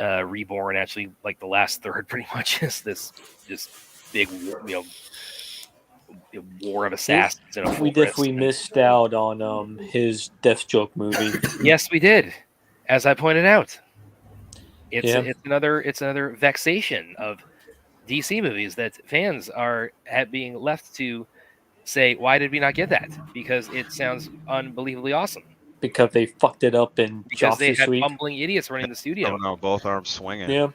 Reborn, actually, like the last third, pretty much is this big, war of assassins in a forest. We definitely missed out on his Deathstroke movie. Yes, we did. As I pointed out, it's another vexation of DC movies that fans are being left to say, why did we not get that? Because it sounds unbelievably awesome. Because they fucked it up in because they had Week. bumbling idiots running the studio. Oh no, both arms swinging. Yeah.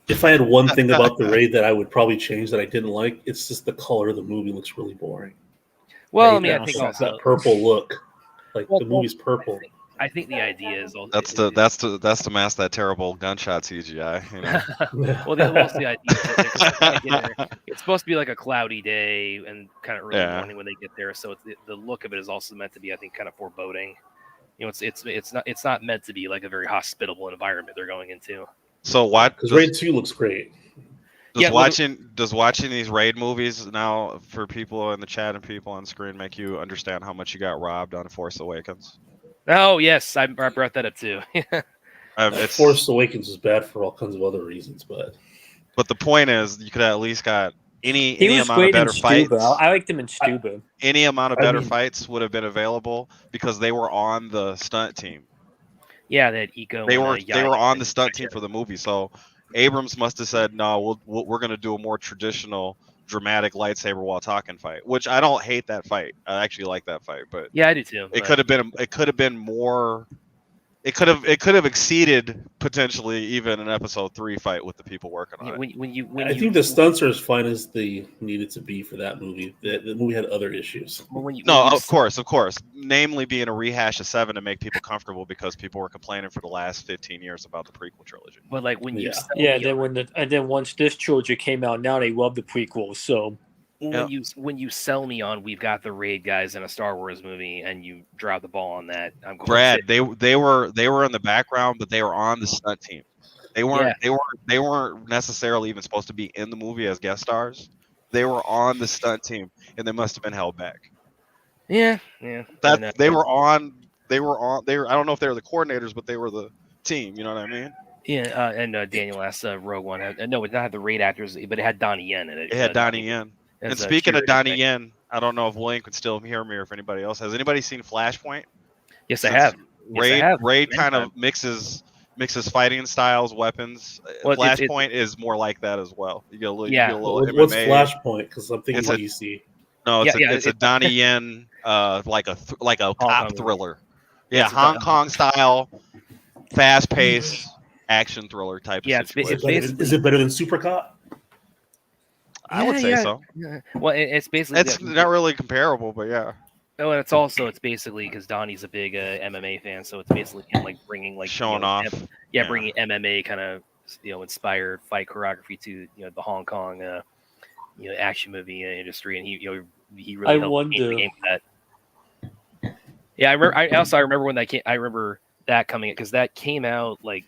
If I had one thing about the Raid that I would probably change that I didn't like, it's just the color of the movie looks really boring. Well, I think also that purple look, the movie's purple. I think the idea is That's to mask that terrible gunshot CGI. You know. well, the idea is that they're kind of getting there. It's supposed to be like a cloudy day and kind of early Yeah. morning when they get there. So the look of it is also meant to be, I think, kind of foreboding. You know, it's not meant to be like a very hospitable environment they're going into. So what? Because Raid 2 looks great. Does watching these raid movies now for people in the chat and people on screen make you understand how much you got robbed on Force Awakens? Oh yes, I brought that up too. Force Awakens is bad for all kinds of other reasons, but the point is, you could have at least got any was amount of great in better fights. Stuba. I liked him in Stuba. Any amount of better fights would have been available because they were on the stunt team. Yeah, that Eco. They were on the stunt team for the movie. So Abrams must have said, "No, we're going to do a more traditional, dramatic lightsaber while talking fight." Which I don't hate that fight. I actually like that fight, but yeah, I do too. It could have been more. It could have exceeded potentially even an episode 3 fight with the people working on it. I think the stunts are as fine as they needed to be for that movie. The movie had other issues. Of course. Namely, being a rehash of 7 to make people comfortable because people were complaining for the last 15 years about the prequel trilogy. But like when you then once this trilogy came out, now they love the prequels. So when you sell me on we've got the raid guys in a Star Wars movie and you drop the ball on that, I'm going Brad, they were in the background, but they were on the stunt team. They weren't necessarily even supposed to be in the movie as guest stars. They were on the stunt team, and they must have been held back. Yeah. They were on. I don't know if they were the coordinators, but they were the team. You know what I mean? Yeah, and Daniel asked Rogue One. No, it did not have the raid actors, but it had Donnie Yen in it. It had Donnie Yen. And speaking of Donnie Yen, I don't know if Link would still hear me or if anybody else has. Anybody seen Flashpoint? Yes, I have. Raid kind of mixes fighting styles, weapons. Well, Flashpoint is more like that as well. You get a little MMA. What's Flashpoint? Because I'm thinking DC. No, it's a Donnie Yen, like a cop thriller. Yeah, Hong Kong style, fast paced action thriller type. Yeah, of situation. Is it better than Super Cop? I would say so. Yeah. Well, it's basically not really comparable, but yeah. Oh, and it's basically because Donnie's a big MMA fan, so it's basically him like bringing showing off. Bringing MMA kind of inspired fight choreography to the Hong Kong action movie industry, and he really helped the game with that. Yeah, I remember when that came. I remember that coming because that came out like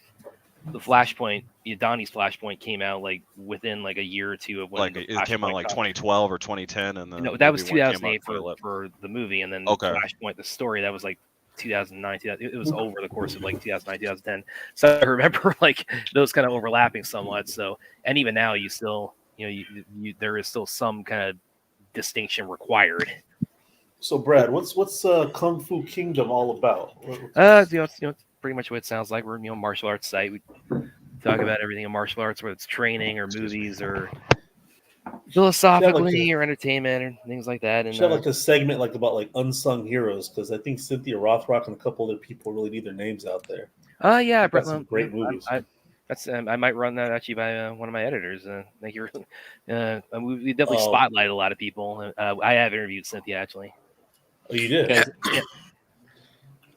the Flashpoint. Donnie's Flashpoint came out like within like a year or two of when it came out like 2012 or 2010, and then that was 2008 for the movie, and then Flashpoint the story that was like 2009. It was over the course of like 2009, 2010. So I remember like those kind of overlapping somewhat. So and even now you still there is still some kind of distinction required. So Brad, what's Kung Fu Kingdom all about? It's pretty much what it sounds like. We're martial arts site. We talk about everything in martial arts, whether it's training or movies or philosophically or entertainment or things like that. And like a segment about like unsung heroes, because I think Cynthia Rothrock and a couple other people really need their names out there. Yeah, I've some great movies. I might run that actually by one of my editors. Thank you. We definitely spotlight a lot of people. I have interviewed Cynthia actually. Oh, you did? Yeah.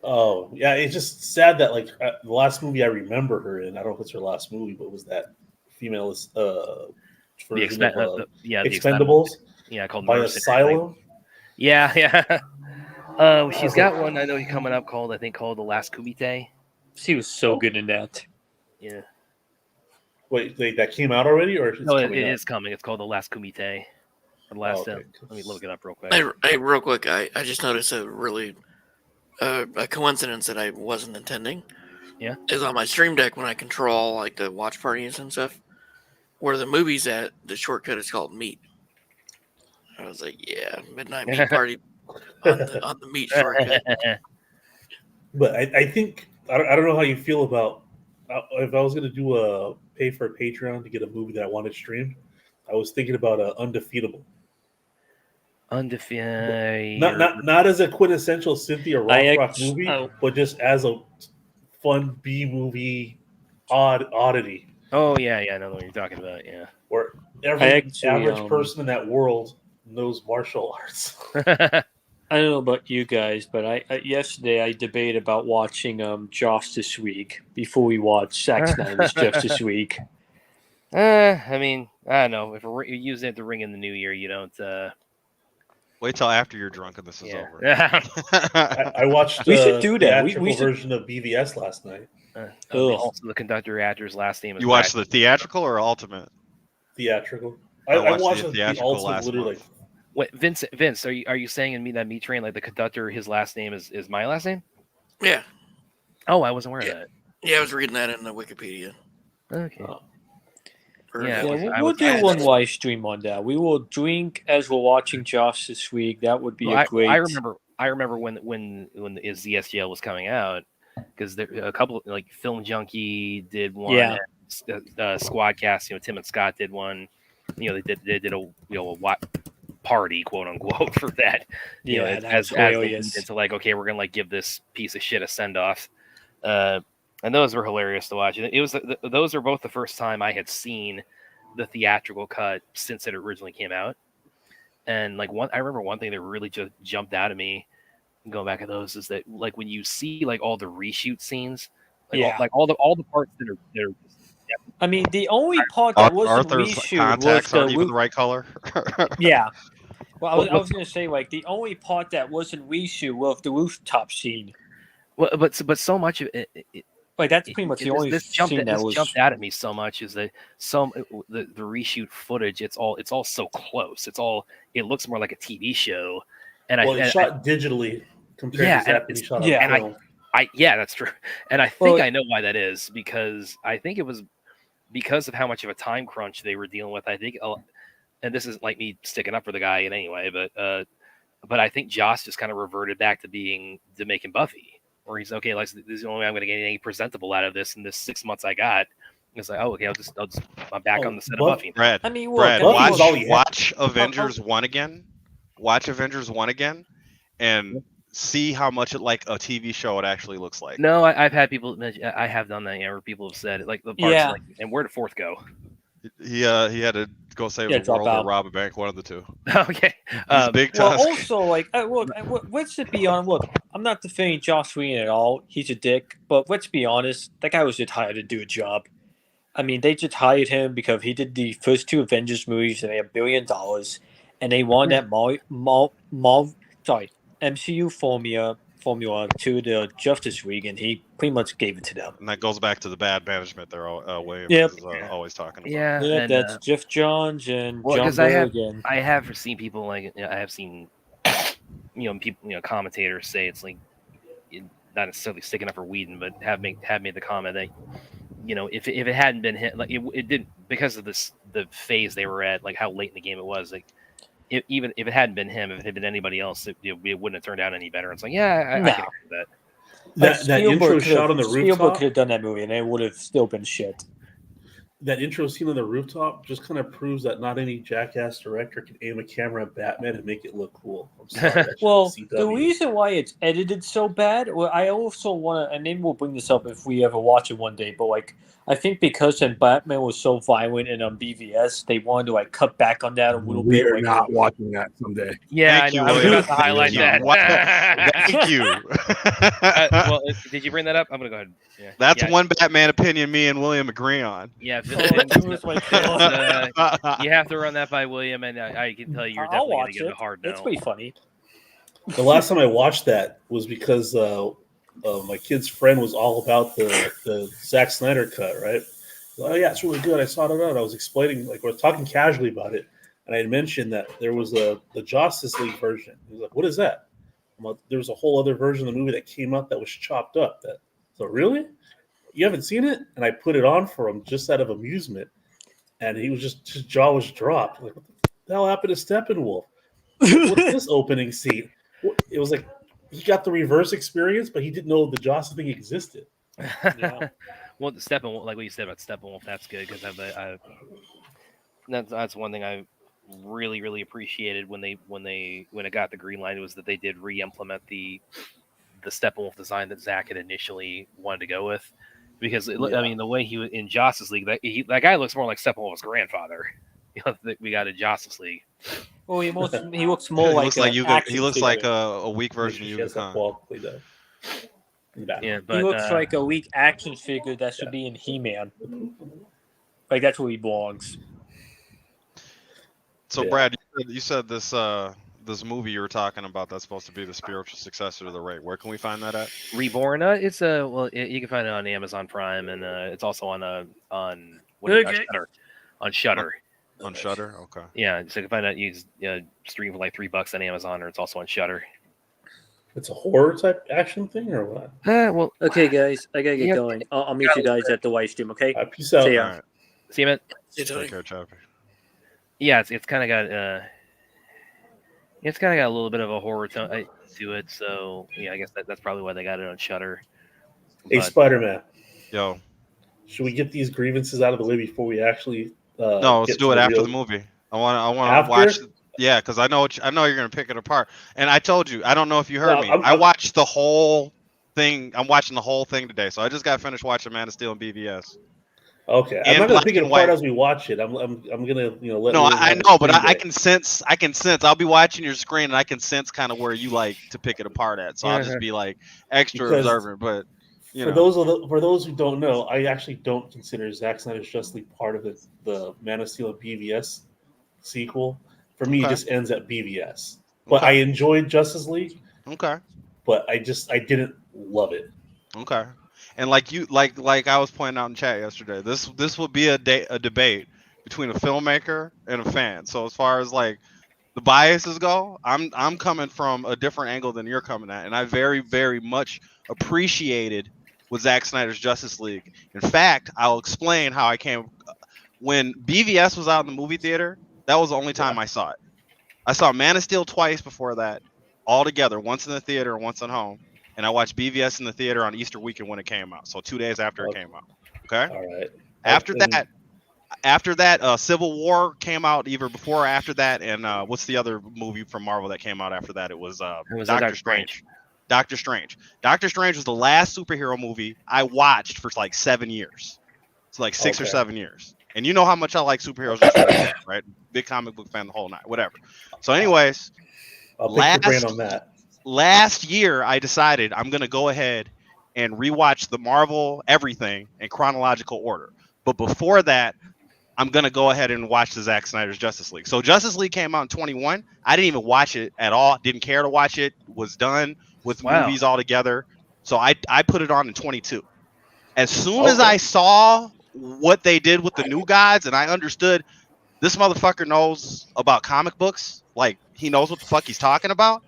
Oh, yeah. It's just sad that the last movie I remember her in, I don't know if it's her last movie, but was that female version of Expendables? Yeah, called by Asylum. Yeah. She's got one I know coming up called The Last Kumite. She was so good in that. Yeah. Wait, that came out already, or no? It is coming. It's called The Last Kumite. Let me look it up real quick. Hey, real quick, I just noticed a really a coincidence that I wasn't intending. Yeah, is on my stream deck when I control like the watch parties and stuff. Where the movie's at, the shortcut is called Meat. I was like, yeah, Midnight Meat Party on the Meat shortcut. But I think I don't know how you feel about if I was going to do a pay for a Patreon to get a movie that I wanted streamed. I was thinking about Undefeatable. Not as a quintessential Cynthia Rothrock movie, but just as a fun B movie oddity. Oh yeah, I know what you're talking about. Yeah, where every average person in that world knows martial arts. I don't know about you guys, but I yesterday I debated about watching Justice Week before we watch Zack Snyder's Justice Week. I mean, I don't know. If you're using it to ring in the new year, you don't. Wait till after you're drunk and this is Yeah. over. I watched We should the do that. theatrical We should. version of BVS last night. Ugh. Also, the conductor actor's last name is. You watched the theatrical or ultimate? Theatrical. I I watched watched the the theatrical ultimate last literally month. Wait, Vince, are you saying in me that Me Train, like the conductor, his last name is my last name? Yeah. Oh, I wasn't aware of Yeah. that. Yeah, I was reading that in the Wikipedia. Okay. Or Yeah, the- I we'll was- do one live stream on that. We will drink as we're watching Justice Week. That would be Well, a great. I remember when the ZSGL was coming out, because there a couple like Film Junkie did one. Yeah. And, Squadcast, Tim and Scott did one. They did a a party, quote unquote, for that. Yeah, that as was the hilarious. lead into like, okay, we're gonna give this piece of shit a send off. And those were hilarious to watch. It was those are both the first time I had seen the theatrical cut since it originally came out. And like I remember one thing that really just jumped out at me going back at those is that like when you see like all the reshoot scenes, all the parts that are I mean, the only part that wasn't Arthur's reshoot was contacts aren't the even the right color. Yeah. Well, I was gonna say like the only part that wasn't reshoot was the rooftop scene. well, but so much of it Like that's pretty much the only scene that was jumped out at me so much is that the reshoot footage it's all so close. It looks more like a TV show. And it's shot digitally compared to Zach when he shot on film. Yeah, that's true. And I think I know why that is, because I think it was because of how much of a time crunch they were dealing with. I think, and this isn't like me sticking up for the guy in any way, but I think Joss just kind of reverted back to making Buffy, where he's okay. Like, this is the only way I'm going to get anything presentable out of this in this 6 months I got. It's like, oh, okay, I'm back on the set of Buffy. Brad, I mean, watch Avengers 1 again. Watch Avengers 1 again, and see how much like a TV show it actually looks like. No, I've had people. I have done that. Where people have said like the parts. Like, and where did Fourth go? He had to go save the world or rob a bank. One of the two. Okay. He's big time. Well, also like let's be honest. Look, I'm not defending Joss Whedon at all. He's a dick. But let's be honest. That guy was just hired to do a job. I mean, they just hired him because he did the first 2 Avengers movies and they had $1 billion, and they wanted that MCU formula to the Justice League, and he pretty much gave it to them. And that goes back to the bad management there, Williams is always talking about. Yeah, that's Jeff Johns and John Bergen. I have seen people I have seen, people, commentators say it's like not necessarily sticking up for Whedon, but have made the comment that if it hadn't been him, like it didn't, because of the phase they were at, like how late in the game it was, like. Even if it hadn't been him, if it had been anybody else, it wouldn't have turned out any better. It's like, I can agree with that. That intro shot on the rooftop. Spielberg could have done that movie, and it would have still been shit. That intro scene on the rooftop just kind of proves that not any jackass director can aim a camera at Batman and make it look cool. I'm sorry. Well, the reason why it's edited so bad, I also want to, and maybe we'll bring this up if we ever watch it one day, but like, I think because then Batman was so violent in BVS, they wanted to like cut back on that a little bit. We are like, not watching that someday. Yeah, Thank you, I was about to highlight that. Thank you. Well, did you bring that up? I'm gonna go ahead. Yeah. That's one Batman opinion me and William agree on. Yeah, Oh, you have to run that by William, and I can tell you, you're definitely gonna give it a hard no. It's pretty funny. The last time I watched that was because my kid's friend was all about the Zack Snyder cut, right? Oh yeah, it's really good. I saw it out. I was explaining, like, we were talking casually about it, and I had mentioned that there was the Justice League version. He was like, "What is that?" I'm like, there was a whole other version of the movie that came out that was chopped up. So really, you haven't seen it? And I put it on for him just out of amusement, and he was his jaw was dropped. Like, what the hell happened to Steppenwolf? What's this opening scene? It was like he got the reverse experience, but he didn't know the Joss thing existed. Yeah. Well, the Steppenwolf, like what you said about Steppenwolf, that's good, because that's one thing I really, really appreciated when it got the green light, was that they did re-implement the Steppenwolf design that Zach had initially wanted to go with, because I mean, the way he was in Justice League, that guy looks more like Steppenwolf's grandfather. We got a Justice League. Well, he looks more He like looks like an Yuga. He action looks figure. like a weak Make version sure of she Yuga has that Khan. wall cleaned up. In the back. Yeah, He but looks like a weak action figure that should be in He-Man. Like that's where he belongs. So Yeah. Brad, you said this movie you were talking about that's supposed to be the spiritual successor to the Raid. Where can we find that at? Reborn. It's you can find it on Amazon Prime, and it's also on Okay. Shudder. On Shudder. On Shudder? Okay. Yeah, so you can find out. You stream for like $3 on Amazon, or it's also on Shudder. It's a horror type action thing or what? Well, Okay, guys, I gotta get Yeah. going. I'll meet you guys at the live stream. Okay. Peace out. See ya. All right. see you, man. See, Tony. Take care, Chappie. Yeah, it's kind of got it's kind of got a little bit of a horror tone to it. So yeah, I guess that's probably why they got it on Shudder. Hey, But Spider-Man, Yo, should we get these grievances out of the way before we actually no, let's get do to it after real... the movie. I want to After? watch. Yeah, because I know you're gonna pick it apart. And I told you, I don't know if you heard No, me. I'm- I watched the whole thing. I'm watching the whole thing today. So I just got finished watching Man of Steel and BVS. Okay, I'm in not gonna black pick it and apart white. as we watch it. I'm gonna let. No, Liam I have know, but screen I day. can sense. I'll be watching your screen, and I can sense kind of where you like to pick it apart at. So I'll just be like extra Because observant. But for those who don't know, I actually don't consider Zack Snyder's Justice League part of the Man of Steel and BVS sequel. For me, it Okay. just ends at BVS. But Okay. I enjoyed Justice League, Okay. but I didn't love it. Okay. And like I was pointing out in chat yesterday, this will be a debate between a filmmaker and a fan. So as far as like the biases go, I'm coming from a different angle than you're coming at, and I very very much appreciated with Zack Snyder's Justice League. In fact, I'll explain how I came when BVS was out in the movie theater. That was the only time I saw it. I saw Man of Steel twice before that, all together, once in the theater and once at home. And I watched BVS in the theater on Easter weekend when it came out. So 2 days after it came out. Okay. All right. After that, Civil War came out either before or after that. And what's the other movie from Marvel that came out after that? It was Doctor Strange. Doctor Strange. Doctor Strange was the last superhero movie I watched for like 7 years. It's like 6 or 7 years. And you know how much I like superheroes, right? Big comic book fan the whole night, whatever. So, anyways, I'll pick your brain on that. Last year I decided I'm gonna go ahead and rewatch the Marvel everything in chronological order. But before that, I'm gonna go ahead and watch the Zack Snyder's Justice League. So Justice League came out in 21. I didn't even watch it at all. Didn't care to watch it. Was done with movies altogether. So I put it on in 22. As soon as I saw what they did with the New Gods and I understood this motherfucker knows about comic books, like he knows what the fuck he's talking about,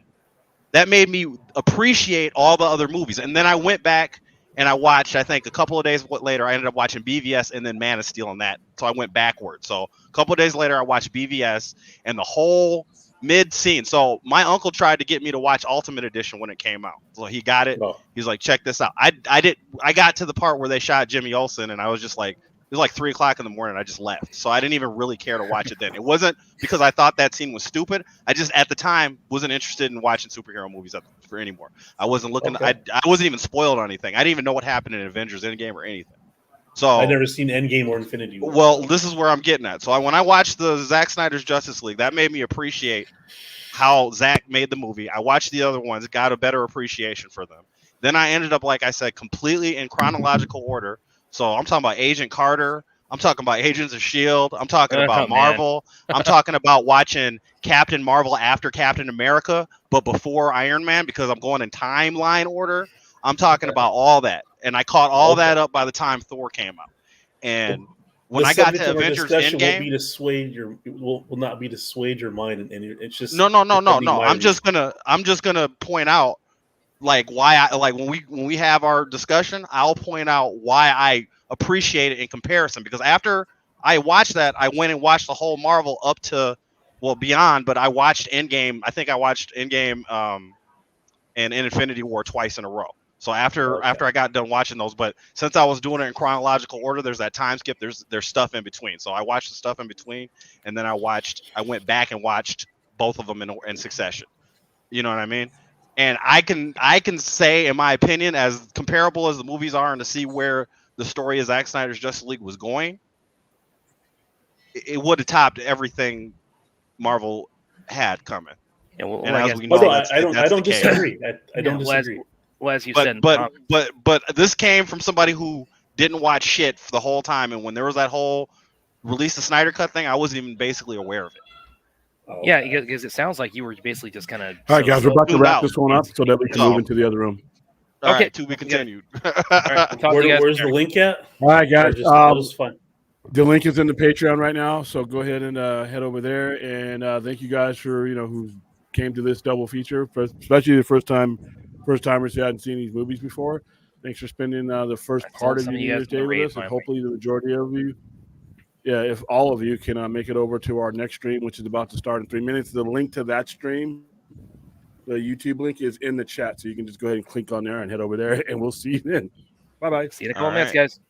that made me appreciate all the other movies. And then I went back and I watched, I think a couple of days later, I ended up watching BVS and then Man of Steel on that. So I went backwards. So a couple of days later, I watched BVS and the whole mid scene. So my uncle tried to get me to watch Ultimate Edition when it came out. So he got it. He's like, check this out. I got to the part where they shot Jimmy Olsen and I was just like, it was like 3:00 in the morning. I just left. So I didn't even really care to watch it then. It wasn't because I thought that scene was stupid. I just at the time wasn't interested in watching superhero movies for anymore. I wasn't looking. I wasn't even spoiled on anything. I didn't even know what happened in Avengers Endgame or anything. So I've never seen Endgame or Infinity War. Well, this is where I'm getting at. So when I watched the Zack Snyder's Justice League, that made me appreciate how Zack made the movie. I watched the other ones, got a better appreciation for them. Then I ended up, like I said, completely in chronological order. So I'm talking about Agent Carter. I'm talking about Agents of S.H.I.E.L.D. I'm talking about Marvel. I'm talking about watching Captain Marvel after Captain America, but before Iron Man because I'm going in timeline order. I'm talking about all that. And I caught all that up by the time Thor came out. And when I got to Avengers Endgame, will not be to sway your mind, and it's just no. I'm just gonna point out like why I like when we have our discussion, I'll point out why I appreciate it in comparison. Because after I watched that, I went and watched the whole Marvel up to beyond. But I watched Endgame. I think I watched Endgame and Infinity War twice in a row. So after I got done watching those, but since I was doing it in chronological order, there's that time skip. There's stuff in between. So I watched the stuff in between, and then I went back and watched both of them in succession. You know what I mean? And I can say, in my opinion, as comparable as the movies are, and to see where the story of Zack Snyder's Justice League was going, it would have topped everything Marvel had coming. Yeah, well, And I as guess- we know, Although that's I don't the case. disagree. I don't well, disagree. as you said, But this came from somebody who didn't watch shit for the whole time, and when there was that whole release the Snyder Cut thing, I wasn't even basically aware of it. Oh, yeah, okay. because it sounds like you were basally just kind of. All right, guys, we're about to tuned wrap out. this one up so that we can So- move into the other room. All Okay. right, to be continued. All right, we'll talk to you guys Where's the later. link at? All right, guys. I'll just find. The link is in the Patreon right now, so go ahead and head over there. And thank you guys for who came to this double feature, especially the first timers who hadn't seen these movies before. Thanks for spending the first Right, part of some your of you New guys Year's can Day with raid us, and my hopefully the majority of you, if all of you can make it over to our next stream, which is about to start in 3 minutes. The link to that stream, the YouTube link, is in the chat, so you can just go ahead and click on there and head over there, and we'll see you then. Bye-bye. See you in a couple All minutes, right. guys.